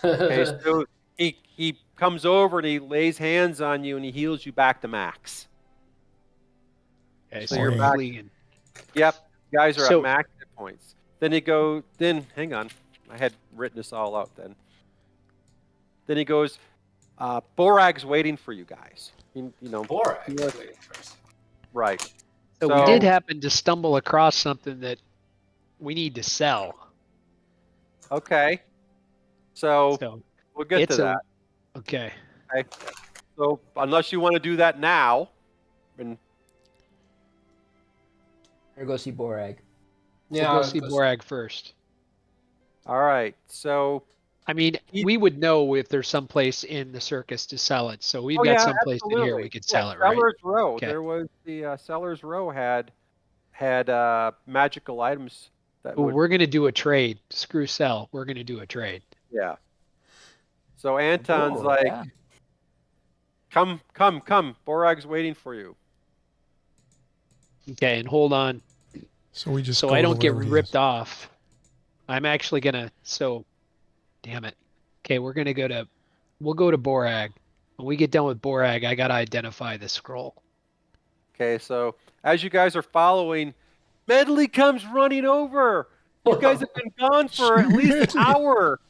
Okay, so he comes over and he lays hands on you and he heals you back to max. Okay, So so you're you're back. fleeing. Yep, you guys are So- at max hit points. Then hang on, I had written this all out then. Then he goes, Borag's waiting for you guys. You know, Borak. Wait, first. right. So we did happen to stumble across something that we need to sell. Okay. So So we'll get to it's that. okay. So unless you want to do that now, and Here go see Borag. Yeah. We'll go see Borag first. all right. So I mean, we would know if there's some place in the circus to sell it. So we've got some place in here we could sell it, right? Sellers Row. Okay. There was the Sellers Row had magical items that Well, would. we're gonna do a trade. Screw sell. We're gonna do a trade. Yeah. So Anton's Oh, like, yeah. come. Borag's waiting for you. Okay, and hold on. So we just So go I to don't get wherever he ripped is. off. I'm actually gonna. So, damn it. Okay, we'll go to Borag. When we get done with Borag, I gotta identify the scroll. Okay, so as you guys are following, Medley comes running over. You guys have been gone for at least an hour.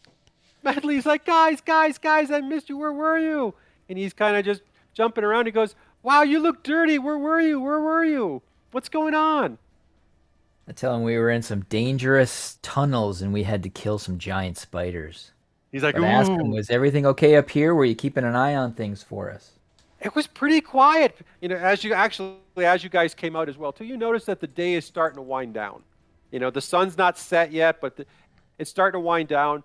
Medley's like, guys, I missed you. Where were you? And he's kind of just jumping around. He goes, wow, you look dirty. Where were you? What's going on? I tell him we were in some dangerous tunnels and we had to kill some giant spiders. He's like, But I asked him, ooh. was everything okay up here? Were you keeping an eye on things for us? It was pretty quiet. You know, as you guys came out as well too, you notice that the day is starting to wind down. You know, the sun's not set yet, but it's starting to wind down.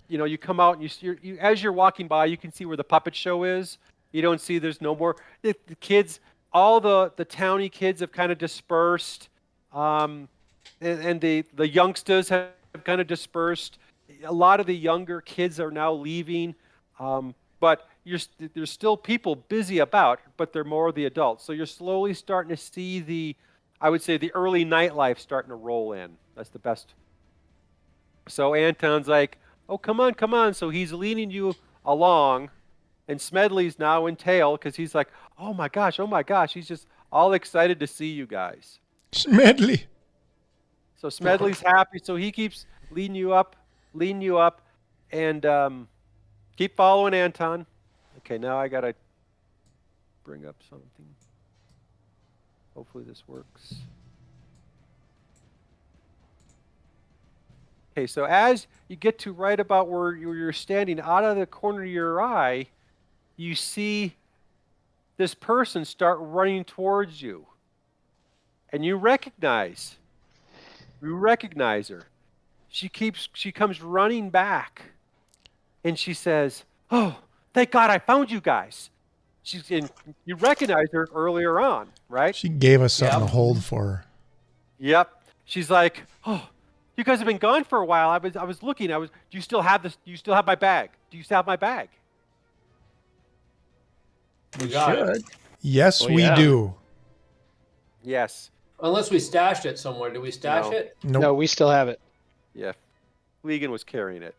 You come out and you as you're walking by, you can see where the puppet show is. You don't see there's no more the kids. All the towny kids have kind of dispersed, and the youngsters have kind of dispersed. A lot of the younger kids are now leaving, but there's still people busy about, but they're more the adults. So you're slowly starting to see I would say the early nightlife starting to roll in. That's the best. So Anton's like, oh, come on. So he's leading you along, and Smedley's now in tail because he's like, oh my gosh. He's just all excited to see you guys. Smedley. So Smedley's happy, so he keeps leading you up, and keep following Anton. Okay, now I gotta bring up something. Hopefully this works. Okay, so as you get to right about where you're standing, out of the corner of your eye, you see this person start running towards you. And you recognize her. She comes running back. And she says, oh, thank God I found you guys. You recognize her earlier on, right? She gave us something Yep. to hold for her. Yep. She's like, oh, you guys have been gone for a while. I was looking. Do you still have this? Do you still have my bag? Do you still have my bag? We got it. Yes, Oh, we yeah. do. Yes. Unless we stashed it somewhere. Did we stash No. it? Nope. No, we still have it. Yeah. Legan was carrying it.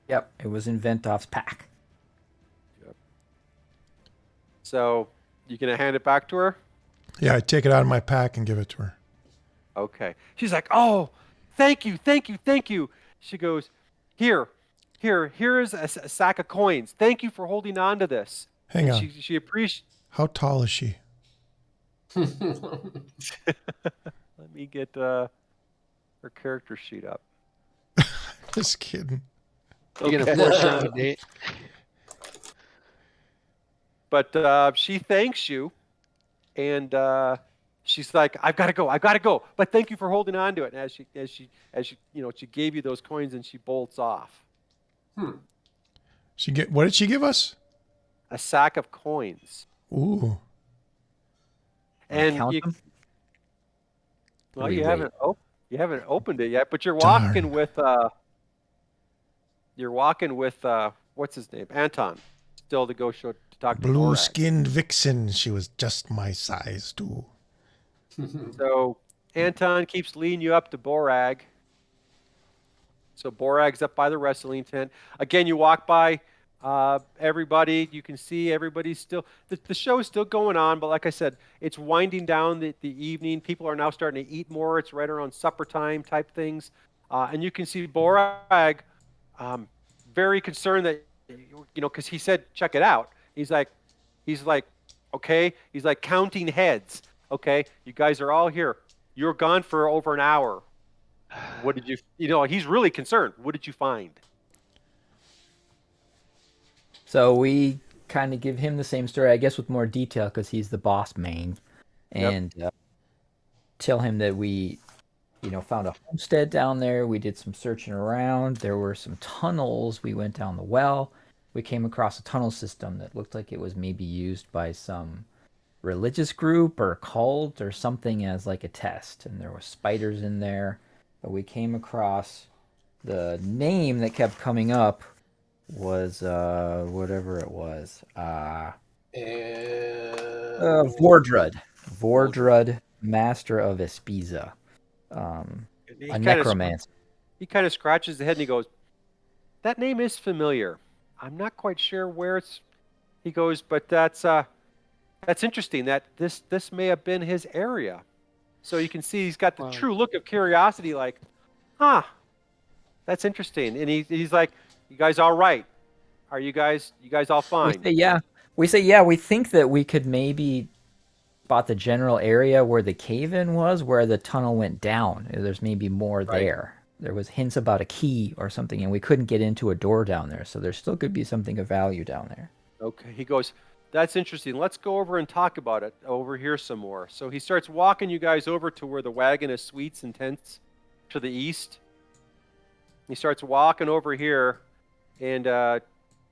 Yep, it was in Ventoff's pack. So you gonna hand it back to her? Yeah, I take it out of my pack and give it to her. Okay. She's like, oh, thank you, thank you, thank you. She goes, here is a sack of coins. Thank you for holding on to this. Hang And on. she appreciates. How tall is she? Let me get her character sheet up. Just kidding. You're gonna force her on a date. But she thanks you, and she's like, I've got to go. But thank you for holding on to it. And as she, she gave you those coins, and she bolts off. What did she give us? A sack of coins. Ooh. And Count you, them? well, We you wait. haven't opened it yet, but you're Darn. walking with what's his name, Anton, still to go to talk to Borak. Blue-skinned vixen. She was just my size, too. So Anton keeps leading you up to Borag. So Borag's up by the wrestling tent. Again, you walk by everybody. You can see everybody's still, the show is still going on, but like I said, it's winding down the evening. People are now starting to eat more. It's right around supper time type things. And you can see Borag very concerned that, because he said, check it out. He's like, okay. He's like counting heads. Okay, you guys are all here. You're gone for over an hour. What did he's really concerned. What did you find? So we kind of give him the same story, I guess, with more detail because he's the boss main, and tell him that we, found a homestead down there. We did some searching around. There were some tunnels. We went down the well. We came across a tunnel system that looked like it was maybe used by some religious group or cult or something as like a test, and there were spiders in there. But we came across the name that kept coming up was whatever it was. Vordrud, master of Espiza. A necromancer. He kind of scratches the head and he goes, that name is familiar. I'm not quite sure where it's. He goes, but that's interesting. That this may have been his area. So you can see he's got the true look of curiosity, like, that's interesting. And he's like, you guys all right? Are you guys all fine? We say yeah. We think that we could maybe spot the general area where the cave-in was, where the tunnel went down. There's maybe more there. There was hints about a key or something, and we couldn't get into a door down there. So there still could be something of value down there. Okay. He goes, that's interesting. Let's go over and talk about it over here some more. So he starts walking you guys over to where the wagon of sweets and tents to the east. He starts walking over here, and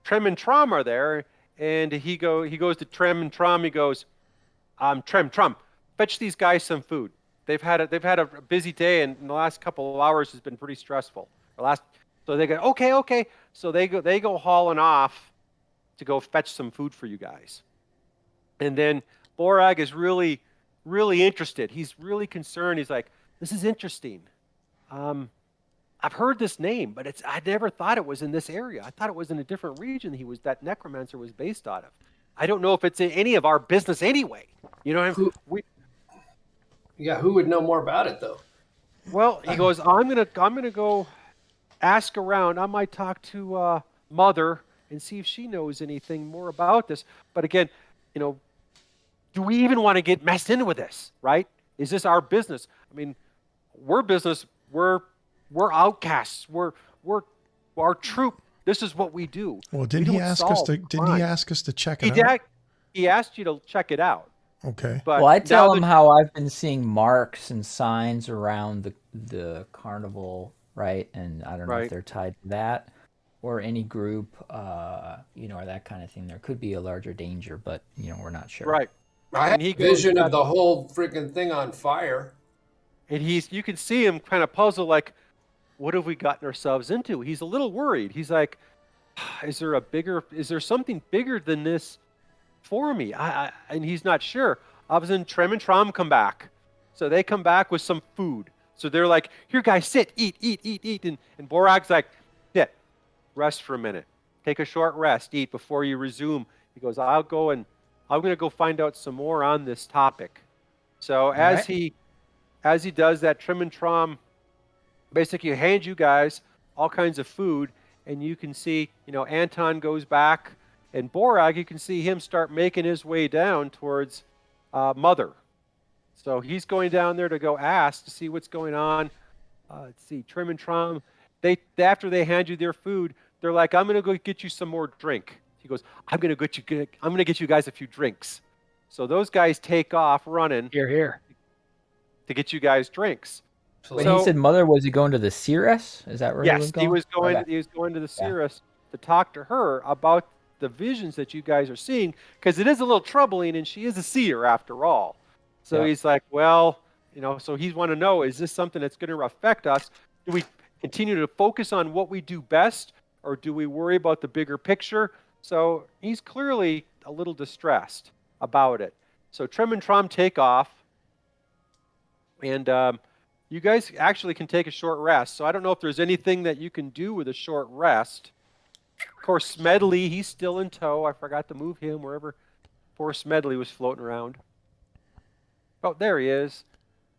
Trem and Trom are there, and he goes to Trem and Trom. He goes, Trom, fetch these guys some food. They've had a busy day, and in the last couple of hours has been pretty stressful. So they go, okay. So they go hauling off to go fetch some food for you guys. And then Borag is really, really interested. He's really concerned. He's like, this is interesting. I've heard this name, but I never thought it was in this area. I thought it was in a different region that necromancer was based out of. I don't know if it's in any of our business anyway. Who would know more about it though? Well, he goes, I'm gonna go ask around. I might talk to Mother and see if she knows anything more about this. But again, do we even want to get messed in with this, right? Is this our business? I mean, we're business. We're outcasts. We're our troop. This is what we do. Well, didn't he ask us to check it out? He asked you to check it out. Okay. But I tell him how I've been seeing marks and signs around the carnival, right? And I don't know if they're tied to that or any group, or that kind of thing. There could be a larger danger, but we're not sure. Right. I had a vision of the whole freaking thing on fire. And you can see him kind of puzzled, like, what have we gotten ourselves into? He's a little worried. He's like, is there something bigger than this for me? And he's not sure. All of a sudden, Trem and Trom come back. So they come back with some food. So they're like, here, guys, sit, eat. And Borag's like, sit, rest for a minute. Take a short rest, eat before you resume. He goes, I'll go and I'm going to go find out some more on this topic. So as right. he does that, Trim and Trom basically hand you guys all kinds of food, and you can see, Anton goes back, and Borag, you can see him start making his way down towards Mother. So he's going down there to go ask to see what's going on. Let's see, Trim and Trom, after they hand you their food, they're like, I'm going to go get you some more drink. He goes, I'm going to get you guys a few drinks. So those guys take off running Here. to get you guys drinks. When So- he said mother, was he going to the Cirrus? Is that where he was Yes, going? he was going to the Cirrus to talk to her about the visions that you guys are seeing, because it is a little troubling, and she is a seer after all. So Yeah. he's like, well, so he's want to know, is this something that's going to affect us? Do we continue to focus on what we do best, or do we worry about the bigger picture? So he's clearly a little distressed about it. So Trim and Trom take off, and you guys actually can take a short rest. So I don't know if there's anything that you can do with a short rest. Of course, Smedley, he's still in tow. I forgot to move him wherever poor Smedley was floating around. Oh, there he is.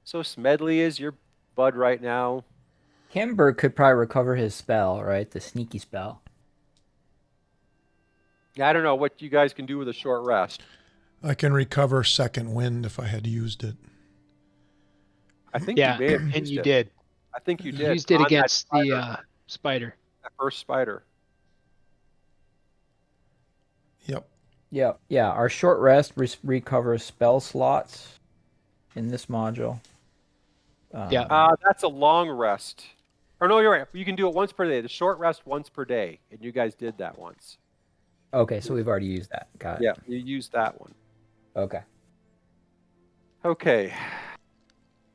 So Smedley is your bud right now. Kimber could probably recover his spell, right? The sneaky spell. I don't know what you guys can do with a short rest. I can recover second wind if I had used it. I think Yeah, you may have and used you it. did. I think you You did. used it on that against spider, the spider. that first spider. Yep. Yeah. Our short rest recovers spell slots in this module. Yeah. That's a long rest. Or no, you're right. You can do it once per day. The short rest once per day, and you guys did that once. Okay, so we've already used that. Got it. Yeah, you used that one. Okay. Okay.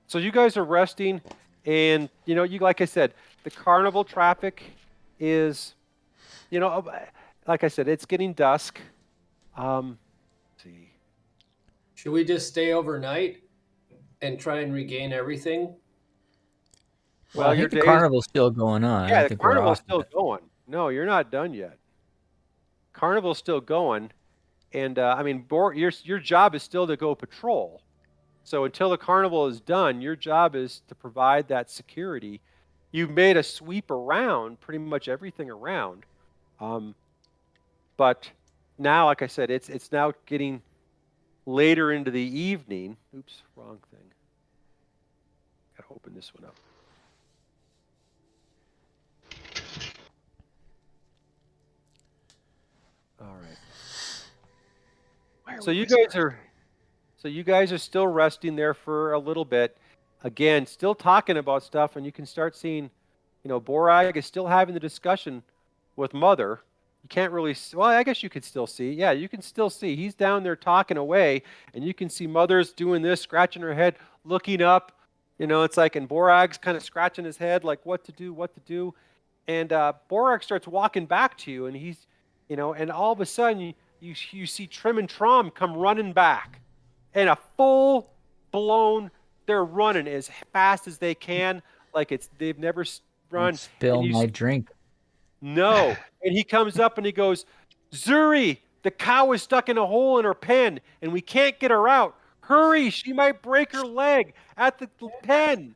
So you guys are resting, and you like I said, the carnival traffic is, like I said, it's getting dusk. Let's see. Should we just stay overnight and try and regain everything? Well, I your think the days- carnival's still going on. I Yeah, don't the think we're carnival's off still yet. going. No, you're not done yet. Carnival's still going, and your job is still to go patrol. So until the carnival is done, your job is to provide that security. You've made a sweep around pretty much everything around, but now, like I said, it's now getting later into the evening. Oops, wrong thing. Gotta open this one up. All right. So you guys are still resting there for a little bit. Again, still talking about stuff, and you can start seeing, Borag is still having the discussion with Mother. You can't really, well, I guess you could still see. Yeah, you can still see. He's down there talking away, and you can see Mother's doing this, scratching her head, looking up. It's like, and Borag's kind of scratching his head, like what to do. And Borag starts walking back to you, and he's, and all of a sudden you see Trim and Trom come running back, and a full-blown, they're running as fast as they can, like they've never run. Spill my drink. No, and he comes up and he goes, Zuri, the cow is stuck in a hole in her pen, and we can't get her out. Hurry, she might break her leg at the pen.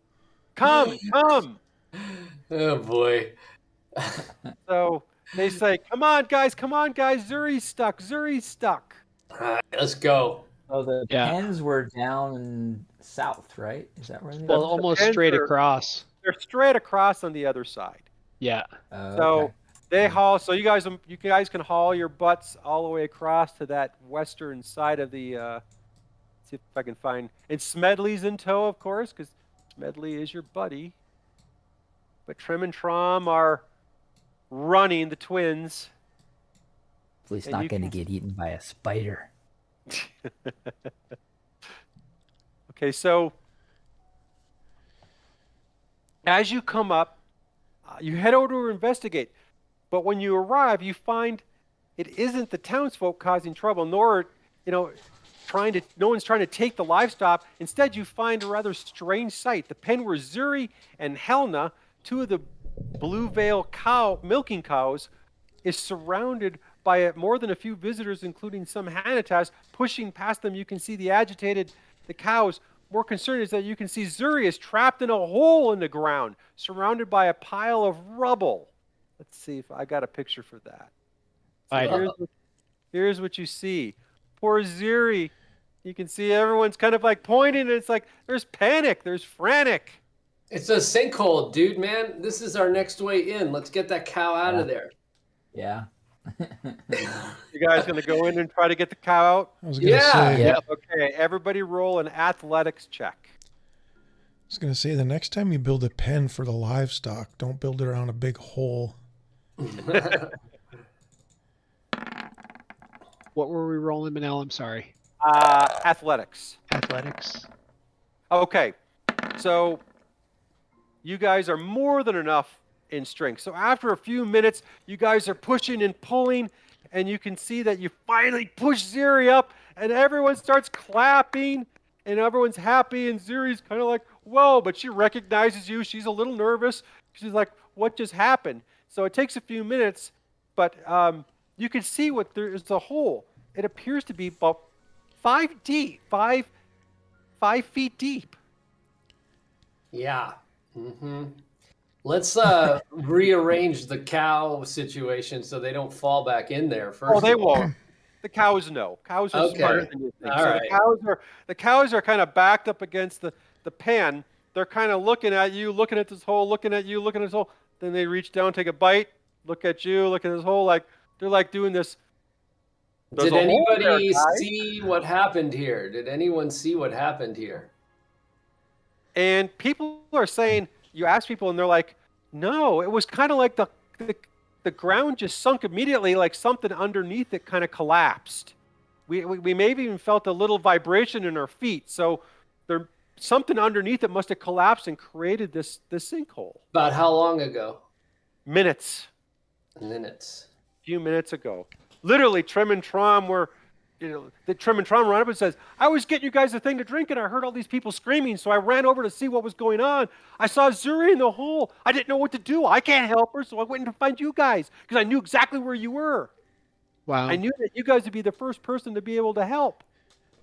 Come. Oh boy. So they say, come on, guys, Zuri's stuck. All right, let's go. Oh, the Yeah. pens were down south, right? Is that where they Well, were? almost pens straight are- across. They're straight across on the other side. Yeah. So Okay. they haul. So you guys can haul your butts all the way across to that western side of the. See if I can find. And Smedley's in tow, of course, because Smedley is your buddy. But Trim and Trom are running, the twins. Hopefully it's and not you going to can- get eaten by a spider. Okay, so as you come up, you head over to investigate. But when you arrive, you find it isn't the townsfolk causing trouble, nor, no one's trying to take the livestock. Instead, you find a rather strange sight. The pen where Zuri and Helena, two of the Blue Veil milking cows, is surrounded by more than a few visitors, including some Hanatas. Pushing past them, you can see the cows. More concerned is that you can see Zuri is trapped in a hole in the ground, surrounded by a pile of rubble. Let's see if I got a picture for that. So here's what you see. Poor Zuri. You can see everyone's kind of like pointing, and it's like there's panic, there's frantic. It's a sinkhole, dude, man. This is our next way in. Let's get that cow out of there. Yeah. You guys gonna go in and try to get the cow out? I was gonna say. Yeah. Okay, everybody roll an athletics check. I was gonna say the next time you build a pen for the livestock, don't build it around a big hole. What were we rolling, Minel? I'm sorry. Athletics. Athletics. Okay, so you guys are more than enough in strength. So after a few minutes, you guys are pushing and pulling, and you can see that you finally push Zuri up, and everyone starts clapping, and everyone's happy, and Zuri's kind of like, whoa, but she recognizes you. She's a little nervous. She's like, what just happened? So it takes a few minutes, but you can see what there is a hole. It appears to be about 5 feet deep. Yeah. Mm-hmm. Let's rearrange the cow situation so they don't fall back in there first. Oh, they won't. The cows know. Cows are smarter than you think. All so right. the cows are kind of backed up against the pen. They're kind of looking at you, looking at this hole, looking at you, looking at this hole. Then they reach down, take a bite, look at you, look at this hole. Like they're like doing this. Did anybody see what happened here? Did anyone see what happened here? And people are saying, you ask people, and they're like, no, it was kind of like the ground just sunk immediately, like something underneath it kind of collapsed. We may have even felt a little vibration in our feet. So there something underneath it must have collapsed and created this sinkhole. About how long ago? Minutes. Minutes. A few minutes ago. Literally, Trim and Trom were, the Trim and Trom run up and says, I was getting you guys a thing to drink, and I heard all these people screaming, so I ran over to see what was going on. I saw Zuri in the hole. I didn't know what to do. I can't help her, so I went to find you guys, because I knew exactly where you were. Wow. I knew that you guys would be the first person to be able to help.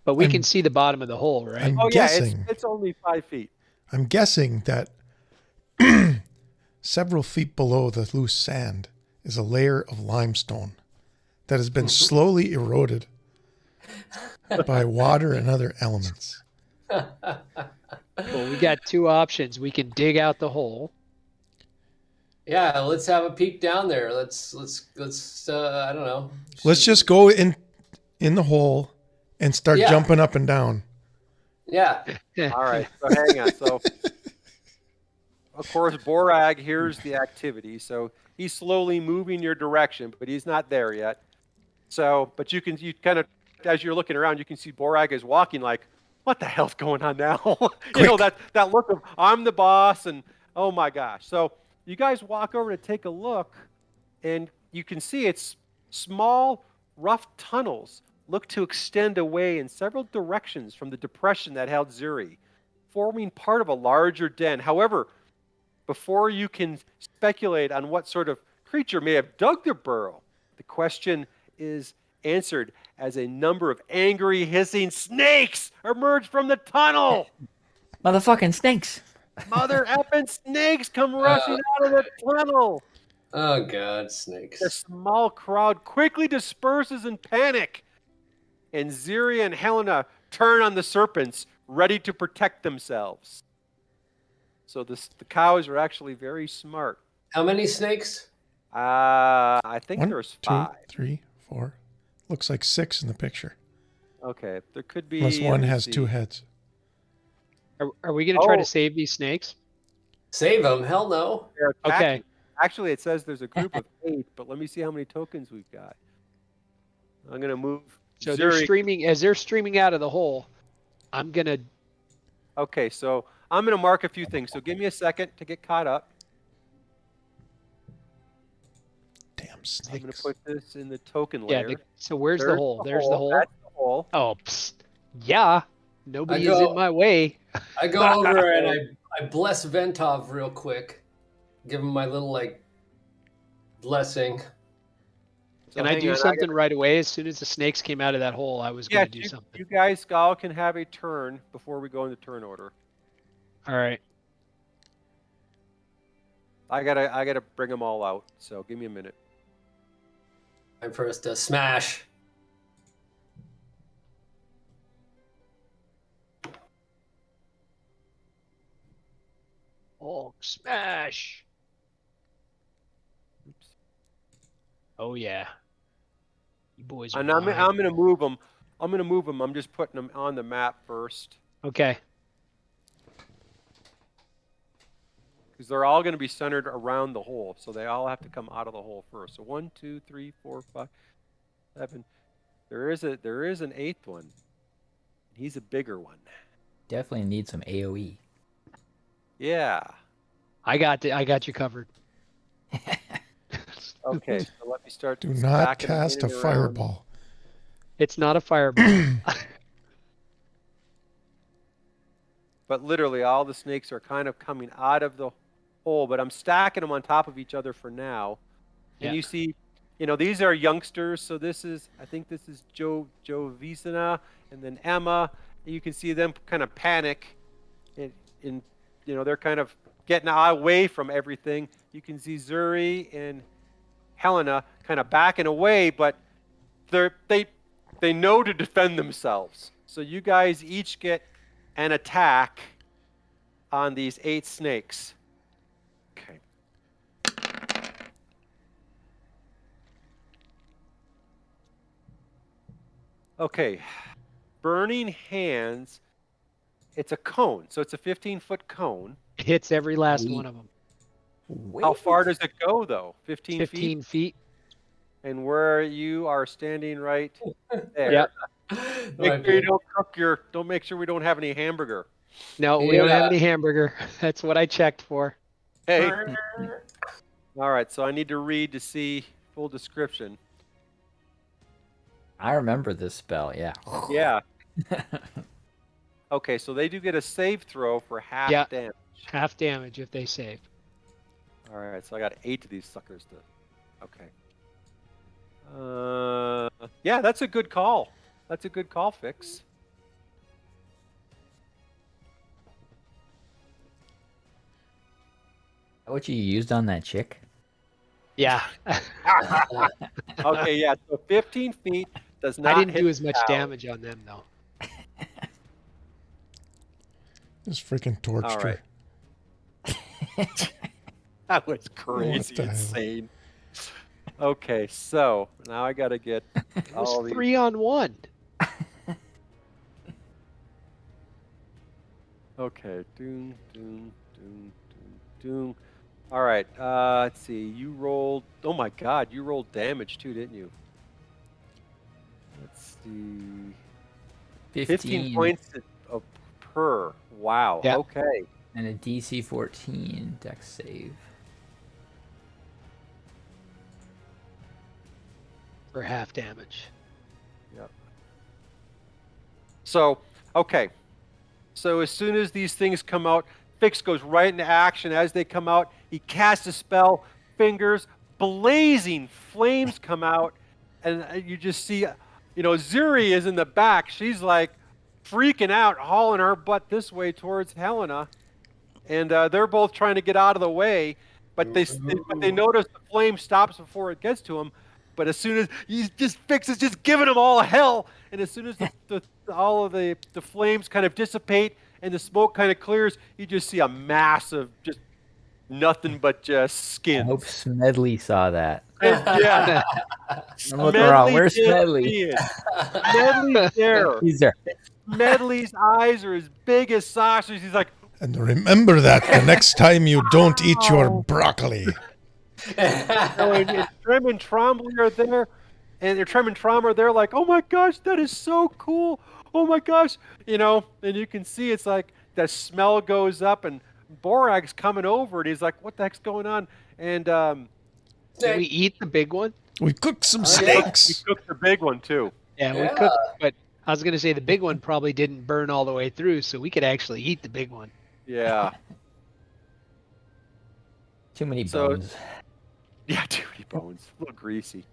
But we can see the bottom of the hole, right? I'm Oh, guessing, yeah, it's only 5 feet. I'm guessing that several feet below the loose sand is a layer of limestone that has been slowly eroded by water and other elements. Well, we got two options. We can dig out the hole. Yeah, let's have a peek down there. Let's I don't know. Let's just go in the hole and start jumping up and down. Yeah. All right, so hang on. So, of course, Borag hears the activity, so he's slowly moving your direction, but he's not there yet. So, but you kind of, as you're looking around, you can see Borag is walking like, what the hell's going on now? You know, that look of, I'm the boss, and oh my gosh. So you guys walk over to take a look, and you can see it's small, rough tunnels look to extend away in several directions from the depression that held Zuri, forming part of a larger den. However, before you can speculate on what sort of creature may have dug their burrow, the question is answered as a number of angry, hissing snakes emerge from the tunnel. Motherfucking snakes. Mother effing snakes come rushing out of the tunnel. Oh, God, snakes. The small crowd quickly disperses in panic, and Ziri and Helena turn on the serpents, ready to protect themselves. So the cows are actually very smart. How many snakes? I think One, there's 2, 5. 3, 4. Looks like 6 in the picture. Okay, there could be. Unless one has 2 heads. Are we going to try to save these snakes? Save them? Hell no. Okay. Actually, it says there's a group of 8, but let me see how many tokens we've got. I'm going to move. So they're streaming, as they're streaming out of the hole, I'm going to. Okay, so I'm going to mark a few things. So give me a second to get caught up. Damn snakes. I'm going to put this in the token layer. Yeah. So where's the hole? There's the hole. That's the hole. Oh, yeah. Nobody is in my way. I go over and I bless Ventov real quick. Give him my little, blessing. So Can I hang do on, something right away? As soon as the snakes came out of that hole, I was Yeah, going to do something. you guys all can have a turn before we go into turn order. All right. I gotta bring them all out. So give me a minute. Time for us to smash. Hulk smash. Oops. Oh yeah. You boys are And I'm mine. gonna move them. I'm just putting them on the map first Okay. because they're all gonna be centered around the hole. So they all have to come out of the hole first. So 1, 2, 3, 4, 5, 7. There is an 8th one. He's a bigger one. Definitely need some AOE. Yeah. I got you covered. Okay. So let me start. Do not stacking them cast in a and around. fireball. It's not a fireball. But literally, all the snakes are kind of coming out of the hole. But I'm stacking them on top of each other for now. And Yeah. you see, these are youngsters. So I think this is Joe Vicina, and then Emma. And you can see them kind of panic, they're kind of getting away from everything. You can see Zuri and Helena kind of backing away, but they know to defend themselves. So you guys each get an attack on these 8 snakes. Okay. Okay. Burning Hands. It's a cone, so it's a 15-foot cone. Hits every last Sweet. one of them. How far does it go, though? 15 feet? 15 feet. And where you are standing right there. Yep. Make sure you don't make sure we don't have any hamburger. No, we don't have Yeah. any hamburger. That's what I checked for. Hey. All right, so I need to read to see full description. I remember this spell, yeah. Yeah. Okay, so they do get a save throw for half Yeah. damage. Half damage if they save. All right, so I got 8 of these suckers to. Okay. Yeah, that's a good call. That's a good call, Fix. What you used on that chick? Yeah. Okay, yeah. So 15 feet does not. I didn't hit do as much the tower. damage on them though. Just freaking torched All her. right. That was crazy, the hell? insane. Okay, so now I got to get It was all these. 3-on-1. Okay, doom, doom, doom, doom, doom. All right, let's see. You rolled. Oh my God, you rolled damage too, didn't you? Let's see. 15 points of per. Wow. Yeah. Okay. And a DC 14 dex save. For half damage. Yep. So, okay. So as soon as these things come out, Fix goes right into action. As they come out, he casts a spell, fingers, blazing flames come out, and you just see, Zuri is in the back. She's like freaking out, hauling her butt this way towards Helena, and they're both trying to get out of the way, but they notice the flame stops before it gets to them. But as soon as Fix is just giving them all hell, and as soon as all of the flames kind of dissipate and the smoke kind of clears, you just see a massive, just nothing but just I skins. hope Smedley saw that. And, yeah, I'm looking around. Where's Smedley? Medley's there. He's there. Medley's eyes are as big as saucers. He's like, And remember that the next time you don't eat your broccoli. and Trim and Trombley are there, and Trim and Trom are there like, oh my gosh, that is so cool. Oh my gosh. And you can see it's like the smell goes up, and Borag's coming over, and he's like, what the heck's going on? And Did we eat the big one? We cooked some we snakes. cooked the big one too. Yeah, we cooked, but I was going to say the big one probably didn't burn all the way through, so we could actually eat the big one. Yeah. Too many So- bones. Yeah, too many bones. A little greasy.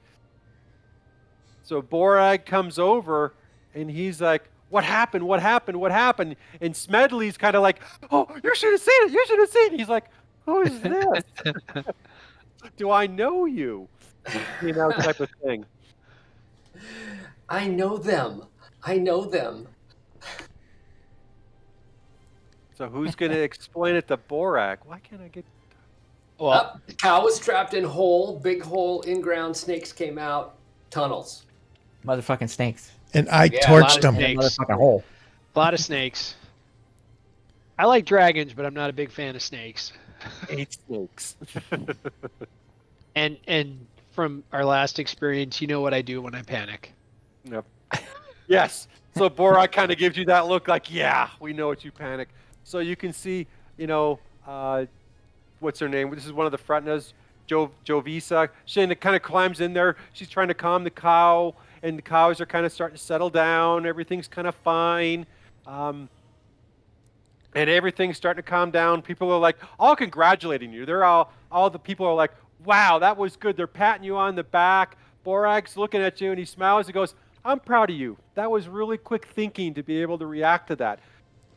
So Borag comes over, and he's like, "What happened? What happened? What happened?" And Smedley's kind of like, "Oh, you should have seen it. You should have seen it." He's like, "Who is this? Do I know you?" You know, type of thing. I know them. I know them. So who's going to explain it to Borag? Why can't I get? Well, Up, the cow was trapped in hole, big hole, in-ground, snakes came out, tunnels. Motherfucking snakes. And I Yeah, torched a lot them. of snakes. Motherfucking hole. A lot of snakes. I like dragons, but I'm not a big fan of snakes. 8 snakes. And from our last experience, you know what I do when I panic. Yep. Yes. So Borag kind of gives you that look like, yeah, we know what you panic. So you can see, you know, what's her name? This is one of the Fretnas, Jovisa. She kind of climbs in there. She's trying to calm the cow, and the cows are kind of starting to settle down. Everything's kind of fine. And everything's starting to calm down. People are like, all congratulating you. They're all the people are like, wow, that was good. They're patting you on the back. Borag's looking at you, and he smiles and goes, I'm proud of you. That was really quick thinking to be able to react to that.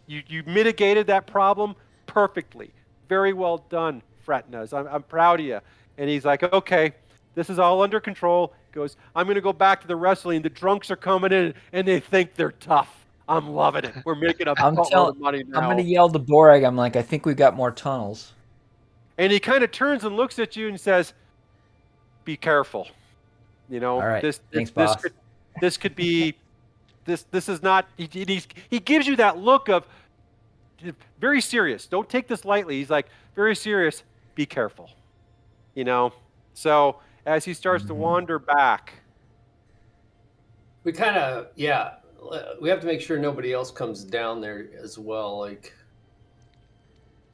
You mitigated that problem perfectly. Very well done, Fretnas. I'm proud of you. And he's like, okay, this is all under control. He goes, I'm going to go back to the wrestling. The drunks are coming in, and they think they're tough. I'm loving it. We're making a buttload of money now. I'm going to yell to Borag. I'm like, I think we got more tunnels. And he kind of turns and looks at you and says, be careful. You know, all right. This could be, this is not, he gives you that look of very serious. Don't take this lightly. He's like, very serious. Be careful. You know, so as he starts to wander back. We kind of, yeah, we have to make sure nobody else comes down there as well, like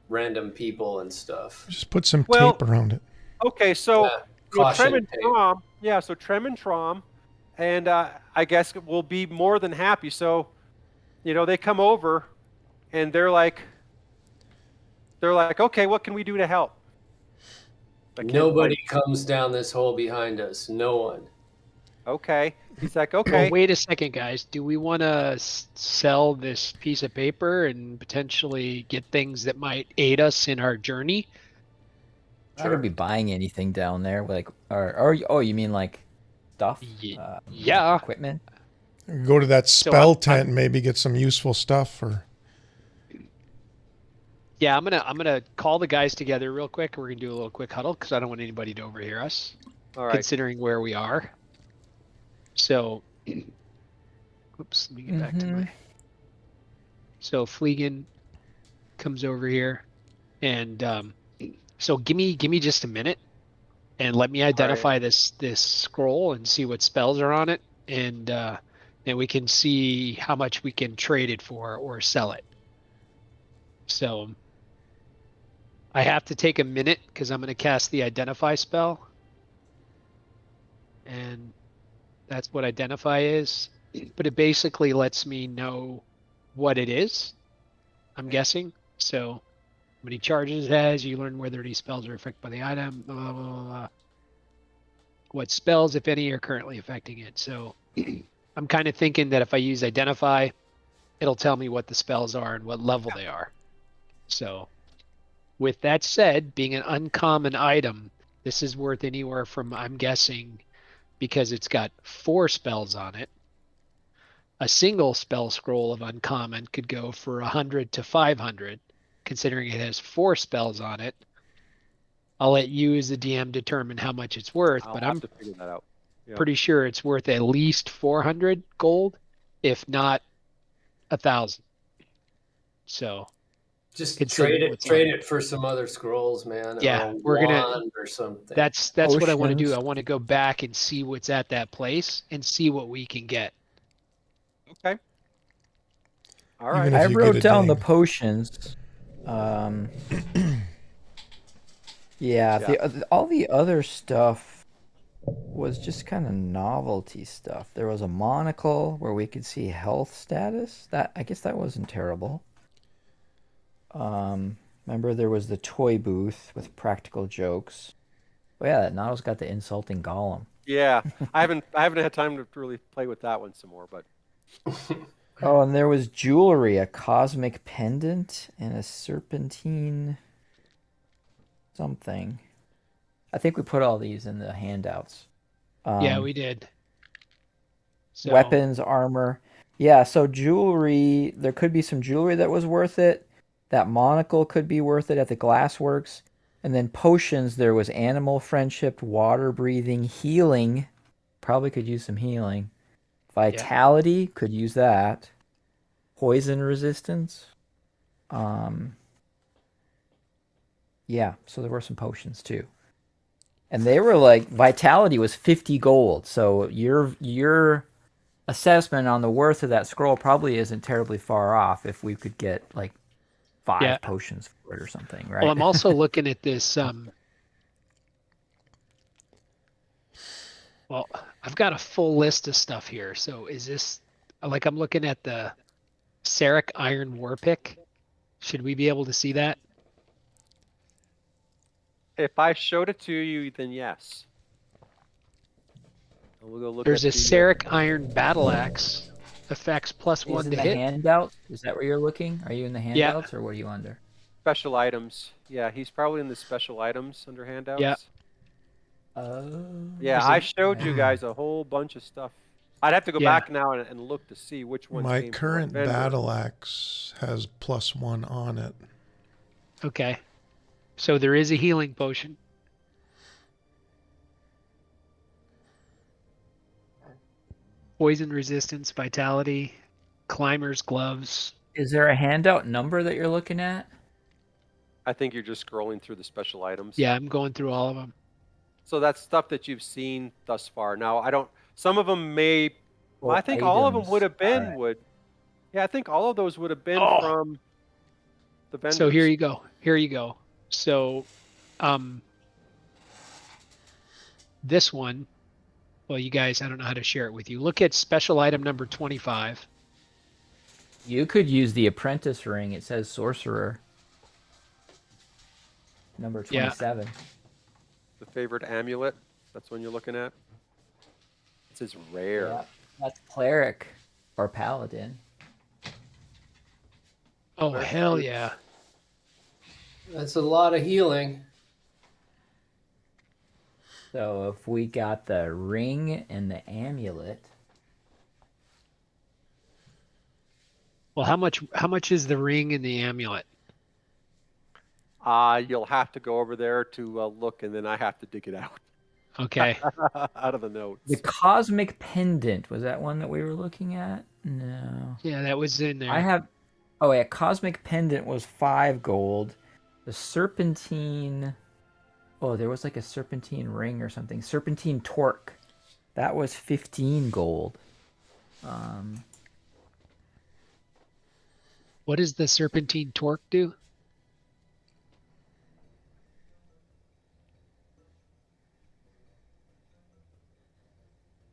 random people and stuff. Just put some tape around it. Okay, so caution Trem and tape. Trom, yeah, so Trem and Trom, and I guess we'll be more than happy. So, you know, they come over, and they're like, okay, what can we do to help? Nobody comes down this hole behind us. No one. Okay. He's like, okay. Well, wait a second, guys. Do we want to sell this piece of paper and potentially get things that might aid us in our journey? I'm not gonna be buying anything down there, like, or oh, you mean like stuff? Yeah. Equipment. Go to that spell tent and maybe get some useful stuff. Or yeah, I'm gonna call the guys together real quick. We're gonna do a little quick huddle because I don't want anybody to overhear us. All right. Considering where we are. So, oops, let me get back to my. So Fleegan comes over here, and so give me just a minute, and let me identify this scroll and see what spells are on it, and we can see how much we can trade it for or sell it. So I have to take a minute because I'm going to cast the identify spell, and that's what identify is, but it basically lets me know what it is, I'm guessing. So how many charges it has, you learn whether these spells are affected by the item, blah, blah, blah, blah. What spells, if any, are currently affecting it. So I'm kind of thinking that if I use identify, it'll tell me what the spells are and what level they are. So with that said, being an uncommon item, this is worth anywhere from, I'm guessing, because it's got 4 spells on it. A single spell scroll of uncommon could go for 100 to 500, considering it has 4 spells on it. I'll let you as the DM determine how much it's worth, but I'm to figure that out. Yeah. Pretty sure it's worth at least 400 gold, if not 1,000. So just trade it for some other scrolls, man. Yeah, we're gonna or something. That's what I want to do. I want to go back and see what's at that place and see what we can get. Okay. All right. I wrote down the potions. All the other stuff was just kind of novelty stuff. There was a monocle where we could see health status. I guess that wasn't terrible. Remember there was the toy booth with practical jokes. Oh yeah, that Nado's got the insulting golem. Yeah, I haven't had time to really play with that one some more, but Oh, and there was jewelry, a cosmic pendant and a serpentine something. I think we put all these in the handouts. Yeah, we did. So, Weapons, armor. Yeah, so jewelry, there could be some jewelry that was worth it. That monocle could be worth it at the glassworks. And then potions, there was animal friendship, water breathing, healing. Probably could use some healing. Vitality, could use that. Poison resistance. Yeah, so there were some potions too. And they were like, vitality was 50 gold. So your assessment on the worth of that scroll probably isn't terribly far off if we could get like 5 Yeah. potions for it or something, right? well, I'm also looking at this. Well, I've got a full list of stuff here. So is this like I'm looking at the Sarek Iron War Pick? Should we be able to see that? if I showed it to you, then yes. And we'll go look There's a at the, Sarek Iron Battle Axe. Effects plus Is 1 in to the hit. handout? Is that where you're looking? Are you in the handouts or what are you under? special items. Yeah, he's probably in the special items under handouts. Yeah. Oh. Yeah, I showed you guys a whole bunch of stuff. I'd have to go Yeah. back now and look to see which ones My came from what current vendor. battle axe has +1 on it. Okay. So there is a healing potion. Poison resistance, vitality, climber's gloves. Is there a handout number that you're looking at? I think you're just scrolling through the special items. Yeah, I'm going through all of them. So that's stuff that you've seen thus far. Now, I don't. Some of them may. Well, Or I think all of them items. would have been Alright. would. Yeah, I think all of those would have been Oh. from the vendors. So here you go. Here you go. So, this one, well, you guys, I don't know how to share it with you. Look at special item number 25. You could use the apprentice ring. It says sorcerer. Number Yeah. 27. The favorite amulet. That's one you're looking at. It says rare. Yeah, that's cleric or paladin. Oh, Where's hell the- yeah. That's a lot of healing. So if we got the ring and the amulet, Well, how much is the ring and the amulet? You'll have to go over there to look, and then I have to dig it out Okay. out of the notes. the cosmic pendant, was that one that we were looking at? No. Yeah, that was in there. I have, oh yeah, cosmic pendant was 5 gold. The serpentine, oh, there was like a serpentine ring or something. Serpentine torque, that was 15 gold. What does the serpentine torque do?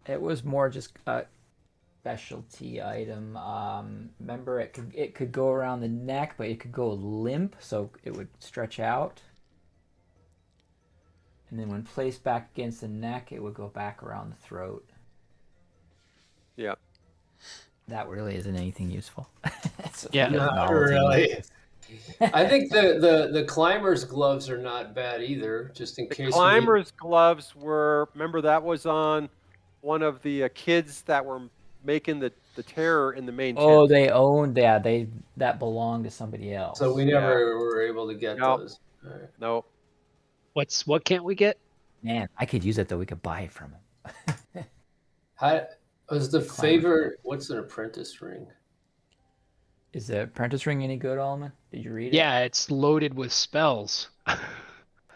It was more just a specialty item. Remember, it could go around the neck, but it could go limp, so it would stretch out. And then when placed back against the neck, it would go back around the throat. Yeah. That really isn't anything useful. It's Yeah. just Not novelty. really. I think the climber's gloves are not bad either, just in The case. climber's gloves were. Remember that was on one of the kids that were making the terror in the main tent. Oh, they owned that. That belonged to somebody else. So we never were able to get No. those. All right. No. What can't we get? Man, I could use it though. We could buy it from him. How was the Climber. favorite? What's an apprentice ring? Is the apprentice ring any good, Alman? Did you read it? Yeah, it's loaded with spells.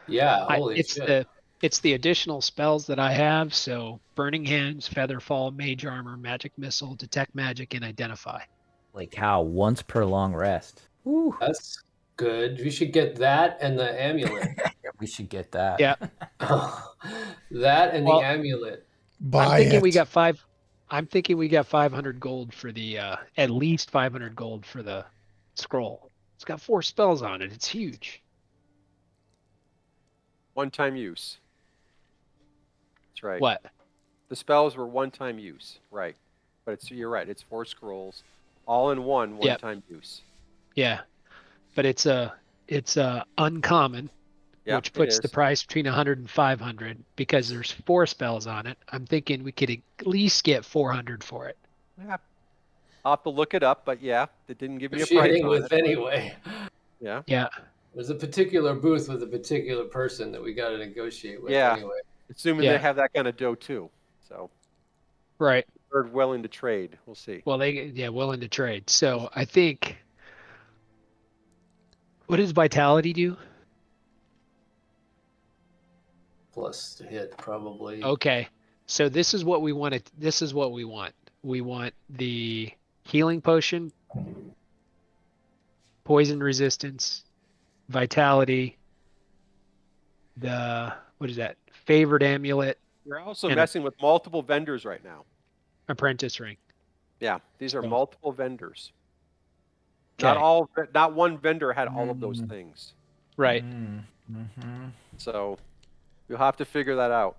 Yeah, holy shit. It's the additional spells that I have. So Burning Hands, Featherfall, Mage Armor, Magic Missile, Detect Magic, and Identify. Like how? Once per long rest. Woo. That's good. We should get that and the amulet. We should get that. Yeah. That and Well, the amulet. Buy I'm thinking it. we got 500 gold for the at least 500 gold for the scroll. It's got 4 spells on it. It's huge. One-time use. That's right. What? The spells were one-time use, right? But you're right. It's 4 scrolls, all in one-time use. Yeah, but it's uncommon, Yeah, which it puts is. the price between 100 and 500 because there's 4 spells on it. I'm thinking we could at least get 400 for it. Yeah. I'll have to look it up, but yeah, it didn't give me a price Negotiating on with it. anyway. Yeah. Yeah. There's a particular booth with a particular person that we got to negotiate with Yeah. anyway. Assuming they have that kind of dough too. So Right. they're willing to trade. We'll see. Well, willing to trade. So I think. What does vitality do? Plus to hit probably. Okay. So this is what we want. This is what we want. We want the healing potion, poison resistance, vitality, what is that? Favored amulet, You're also and messing with multiple vendors right now. apprentice ring. Yeah, these are So- multiple vendors. Okay. Not one vendor had all of those things. Right. Mm-hmm. So you'll have to figure that out.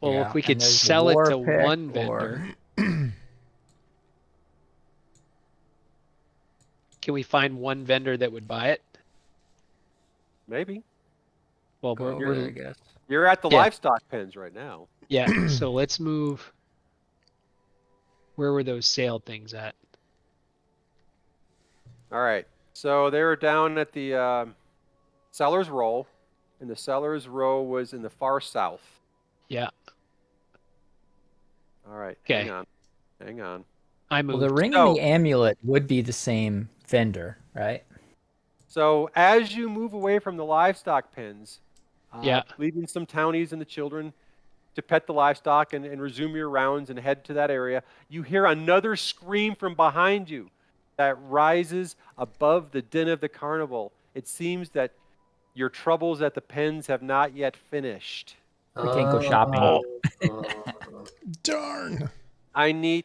Well, Yeah, if we and could there's the sell it war to pick one or- vendor, can we find one vendor that would buy it? Maybe. Well, Go over there, I guess. You're at the Yeah. livestock pens right now. yeah. So let's move. Where were those sale things at? All right. So they were down at the seller's row, and the seller's row was in the far south. Yeah. All right. Okay. Hang on. I Well, moved. the ring So- and the amulet would be the same vendor, right? So as you move away from the livestock pens, Yeah. leaving some townies and the children to pet the livestock and resume your rounds and head to that area, you hear another scream from behind you that rises above the din of the carnival. It seems that your troubles at the pens have not yet finished. We can't go shopping. Darn.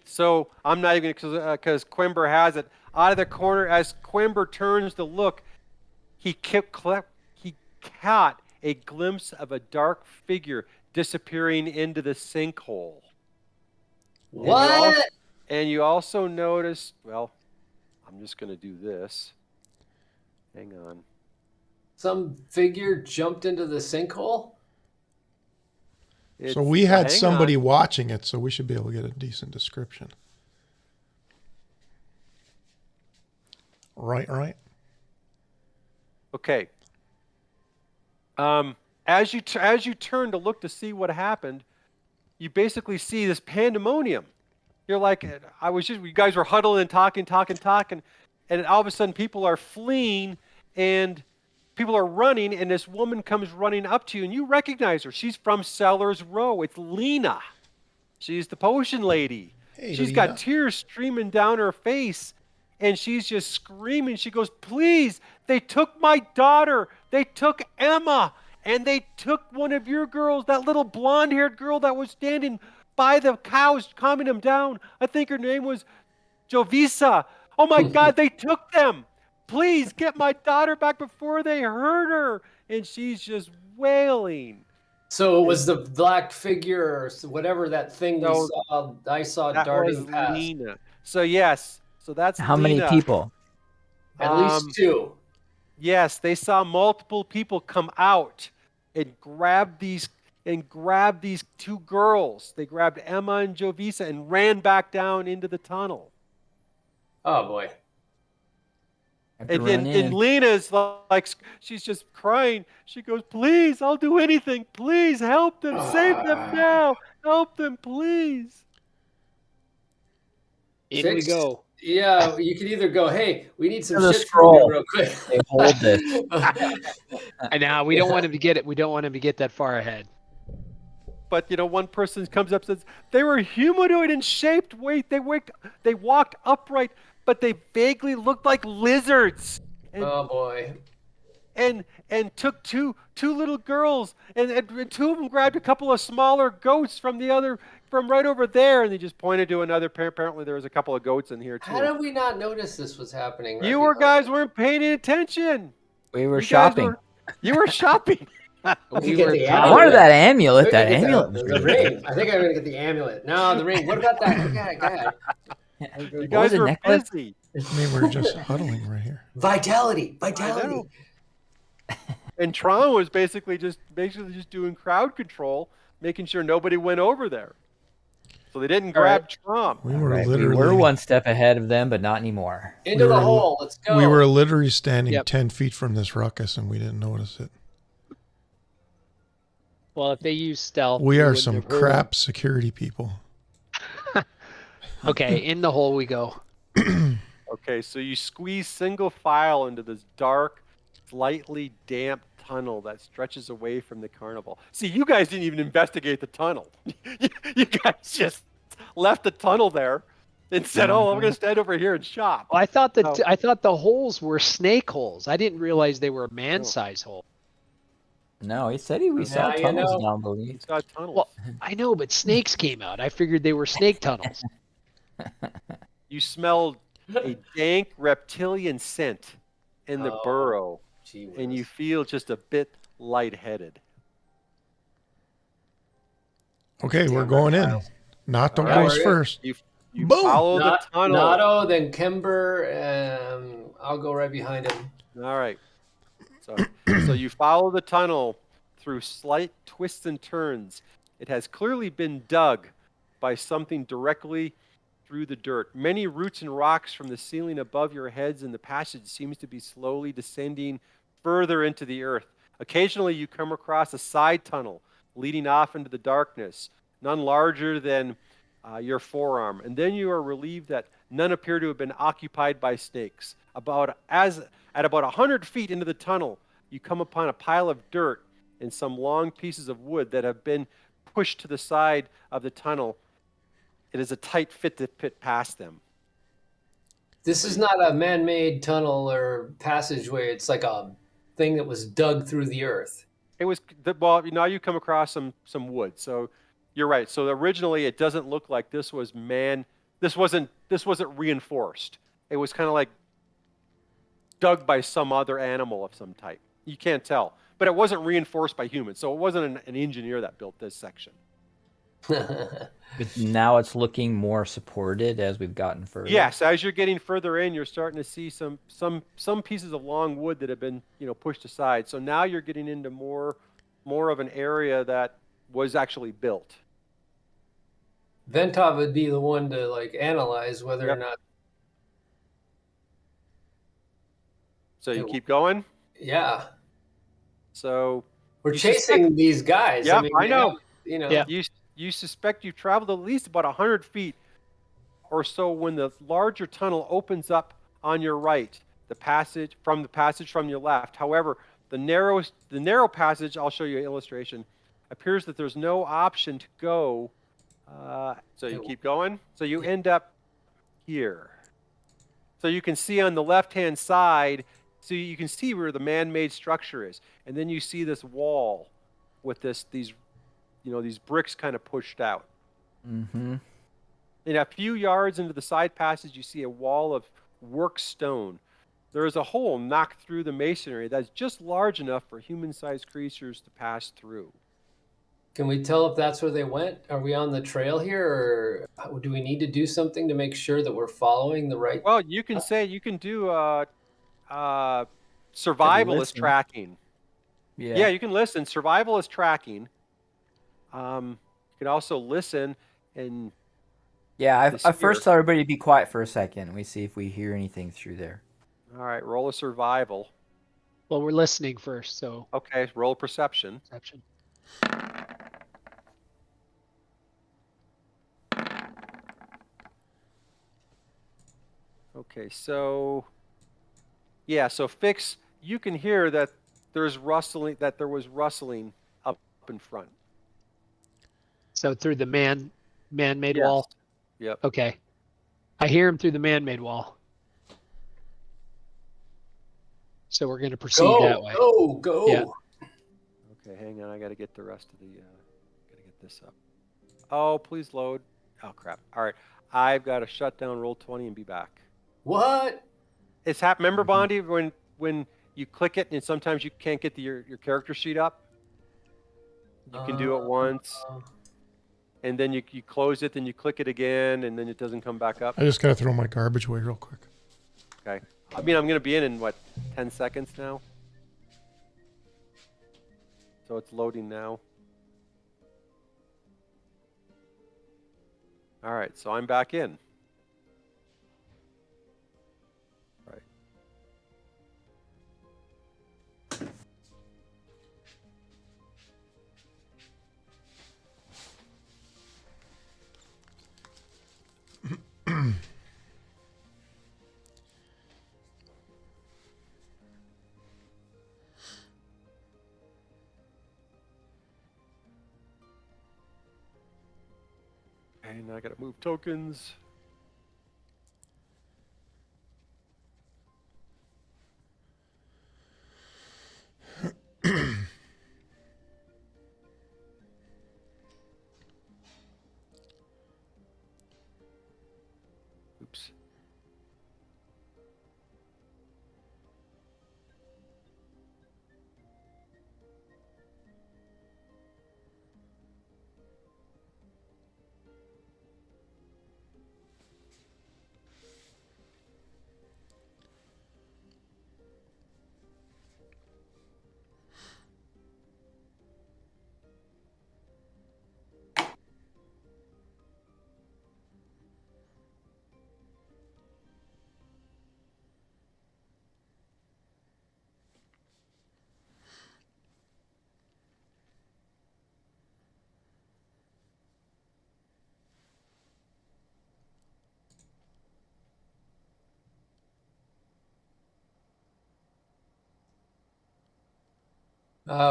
So I'm not even because Quimber has it out of the corner. As Quimber turns to look, he caught a glimpse of a dark figure disappearing into the sinkhole. What? And you also notice, well, I'm just going to do this. Hang on. Some figure jumped into the sinkhole? So we had hang somebody on. watching it, so we should be able to get a decent description. Right. Okay. As you turn to look to see what happened, you basically see this pandemonium. You're like, you guys were huddling and talking, and all of a sudden people are fleeing and people are running, and this woman comes running up to you, and you recognize her. She's from Seller's Row. It's Lena. She's the potion lady. Hey, She's Lena. got tears streaming down her face, and she's just screaming. She goes, "Please, they took my daughter. They took Emma, and they took one of your girls, that little blonde-haired girl that was standing by the cows, calming them down. I think her name was Jovisa. Oh my God, they took them. Please get my daughter back before they hurt her." And she's just wailing. So it was the black figure or whatever that thing No, I saw That darting was past. Lena. So yes, so that's How many Lena. people? At least 2. Yes, they saw multiple people come out and grab these 2 girls. They grabbed Emma and Jovisa and ran back down into the tunnel. Oh boy. Have to And run in. and Lena's like, she's just crying. She goes, "Please, I'll do anything. Please help them. Save them now. Help them, please." In we Fixed. go. Yeah, you could either go, hey, we need some The shit from you scroll. real quick. They hold this. And now we don't want him to get it. We don't want him to get that far ahead. But one person comes up and says they were humanoid in shaped. They walked upright, but they vaguely looked like lizards. And Oh boy. and took two little girls, and 2 of them grabbed a couple of smaller goats from right over there, and they just pointed to another. Apparently, there was a couple of goats in here too. How did we not notice this was happening? Right You behind us? guys weren't paying attention. We were You guys shopping. You were shopping. We We could get were the I proud. wanted amulet. that amulet. We could That get amulet was the good. ring. I think I'm gonna get the amulet. No, the ring. What about that? Go ahead. You What guys was it, were necklace? busy. I mean, we're just huddling right here. Vitality. I know. And Tron was basically just doing crowd control, making sure nobody went over there. So they didn't grab Tron. We were Right, we literally were one step ahead of them, but not anymore. Into the hole. Let's go. We were literally standing Yep. 10 feet from this ruckus, and we didn't notice it. Well, if they use stealth, We are wouldn't some have heard 'em. crap security people. Okay, in the hole we go. Okay, so you squeeze single file into this dark, slightly damp tunnel that stretches away from the carnival. See, you guys didn't even investigate the tunnel. You guys just left the tunnel there and said, "Oh, I'm going to stand over here and shop." Well, I thought Oh. I thought the holes were snake holes. I didn't realize they were man-sized holes. No, he said we saw Now you tunnels know. down beneath. It's got tunnels. Well, I know, but snakes came out. I figured they were snake tunnels. You smelled a dank reptilian scent in the Oh, burrow, Gee whiz. and you feel just a bit lightheaded. Okay, we're Damn going in. reptiles. Nato All right. goes first. You Boom! follow the tunnel. Nato, then Kimber, I'll go right behind him. All right. So you follow the tunnel through slight twists and turns. It has clearly been dug by something directly through the dirt. Many roots and rocks from the ceiling above your heads, and the passage seems to be slowly descending further into the earth. Occasionally you come across a side tunnel leading off into the darkness, none larger than your forearm. And then you are relieved that none appear to have been occupied by snakes. At about 100 feet into the tunnel, you come upon a pile of dirt and some long pieces of wood that have been pushed to the side of the tunnel. It is a tight fit to fit past them. This is not a man-made tunnel or passageway. It's like a thing that was dug through the earth. It was well. Now you come across some wood. So you're right. So originally, it doesn't look like this was man. This wasn't reinforced. It was kind of like dug by some other animal of some type. You can't tell, but it wasn't reinforced by humans. So it wasn't an engineer that built this section. But now it's looking more supported as we've gotten further. Yes, as you're getting further in, you're starting to see some pieces of long wood that have been pushed aside. So now you're getting into more of an area that was actually built. Ventov would be the one to like analyze whether or not. So you keep going. Yeah, So we're You chasing these guys. Yeah, mean, I know. Yeah. You suspect you've traveled at least about 100 feet or so when the larger tunnel opens up on your right, the passage from your left. However, the narrow passage, I'll show you an illustration, appears that there's no option to go. So you keep going. So you end up here. So you can see on the left-hand side, so you can see where the man-made structure is. And then you see this wall with these bricks kind of pushed out. Mm-hmm. And a few yards into the side passage, you see a wall of worked stone. There is a hole knocked through the masonry that's just large enough for human-sized creatures to pass through. Can we tell if that's where they went? Are we on the trail here, or do we need to do something to make sure that we're following the right? Well, you can do survivalist listen. tracking. Yeah, you can listen. Survivalist tracking. You can also listen and. Yeah, The I first sphere. thought everybody to be quiet for a second, and we see if we hear anything through there. All right, roll a survival. Well, we're listening first, so Okay, roll a perception. perception. Okay, so Fix, you can hear that there was rustling up in front. So through the man-made Yes. wall. Yep. Okay. I hear him through the man-made wall. So we're going to proceed that way. Go. Yeah. Okay, hang on. I got to get the rest of the. Got to get this up. Oh, please load. Oh crap! All right, I've got to shut down Roll20 and be back. What? It's happened. Remember, Bondi, when you click it and sometimes you can't get your character sheet up. You can do it once, and then you close it, then you click it again, and then it doesn't come back up. I just gotta throw my garbage away real quick. Okay. I mean, I'm going to be in what, 10 seconds now? So it's loading now. All right, so I'm back in. All right. And I gotta move tokens. Oops.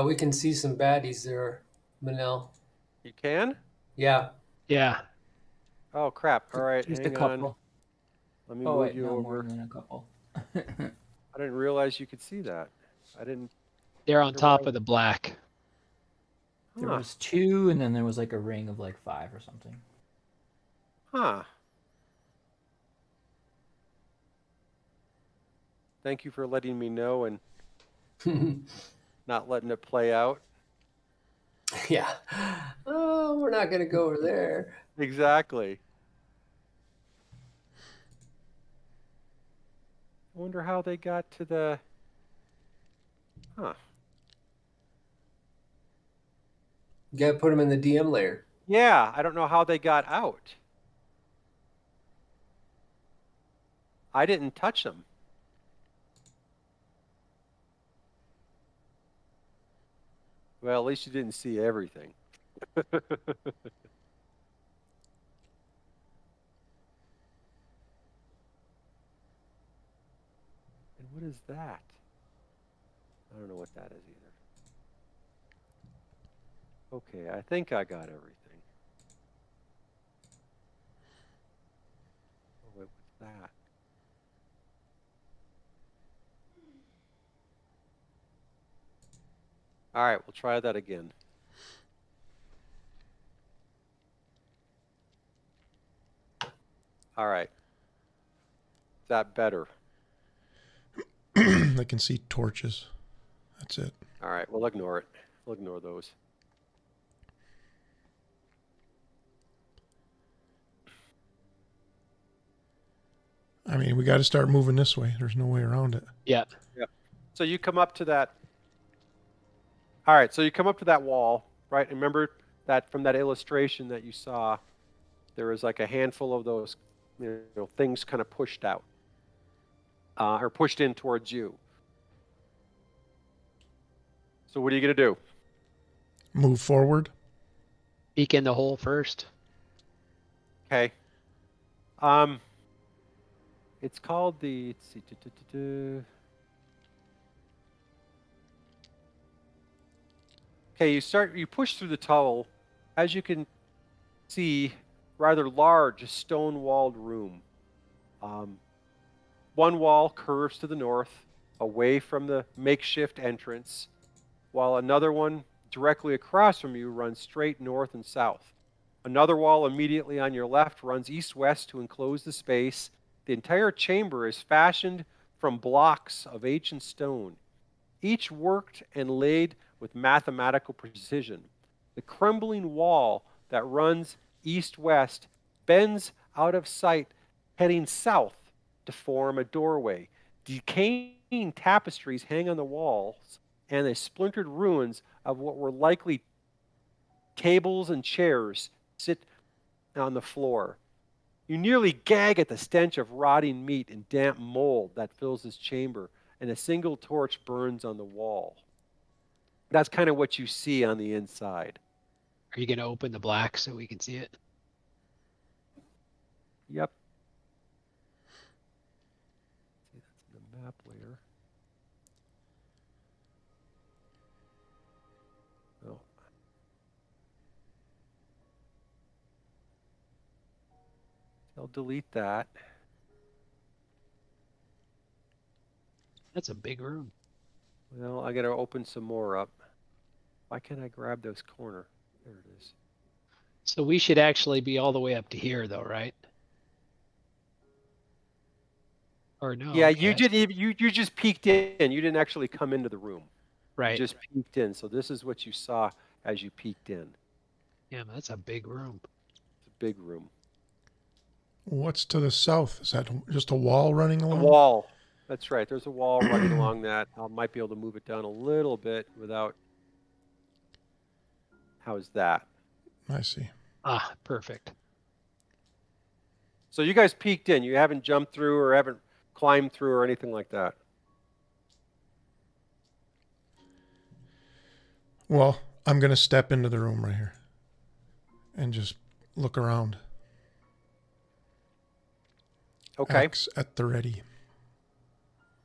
We can see some baddies there, Minel. You can? Yeah. Yeah. Oh, crap. All right, Just hang a on. couple. Let me Oh move wait, you no, over. more than a couple. I didn't realize you could see that. I didn't. They're on wonder top why- of the black. There Huh. was 2, and then there was like a ring of like 5 or something. Huh. Thank you for letting me know and not letting it play out. Yeah. Oh, we're not gonna go over there. Exactly. I wonder how they got to the. Huh. You gotta put them in the DM layer. Yeah, I don't know how they got out. I didn't touch them. Well, at least you didn't see everything. And what is that? I don't know what that is either. Okay, I think I got everything. Oh, wait, what's that? All right, we'll try that again. All right. Is that better? I can see torches. That's it. All right, we'll ignore it. We'll ignore those. I mean, we got to start moving this way. There's no way around it. Yeah. Yeah. So you come up to that. All right, so you come up to that wall, right? Remember that from that illustration that you saw, there was like a handful of those, things kind of pushed out or pushed in towards you. So what are you gonna do? Move forward. Peek in the hole first. Okay. It's called the. Let's see. Okay, you push through the tunnel. As you can see, rather large, stone-walled room. One wall curves to the north, away from the makeshift entrance, while another one directly across from you runs straight north and south. Another wall immediately on your left runs east-west to enclose the space. The entire chamber is fashioned from blocks of ancient stone, each worked and laid with mathematical precision. The crumbling wall that runs east-west bends out of sight, heading south to form a doorway. Decaying tapestries hang on the walls, and the splintered ruins of what were likely tables and chairs sit on the floor. You nearly gag at the stench of rotting meat and damp mold that fills this chamber, and a single torch burns on the wall. That's kind of what you see on the inside. Are you going to open the black so we can see it? Yep. See, that's in the map layer. Oh. I'll delete that. That's a big room. Well, I got to open some more up. Why can't I grab those corner? There it is. So we should actually be all the way up to here, though, right? Or no? Yeah, okay, you just peeked in. You didn't actually come into the room. Right. You just peeked in. So this is what you saw as you peeked in. Yeah, that's a big room. It's a big room. What's to the south? Is that just a wall running A along? wall. That's right. There's a wall running along that. I might be able to move it down a little bit without. How's that? I see. Ah, perfect. So you guys peeked in. You haven't jumped through or haven't climbed through or anything like that. Well, I'm going to step into the room right here and just look around. Okay. Axe at the ready.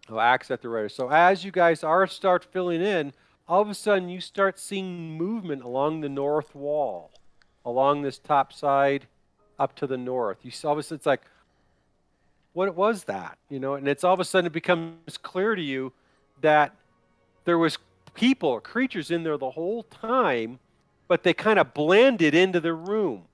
Oh, axe at the ready. So as you guys start filling in, all of a sudden you start seeing movement along the north wall, along this top side, up to the north. You see, all of a sudden it's like, what was that? You know, and it's all of a sudden it becomes clear to you that there was people or creatures in there the whole time, but they kind of blended into the room.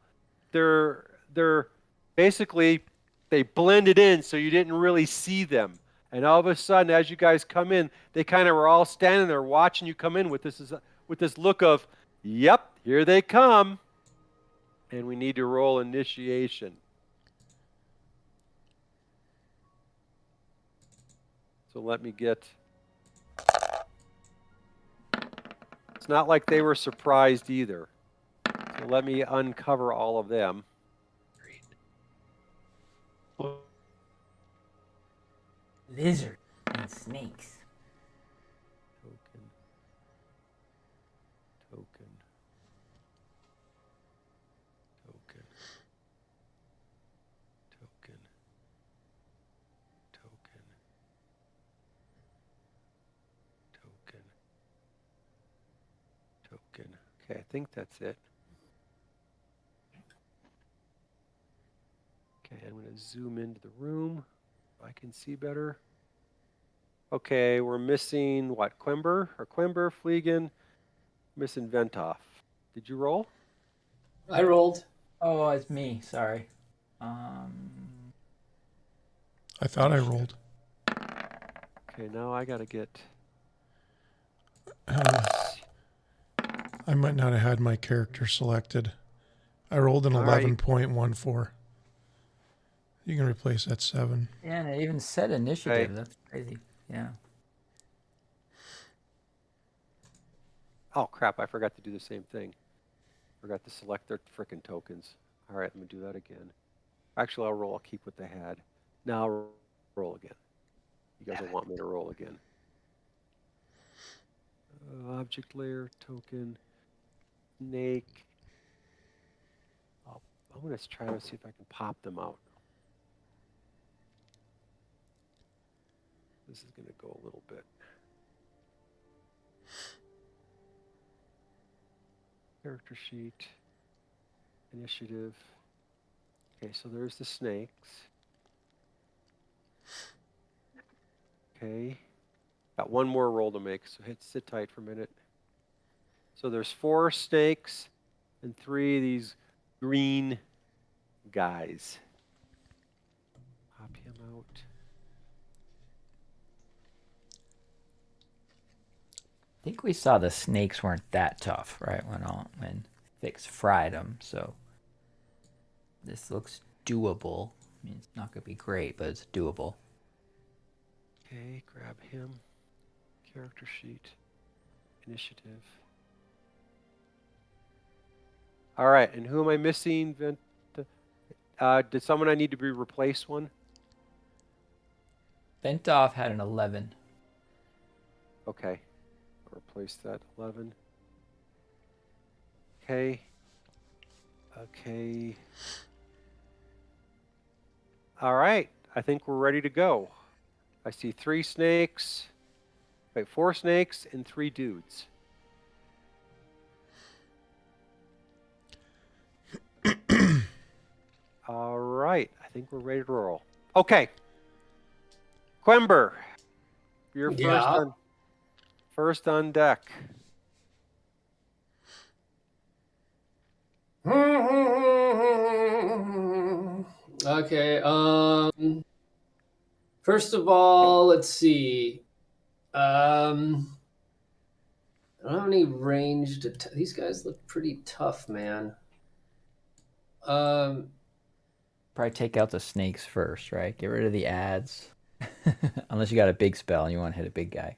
They're basically they blended in so you didn't really see them. And all of a sudden, as you guys come in, they kind of were all standing there watching you come in with this look of, yep, here they come. And we need to roll initiation. So let me get... It's not like they were surprised either. So let me uncover all of them. Lizard and snakes. Token. Token. Token. Token. Token. Token. Token. Okay, I think that's it. Okay, I'm going to zoom into the room if I can see better. Okay, we're missing what? Quimber, Fleegan, missing Ventoff. Did you roll? I rolled. Oh, it's me. Sorry. I thought I rolled. Okay, now I got to get... I might not have had my character selected. I rolled an All right. 11.14. You can replace that 7. Yeah, and it even said initiative. Okay. That's crazy. Yeah. Oh, crap, I forgot to do the same thing. Forgot to select their frickin' tokens. All right, let me do that again. Actually, I'll keep what they had. Now I'll roll again. You guys will want me to roll again. Object layer, token, snake. I'm going to try to see if I can pop them out. This is going to go a little bit. Character sheet, initiative. Okay, so there's the snakes. Okay. Got one more roll to make, so sit tight for a minute. So there's 4 snakes and 3 of these green guys. Pop him out. think we saw the snakes weren't that tough, right? When Fix fried them, so this looks doable. I mean, it's not gonna be great, but it's doable. Okay, grab him. Character sheet. Initiative. All right, and who am I missing? Did someone I need to be replace one? Ventov had an 11. Okay. I'll replace that 11. Okay. Okay. All right. I think we're ready to go. I see 3 snakes. Wait, 4 snakes and 3 dudes. All right. I think we're ready to roll. Okay. Quember, you're first on deck. Okay. First of all, let's see. I don't have any ranged. These guys look pretty tough, man. Probably take out the snakes first, right? Get rid of the ads. Unless you got a big spell and you want to hit a big guy.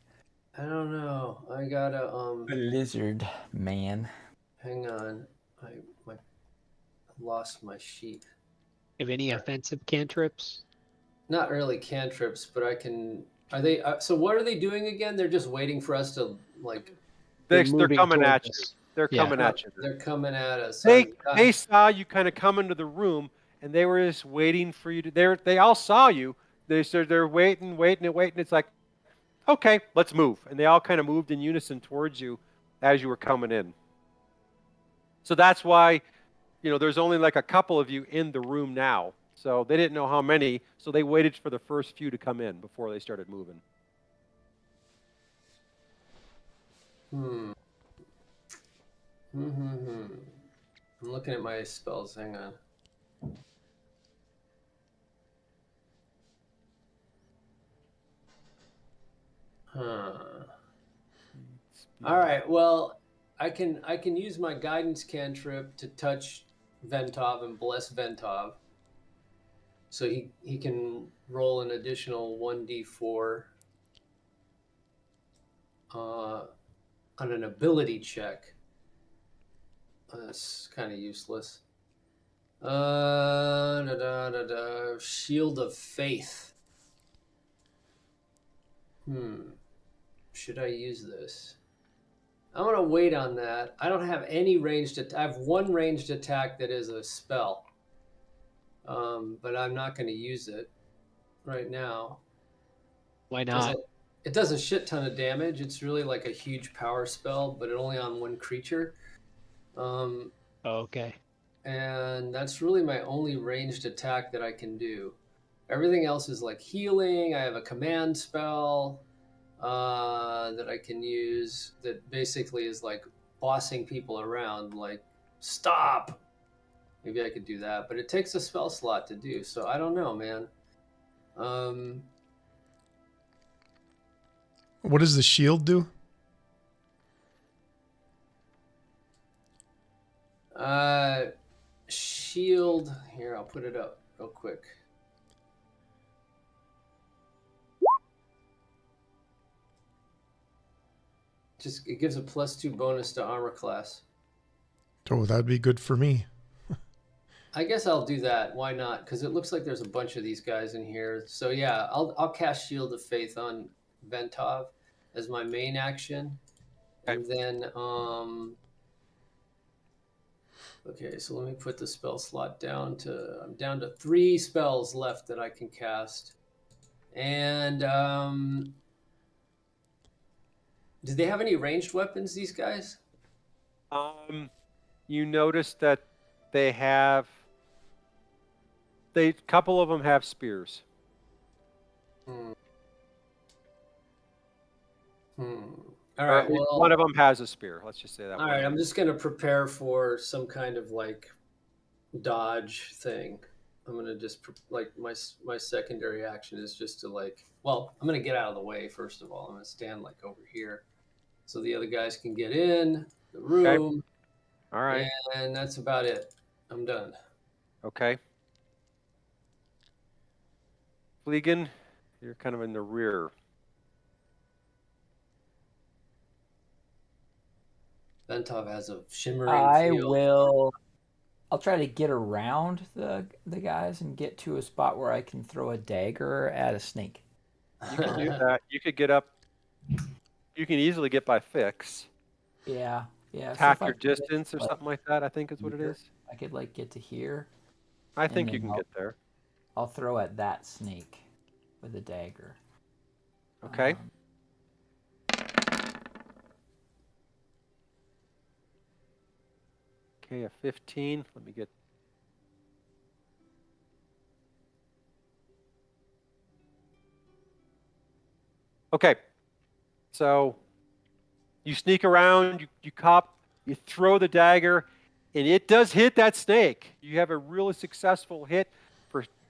I don't know. I gotta A lizard man. hang on. I lost my sheet. Have any offensive cantrips? Not really cantrips, but I can. Are they? So what are they doing again? They're just waiting for us to like. They're moving coming towards at you. us. They're Yeah. coming at you. They're coming at us. They saw you kind of come into the room, and they were just waiting for you to. They all saw you. They're waiting. It's like, okay, let's move. And they all kind of moved in unison towards you as you were coming in. So that's why, there's only like a couple of you in the room now. So they didn't know how many. So they waited for the first few to come in before they started moving. I'm looking at my spells. Hang on. All right. Well, I can use my guidance cantrip to touch Ventov and bless Ventov. So he can roll an additional 1d4 on an ability check. That's kind of useless. Shield of Faith. Should I use this? I'm gonna wait on that. I don't have any ranged. I have one ranged attack that is a spell, but I'm not going to use it right now. Why not? It does a shit ton of damage. It's really like a huge power spell, but it only on one creature. Okay. And that's really my only ranged attack that I can do. Everything else is like healing. I have a command spell that I can use that basically is like bossing people around, like, stop! Maybe I could do that, but it takes a spell slot to do, so I don't know, man. What does the shield do? Shield, here, I'll put it up real quick. It gives a +2 bonus to armor class. Oh, that'd be good for me. I guess I'll do that. Why not? Because it looks like there's a bunch of these guys in here. So yeah, I'll cast Shield of Faith on Ventov as my main action, and then okay. So let me put the spell slot down to. I'm down to 3 spells left that I can cast, and did they have any ranged weapons? These guys? You notice that they have. A couple of them have spears. All right. Well, one of them has a spear. Let's just say that. All right. I'm just gonna prepare for some kind of like dodge thing. I'm gonna just like my secondary action is just to like. Well, I'm gonna get out of the way first of all. I'm gonna stand like over here, so the other guys can get in the room. All right. And that's about it. I'm done. Okay. Fleegan, you're kind of in the rear. Ventov has a shimmering I field. will. I'll try to get around the guys and get to a spot where I can throw a dagger at a snake. You can do that. You could get up. You can easily get by fix. Yeah, yeah. So Half if I your could get, distance or like, something like that, I think is what it here, is. I could like get to here. I and think you then can get there. I'll throw at that snake with a dagger. Okay. Okay, a 15. Let me get. Okay. So you sneak around, you cop, you throw the dagger, and it does hit that snake. You have a really successful hit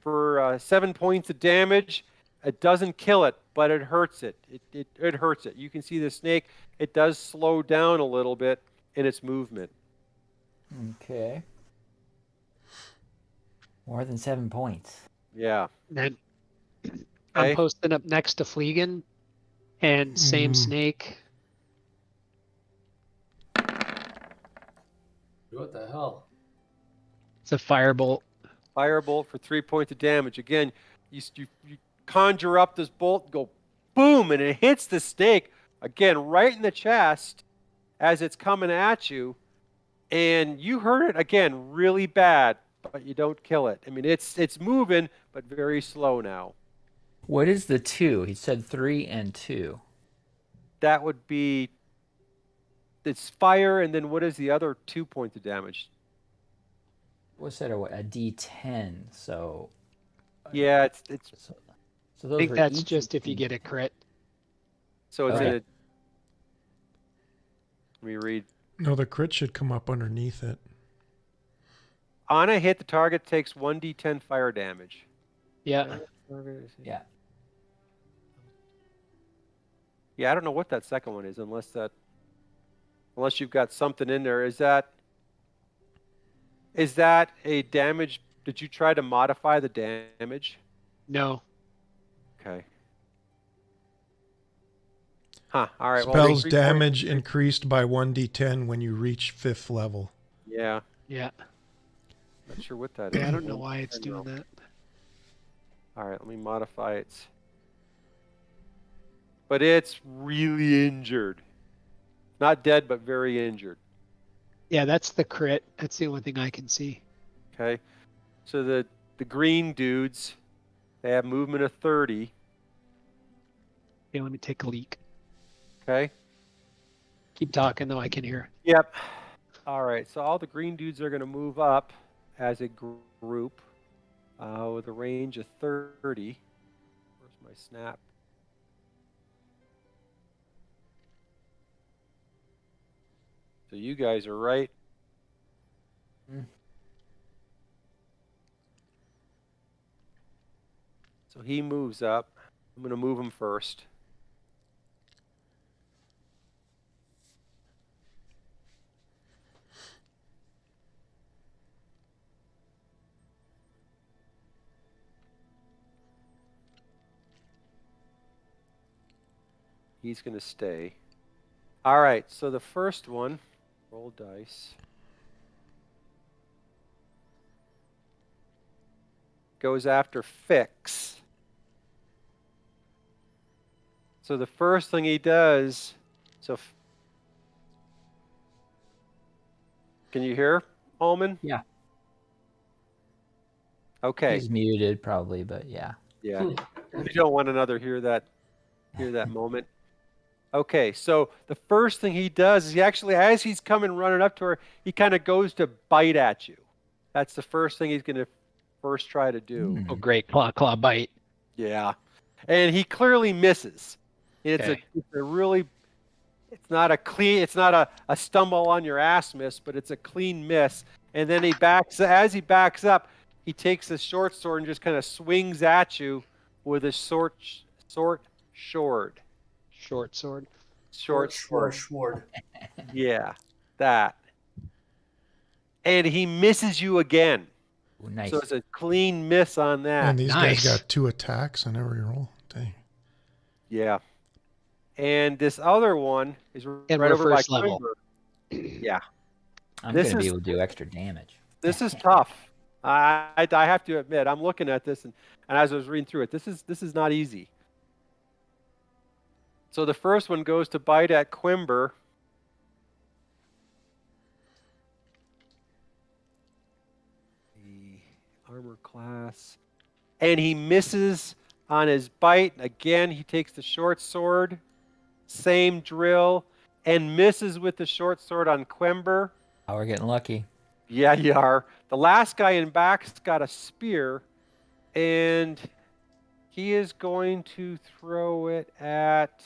for 7 points of damage. It doesn't kill it, but it hurts it. It hurts it. You can see the snake. It does slow down a little bit in its movement. Okay. More than 7 points. Yeah. And I'm Okay. posting up next to Fleegan, and same snake. What the hell? It's a firebolt. Firebolt for 3 points of damage. Again, you conjure up this bolt, go boom, and it hits the snake again right in the chest as it's coming at you, and you hurt it again really bad, but you don't kill it. I mean, it's moving, but very slow now. What is the 2? He said 3 and 2. That would be it's fire, and then what is the other 2 points of damage? What's that? A D10. So Yeah, it's so I those think are that's each just if you get a crit. so it's Okay. in a. Let me read. No, the crit should come up underneath it. On a hit, the target takes 1d10 fire damage. Yeah. Yeah. Yeah, I don't know what that second one is, unless you've got something in there. Is that a damage? Did you try to modify the damage? No. Okay. Huh. All right. Spells well, damage increased by 1d10 when you reach 5th level. Yeah. Yeah. Not sure what that is. Yeah, I don't know why it's doing that. All right. Let me modify it. But it's really injured. Not dead, but very injured. Yeah, that's the crit. That's the only thing I can see. Okay. So the green dudes, they have movement of 30. Okay, let me take a leak. Okay. Keep talking though, I can hear. Yep. All right. So all the green dudes are going to move up as a group with a range of 30. Where's my snap? So you guys are right. So he moves up. I'm going to move him first. He's going to stay. All right, so the first one, roll dice, goes after Fix. So the first thing he does, can you hear, Allman? Yeah. Okay. He's muted probably, but yeah. Yeah. You don't want another hear that moment. Okay, so the first thing he does is he actually, as he's coming running up to her, he kind of goes to bite at you. That's the first thing he's going to first try to do. Oh, great. Claw bite. Yeah. And he clearly misses. It's not a stumble on your ass miss, but it's a clean miss. And then as he backs up, he takes the short sword and just kind of swings at you with a short sword. Short sword. Short sword. Sword. Yeah, that. And he misses you again. Ooh, nice. So it's a clean miss on that. And these Nice. guys got 2 attacks on every roll. Dang. Yeah. And this other one is And right we're over by first level. Quimber. Yeah. I'm this going to be is- able to do extra damage. This is tough. I have to admit, I'm looking at this, and as I was reading through it, this is not easy. So the first one goes to bite at Quimber. The armor class. And he misses on his bite. Again, he takes the short sword. Same drill. And misses with the short sword on Quimber. Oh, we're getting lucky. Yeah, you are. The last guy in back's got a spear. And he is going to throw it at...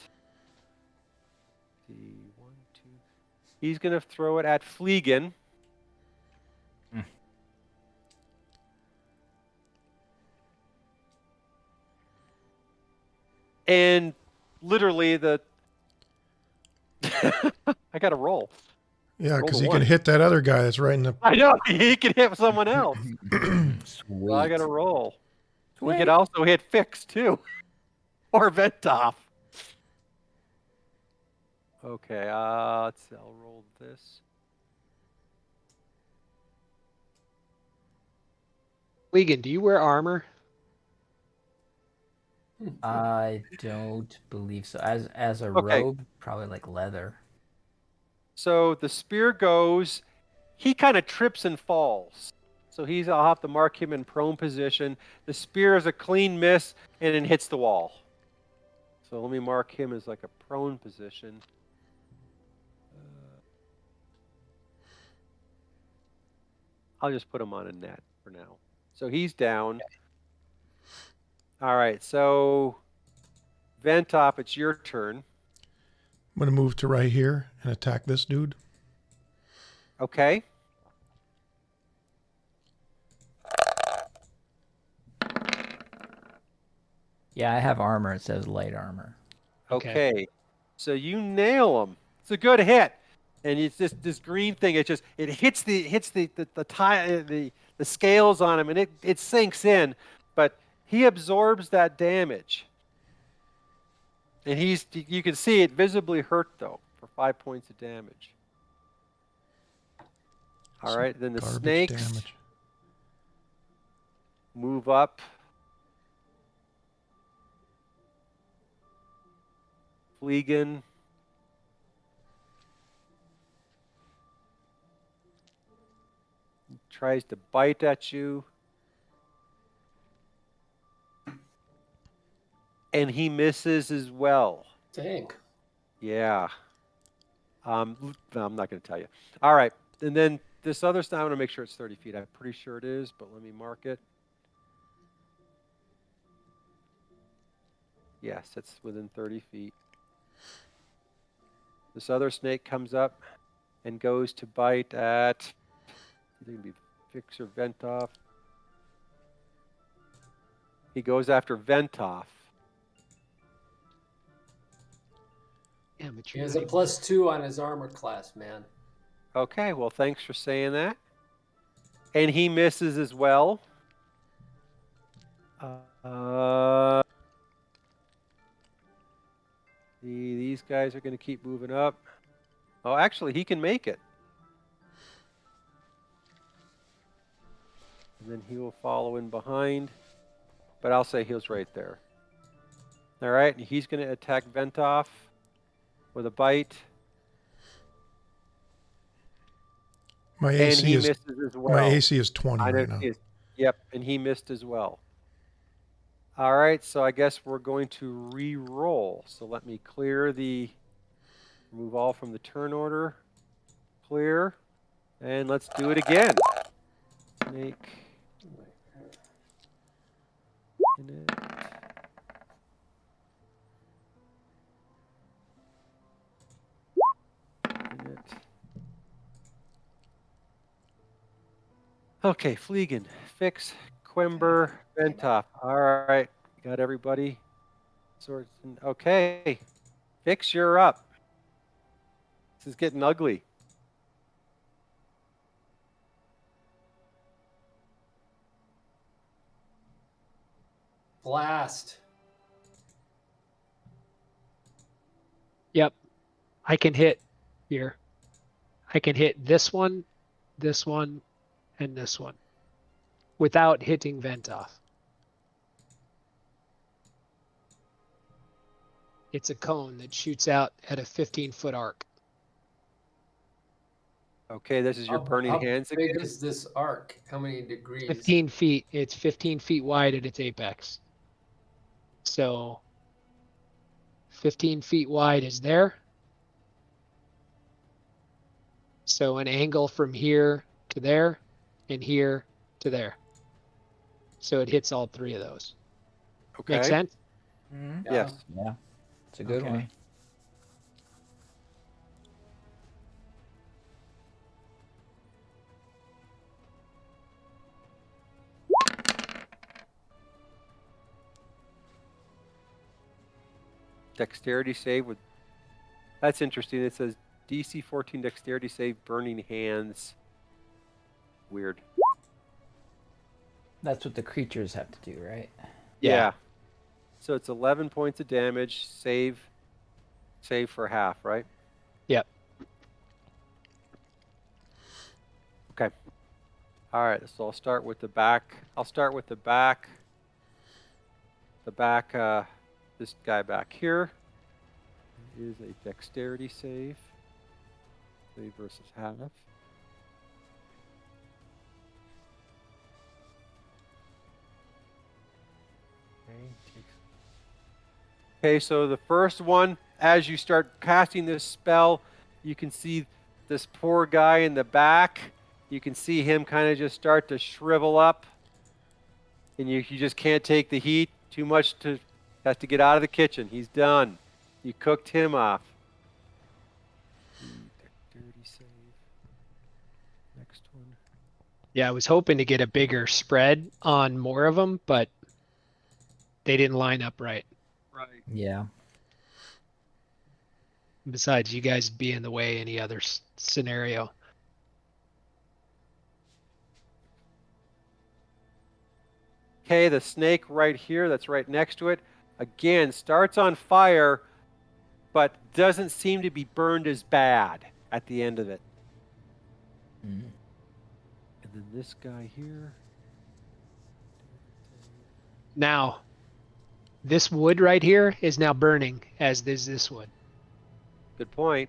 He's going to throw it at Fleegan. Mm. And literally I got to roll. Yeah, because Roll he one. can hit that other guy that's right in the. I know. He can hit someone else. Sweet. So I got to roll. He Sweet. could also hit Fix, too. Or Ventoff. Okay, let's see. I'll roll this. Wigan, do you wear armor? I don't believe so. As a Okay. robe, probably like leather. So the spear goes. He kind of trips and falls. So I'll have to mark him in prone position. The spear is a clean miss and it hits the wall. So let me mark him as like a prone position. I'll just put him on a net for now. So he's down. All right, so Ventop, it's your turn. I'm going to move to right here and attack this dude. Okay. Yeah, I have armor. It says light armor. Okay. So you nail him. It's a good hit. And it's just this green thing. It hits the scales on him, and it sinks in, but he absorbs that damage. And you can see it visibly hurt though for 5 points of damage. All right, then the Garbage snakes damage. move up. Fleegan. Tries to bite at you. And he misses as well. Dang. Yeah. No, I'm not going to tell you. All right. And then this other side, I want to make sure it's 30 feet. I'm pretty sure it is, but let me mark it. Yes, it's within 30 feet. This other snake comes up and goes to bite at... It's going to be Fix or Ventoff. He goes after Ventoff. Yeah, but He has a +2 on his armor class, man. Okay, well, thanks for saying that. And he misses as well. These guys are going to keep moving up. Oh, actually, he can make it. And then he will follow in behind. But I'll say he's right there. All right, and he's going to attack Ventoff with a bite. My And AC he is misses as well. my AC is 20 I know right now. he is. Yep, and he missed as well. All right, so I guess we're going to re-roll. So let me clear remove all from the turn order. Clear. And let's do it again. Snake. Okay, Fleegan, Fix, Quimber, Ventoff. All right, got everybody. Okay, Fix, you're up. This is getting ugly. Blast. Yep. I can hit here. I can hit this one, and this one without hitting vent off. It's a cone that shoots out at a 15-foot arc. Okay, this is your burning hands How big again. is this arc? How many degrees? 15 feet. It's 15 feet wide at its apex. So 15 feet wide is there. So an angle from here to there and here to there. So it hits all three of those. Okay. Make sense? Mhm. Yeah. Yes. Yeah, it's a good Okay. one. Dexterity save with. That's interesting. It says DC 14 dexterity save, burning hands. Weird. That's what the creatures have to do, right? Yeah. So it's 11 points of damage. Save for half, right? Yep. Okay. All right. So I'll start with the back. This guy back here is a dexterity save. Save versus half. Okay, so the first one, as you start casting this spell, you can see this poor guy in the back. You can see him kind of just start to shrivel up. And you just can't take the heat. Too much to has to get out of the kitchen. He's done. You cooked him off. Dexterity save. Next one. Yeah, I was hoping to get a bigger spread on more of them, but they didn't line up right. Right. Yeah. Besides, you guys be in the way any other scenario. Okay, the snake right here, that's right next to it, again, starts on fire, but doesn't seem to be burned as bad at the end of it. Mhm. And then this guy here. Now, this wood right here is now burning, as is this wood. Good point.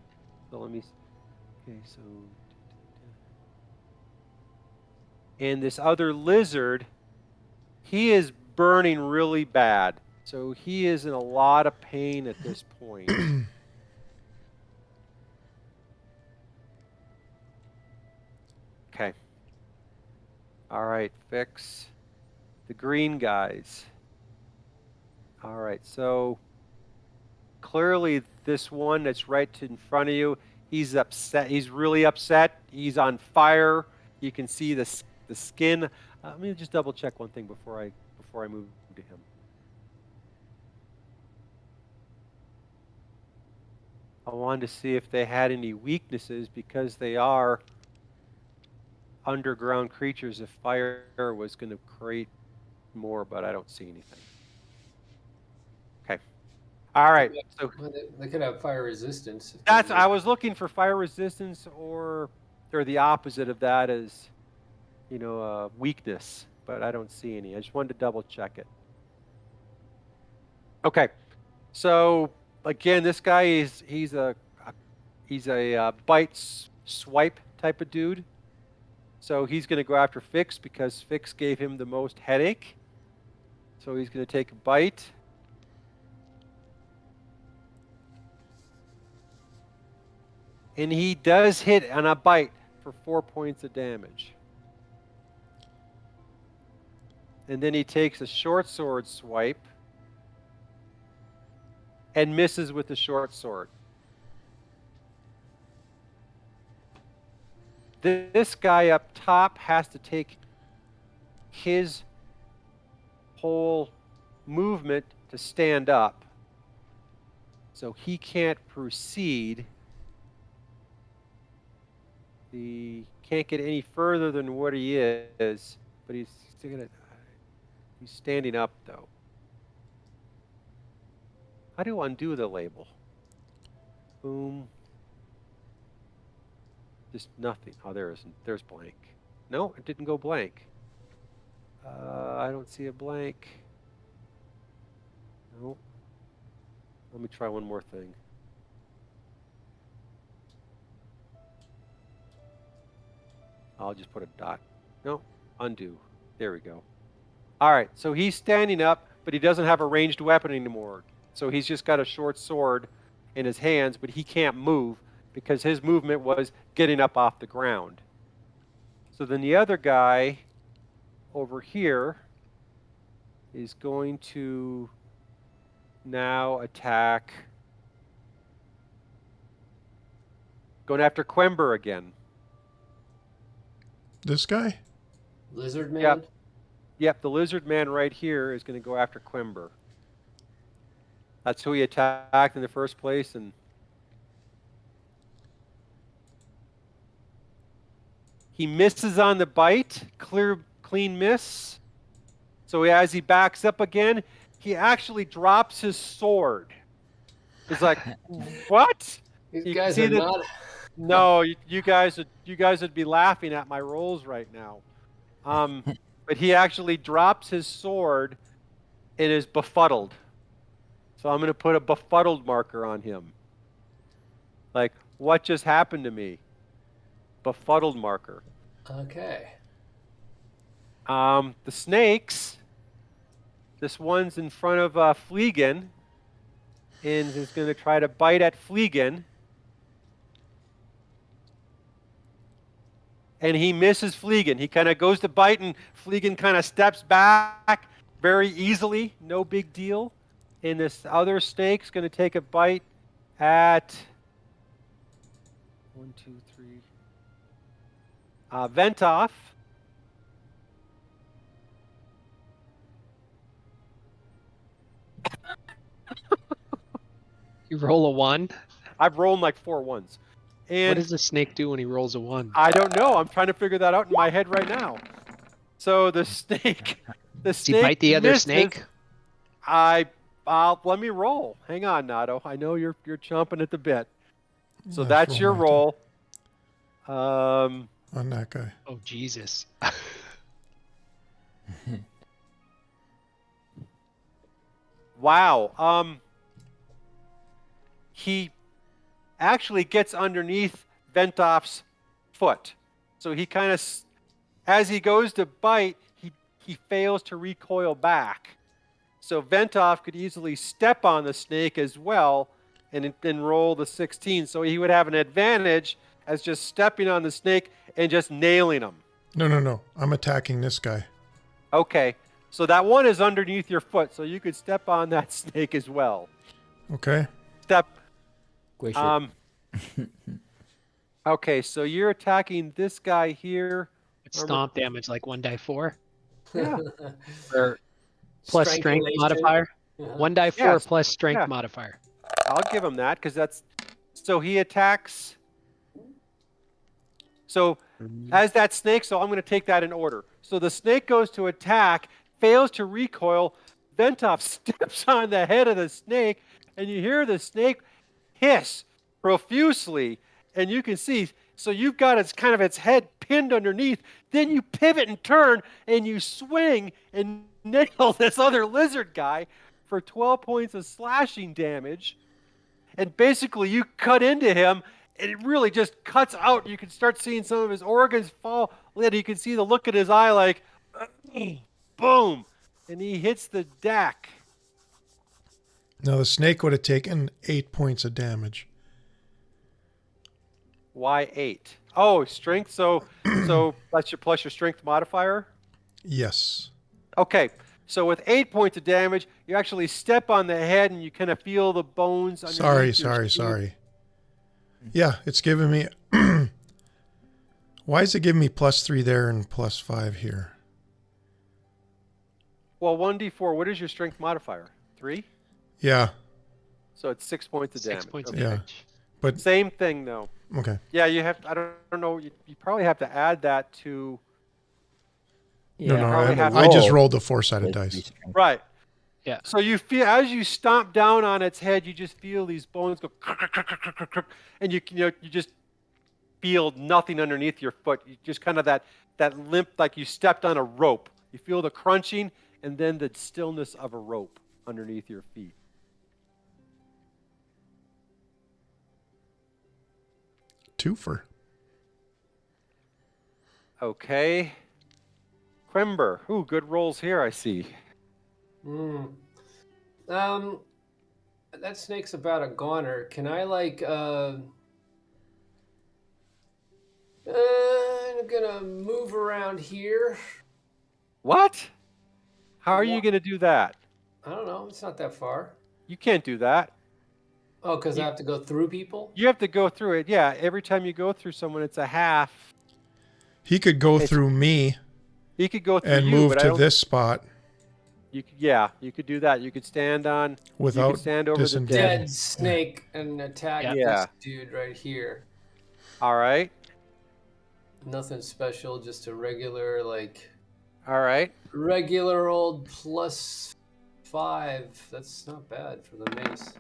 So let me. Okay, so. And this other lizard, he is burning really bad. So he is in a lot of pain at this point. Okay. All right, fix the green guys. All right, so clearly this one that's right in front of you, he's upset. He's really upset. He's on fire. You can see the skin. Let me just double check one thing before I move to him. I wanted to see if they had any weaknesses because they are underground creatures. If fire was going to create more, but I don't see anything. Okay. All right. So Well, they could have fire resistance. I was looking for fire resistance or the opposite of that is, weakness, but I don't see any. I just wanted to double check it. Okay. So again, this guy he's a bite swipe type of dude. So he's going to go after Fix because Fix gave him the most headache. So he's going to take a bite. And he does hit on a bite for 4 points of damage. And then he takes a short sword swipe and misses with the short sword. This guy up top has to take his whole movement to stand up. So he can't proceed. He can't get any further than what he is, but he's still gonna. He's standing up though. How do you undo the label? Boom. Just nothing. Oh, there isn't. There's blank. No, it didn't go blank. I don't see a blank. No. Let me try one more thing. I'll just put a dot. No, undo. There we go. All right, so he's standing up, but he doesn't have a ranged weapon anymore. So he's just got a short sword in his hands, but he can't move because his movement was getting up off the ground. So then the other guy over here is going to now attack. Going after Quember again. This guy? Lizard man? Yep. Yep, the lizard man right here is going to go after Quember. That's who he attacked in the first place, and he misses on the bite. Clean miss. So as he backs up again, he actually drops his sword. He's like, "What?" These guys are not. No, you guys would be laughing at my rolls right now. But he actually drops his sword and is befuddled. So I'm going to put a befuddled marker on him. Like, what just happened to me? Befuddled marker. Okay. The snakes. This one's in front of Fleegan, and is going to try to bite at Fleegan. And he misses Fleegan. He kind of goes to bite, and Fleegan kind of steps back very easily. No big deal. And this other snake's going to take a bite at 1, 2, 3. Ventoff. You roll a 1. I've rolled like 4 ones. And What does the snake do when he rolls a 1? I don't know. I'm trying to figure that out in my head right now. So the snake, Does he bite the other misses. snake? Let me roll. Hang on, Nato. I know you're chomping at the bit. So Yeah, that's roll your my roll. On that guy. Oh, Jesus. Wow. He actually gets underneath Ventoff's foot. So he kind of, as he goes to bite, he fails to recoil back. So Ventoff could easily step on the snake as well and then roll the 16. So he would have an advantage as just stepping on the snake and just nailing him. No. I'm attacking this guy. Okay. So that one is underneath your foot. So you could step on that snake as well. Okay. Step. Great shit. Okay, so you're attacking this guy here. It's stomp damage like 1d4 Yeah. or plus strength Strangulation. modifier. Uh-huh. 1d4 Yes. plus strength Yeah. modifier. I'll give him that because that's. So he attacks. So as that snake, so I'm going to take that in order. So the snake goes to attack, fails to recoil. Ventoff steps on the head of the snake, and you hear the snake hiss profusely, and you can see. So you've got its head pinned underneath. Then you pivot and turn, and you swing and nail this other lizard guy for 12 points of slashing damage. And basically, you cut into him, and it really just cuts out. You can start seeing some of his organs fall. And you can see the look in his eye like, boom. And he hits the deck. Now the snake would have taken 8 points of damage. Why 8? Oh, strength. So that's your plus your strength modifier? Yes. Okay. So with 8 points of damage, you actually step on the head and you kind of feel the bones. underneath your skin. Sorry. Yeah, it's giving me... Why is it giving me +3 there and +5 here? Well, 1d4, what is your strength modifier? 3? Yeah, So it's 6 points of 6 damage. points of Okay. Yeah. damage. but Same thing, though. Okay. Yeah, you have. I don't know. You probably have to add that to. No, no, probably have I just roll rolled the 4-sided is dice. three strength. Right. Yeah. So you feel as you stomp down on its head, you just feel these bones go, and you just feel nothing underneath your foot. You just kind of that limp, like you stepped on a rope. You feel the crunching and then the stillness of a rope underneath your feet. Twofer. Okay. Quimber. Ooh, good rolls here, I see. That snake's about a goner. Can I I'm gonna move around here. What? How are you going to do that? I don't know. It's not that far. You can't do that. Oh, because I have to go through people? You have to go through it. Yeah, every time you go through someone, it's a half. He could go through me He could go through and you, move but I to don't. this spot You could, yeah, you could do that. You could stand on. You without could stand over the disengaging. dead. Dead snake and attack Yeah. this dude right here. All right. Nothing special, just a regular, All right. regular old +5. That's not bad for the mace.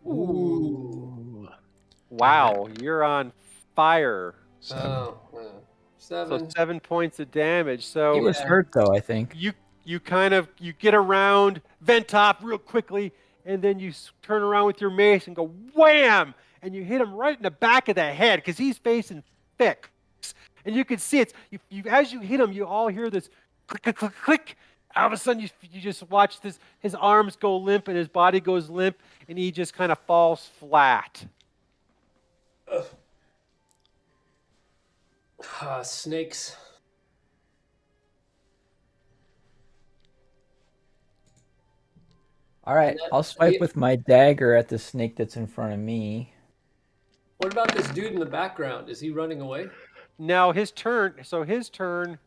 Ooh. Wow, you're on fire. 7. Oh, So 7. 7 points of damage. He So was hurt though, I think. you kind of get around Ventop real quickly, and then you turn around with your mace and go wham, and you hit him right in the back of the head because he's facing Fix, and you can see it's you as you hit him, you all hear this click click click click. All of a sudden, you just watch this. His arms go limp and his body goes limp, and he just kind of falls flat. Snakes. All right, I'll swipe with my dagger at the snake that's in front of me. What about this dude in the background? Is he running away? Now his turn. So his turn.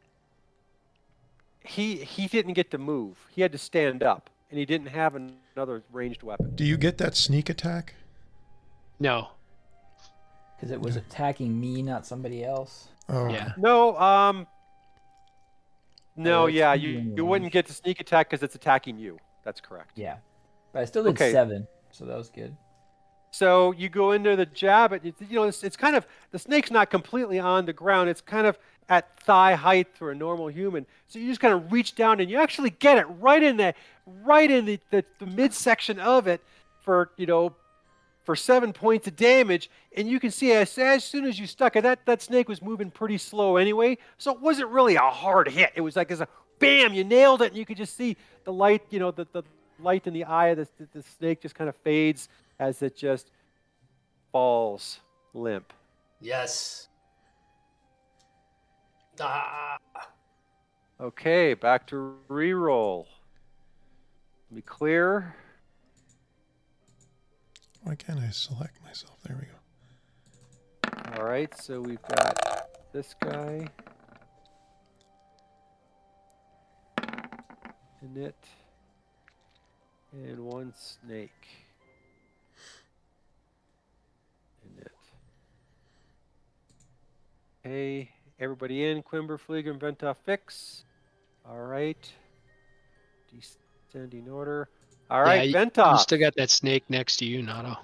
He didn't get to move. He had to stand up, and he didn't have another ranged weapon. Do you get that sneak attack? No. Because it was attacking me, not somebody else. Oh, Yeah. No. No. Oh, it's Yeah. medium You wouldn't get to sneak attack because it's attacking you. That's correct. Yeah. But I still did Okay. 7, so that was good. So you go into the jab. It's kind of the snake's not completely on the ground. It's kind of at thigh height for a normal human. So you just kind of reach down and you actually get it right in the midsection of it for 7 points of damage. And you can see as soon as you stuck it, that snake was moving pretty slow anyway. So it wasn't really a hard hit. It was like as a bam, you nailed it, and you could just see the light. The light in the eye of the snake just kind of fades as it just falls limp. Yes. Okay, back to reroll. Be clear. why can't I select myself? There we go. All right, so we've got this guy. And it. And one snake. And it. Hey, everybody in. Quimber, Flieger, and Ventov fix. All right. Descending order. All right, Yeah, Ventov. You still got that snake next to you, Nato.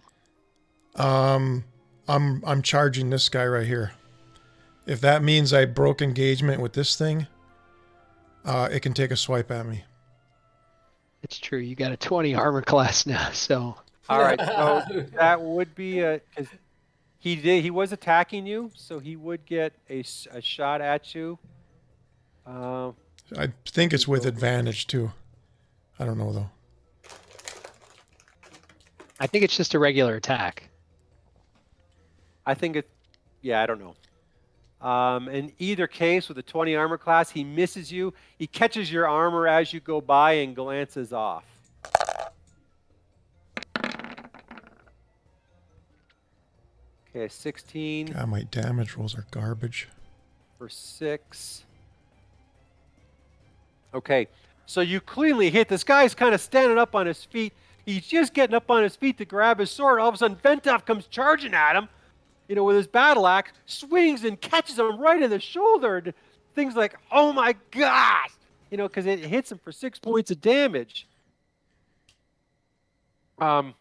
I'm charging this guy right here. If that means I broke engagement with this thing, it can take a swipe at me. It's true. You got a 20 armor class now, so All right, so that would be because he was attacking you, so he would get a shot at you. I think it's with advantage too. I don't know though. I think it's just a regular attack. I think it. Yeah, I don't know. In either case, with a 20 armor class, he misses you. He catches your armor as you go by and glances off. Okay, 16 God, my damage rolls are garbage. for 6. Okay, so you cleanly hit. This guy's kind of standing up on his feet. He's just getting up on his feet to grab his sword. All of a sudden, Ventov comes charging at him. with his battle axe, swings and catches him right in the shoulder. And things like, oh my gosh, because it hits him for 6 points of damage. Yeah.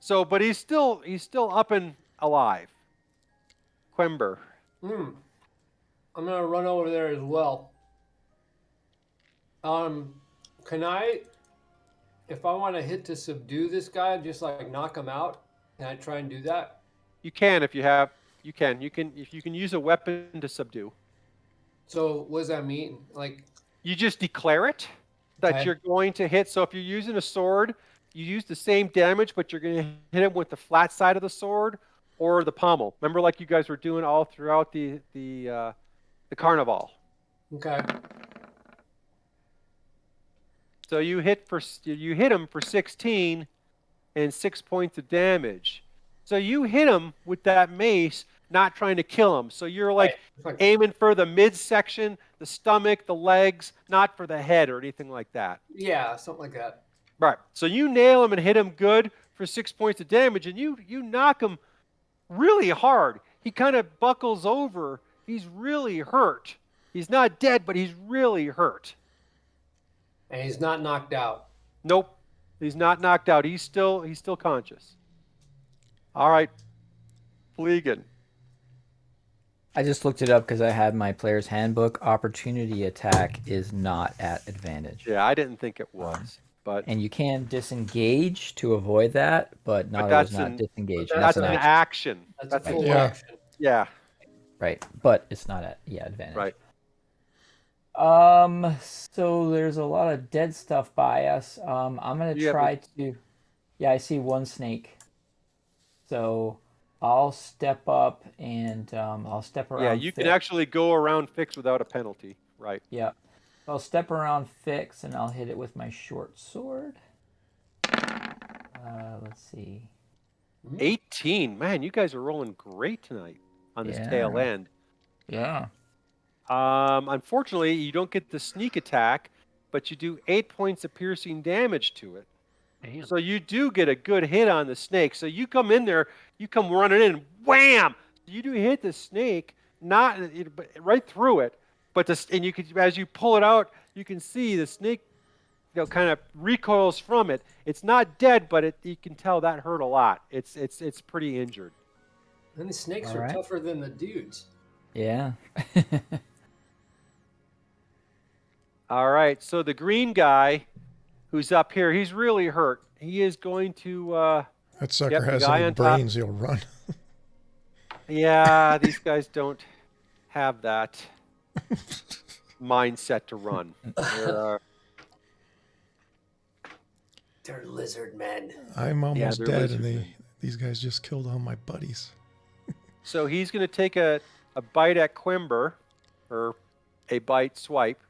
So, but he's still up and alive. Quember. I'm gonna run over there as well. Can I, if I want to hit to subdue this guy, just like knock him out? Can I try and do that? You can if you have. You can use a weapon to subdue. So what does that mean? Like, you just declare it that you're going to hit. So if you're using a sword, you use the same damage, but you're going to hit him with the flat side of the sword or the pommel. Remember, like you guys were doing all throughout the carnival. Okay. So you hit him for 16 and 6 points of damage. So you hit him with that mace, not trying to kill him. So you're like aiming for the midsection, the stomach, the legs, not for the head or anything like that. Yeah, something like that. Right. So you nail him and hit him good for 6 points of damage, and you knock him really hard. He kind of buckles over. He's really hurt. He's not dead, but he's really hurt. And he's not knocked out. Nope. He's not knocked out. He's still conscious. All right. Fleegan. I just looked it up because I had my player's handbook. Opportunity attack is not at advantage. Yeah, I didn't think it was. And you can disengage to avoid that, but not always not disengage. That's an action. That's a full action. Yeah. Right, but it's not at advantage. Right. So there's a lot of dead stuff by us. I'm gonna try to. Yeah, I see one snake. So I'll step up and I'll step around. Yeah, you can actually go around Fix without a penalty. Right. Yeah. I'll step around Fix and I'll hit it with my short sword. Let's see. 18. Man, you guys are rolling great tonight on this tail end. Yeah. Unfortunately, you don't get the sneak attack, but you do 8 points of piercing damage to it. Damn. So you do get a good hit on the snake. So you come in there, you come running in, wham! You do hit the snake, not right through it, but and you could, as you pull it out, you can see the snake, kind of recoils from it. It's not dead, but you can tell that hurt a lot. It's pretty injured. And the snakes are tougher than the dudes. Yeah. All right. So the green guy, who's up here, he's really hurt. He is going to. That sucker has any brains, he'll run. Yeah, these guys don't have that mindset to run. They're lizard men. I'm almost dead, and these guys just killed all my buddies. So he's going to take a bite at Quimber, or a bite swipe.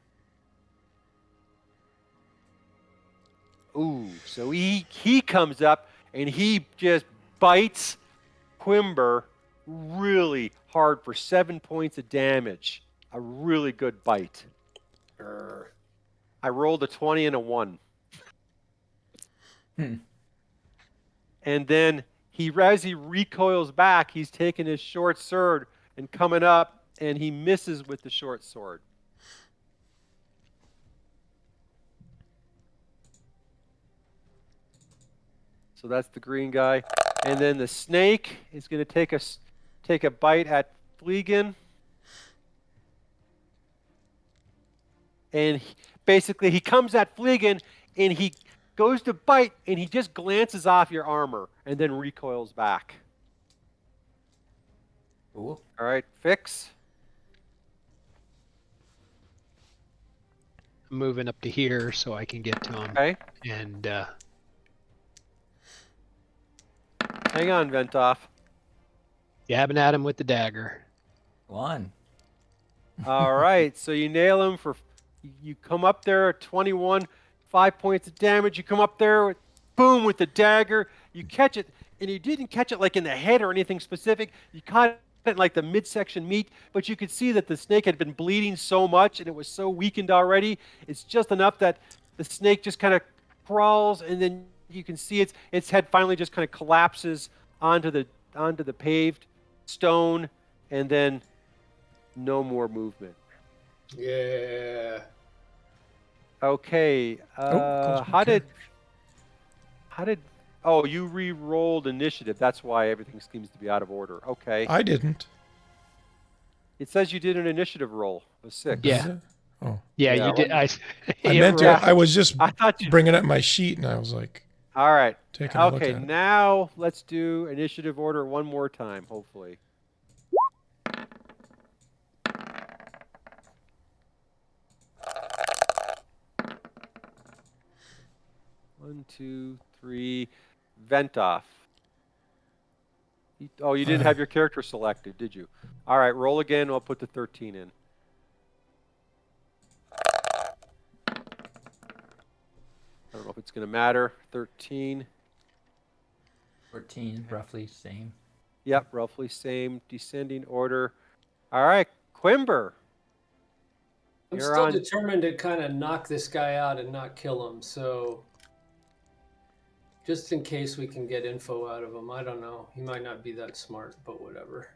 Ooh, so he comes up and he just bites Quimber really hard for 7 points of damage. A really good bite. I rolled a 20 and a 1. And then as he recoils back, he's taking his short sword and coming up, and he misses with the short sword. So that's the green guy. And then the snake is going to take a bite at Fleegan. And basically he comes at Fleegan and he goes to bite and he just glances off your armor and then recoils back. Cool. All right, Fix. I'm moving up to here so I can get to him. Okay. And Hang on, Ventoff. jabbing at him with the dagger. One. All right, so you nail him you come up there at 21, 5 points of damage. You come up there, boom, with the dagger. You catch it, and you didn't catch it like in the head or anything specific. You caught it in like the midsection meat, but you could see that the snake had been bleeding so much and it was so weakened already. It's just enough that the snake just kind of crawls, and then you can see its head finally just kind of collapses onto the onto the paved stone, and then no more movement. Yeah. Okay. close my How did? characters. Oh, you re-rolled initiative. That's why everything seems to be out of order. Okay. I didn't. It says you did an initiative roll of 6. Yeah. Is it? Oh, Yeah, Yeah, you did. well, I Yeah, meant to. right. I was just I thought you. bringing up my sheet, and I was like All right. taking a look Okay. at it. Now let's do initiative order one more time. Hopefully. One, two, three. Vent off. Oh, you didn't have your character selected, did you? All right, roll again. I'll put the 13 in. I don't know if it's going to matter. 13. 14, roughly same. Yep, roughly same. Descending order. All right, Quimber. I'm You're still on. determined to kind of knock this guy out and not kill him. So, just in case we can get info out of him, I don't know. He might not be that smart, but whatever.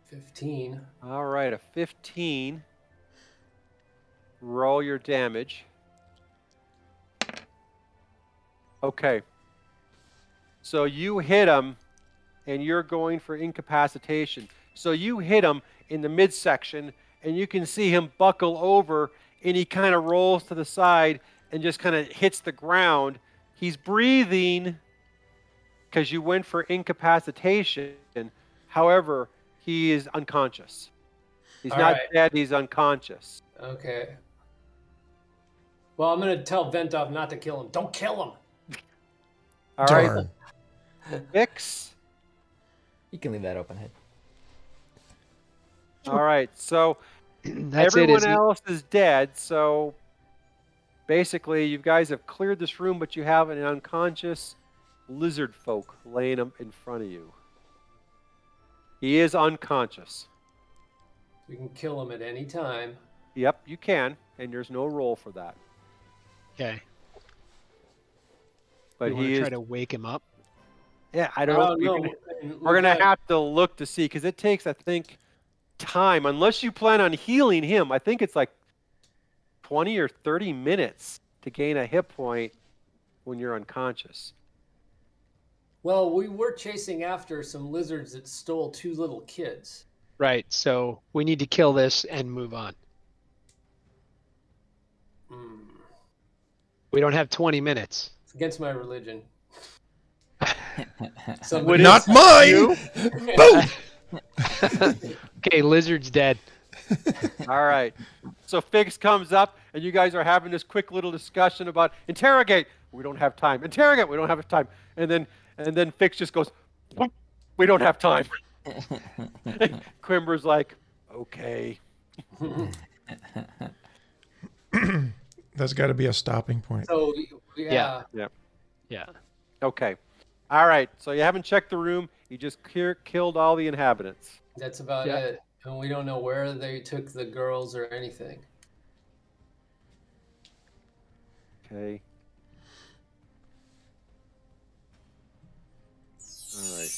15. All right, a 15. Roll your damage. Okay. So you hit him, and you're going for incapacitation. So you hit him in the midsection, and you can see him buckle over, and he kind of rolls to the side and just kind of hits the ground. He's breathing because you went for incapacitation. However, he is unconscious. He's All not right. dead, he's unconscious. Okay. Well, I'm going to tell Ventov not to kill him. Don't kill him. All right, Darn. Vix. You can leave that open head. All right, so That's it. everyone Isn't it? else is dead. So basically, you guys have cleared this room, but you have an unconscious lizard folk laying him in front of you. He is unconscious. We can kill him at any time. Yep, you can, and there's no roll for that. Okay. But You want he to is. try to wake him up? Yeah, I don't know. No. We're gonna have to look to see because it takes, I think, time. Unless you plan on healing him, I think it's like 20 or 30 minutes to gain a hit point when you're unconscious. Well, we were chasing after some lizards that stole 2 little kids. Right. So we need to kill this and move on. We don't have 20 minutes. It's against my religion. Would Not it mine. you? Boom. Okay, lizard's dead. All right. So Figs comes up, and you guys are having this quick little discussion about interrogate. We don't have time. Interrogate. We don't have time. And then Figs just goes, "Whoop, we don't have time. Quimber's like, okay. That's got to be a stopping point. So, yeah. Yeah. Okay. All right. So you haven't checked the room. You just killed all the inhabitants. That's about Yeah. it. And we don't know where they took the girls or anything. Okay. All right.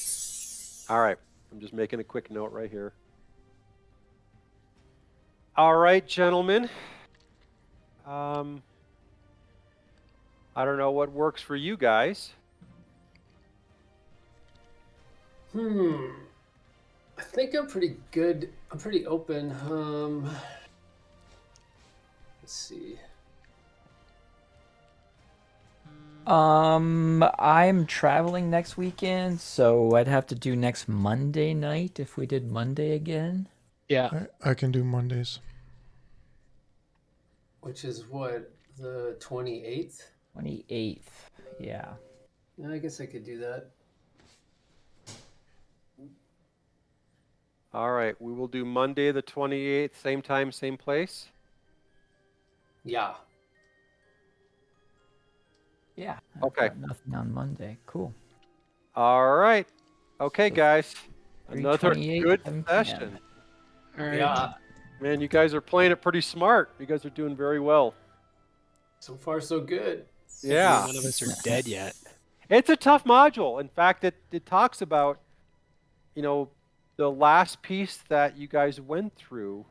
All right. I'm just making a quick note right here. All right, gentlemen. I don't know what works for you guys. I think I'm pretty good. I'm pretty open. Let's see. I'm traveling next weekend, so I'd have to do next Monday night if we did Monday again. Yeah. I can do Mondays. Which is what, the 28th? 28th. Yeah. I guess I could do that. All right. We will do Monday the 28th, same time, same place. Yeah. Yeah. Okay. I've got nothing on Monday. Cool. All right. Okay, guys. Another 3:28, good 7 p.m. session. All right. Yeah. Man, you guys are playing it pretty smart. You guys are doing very well. So far, so good. Yeah. None of us are dead yet. It's a tough module. In fact, it talks about, the last piece that you guys went through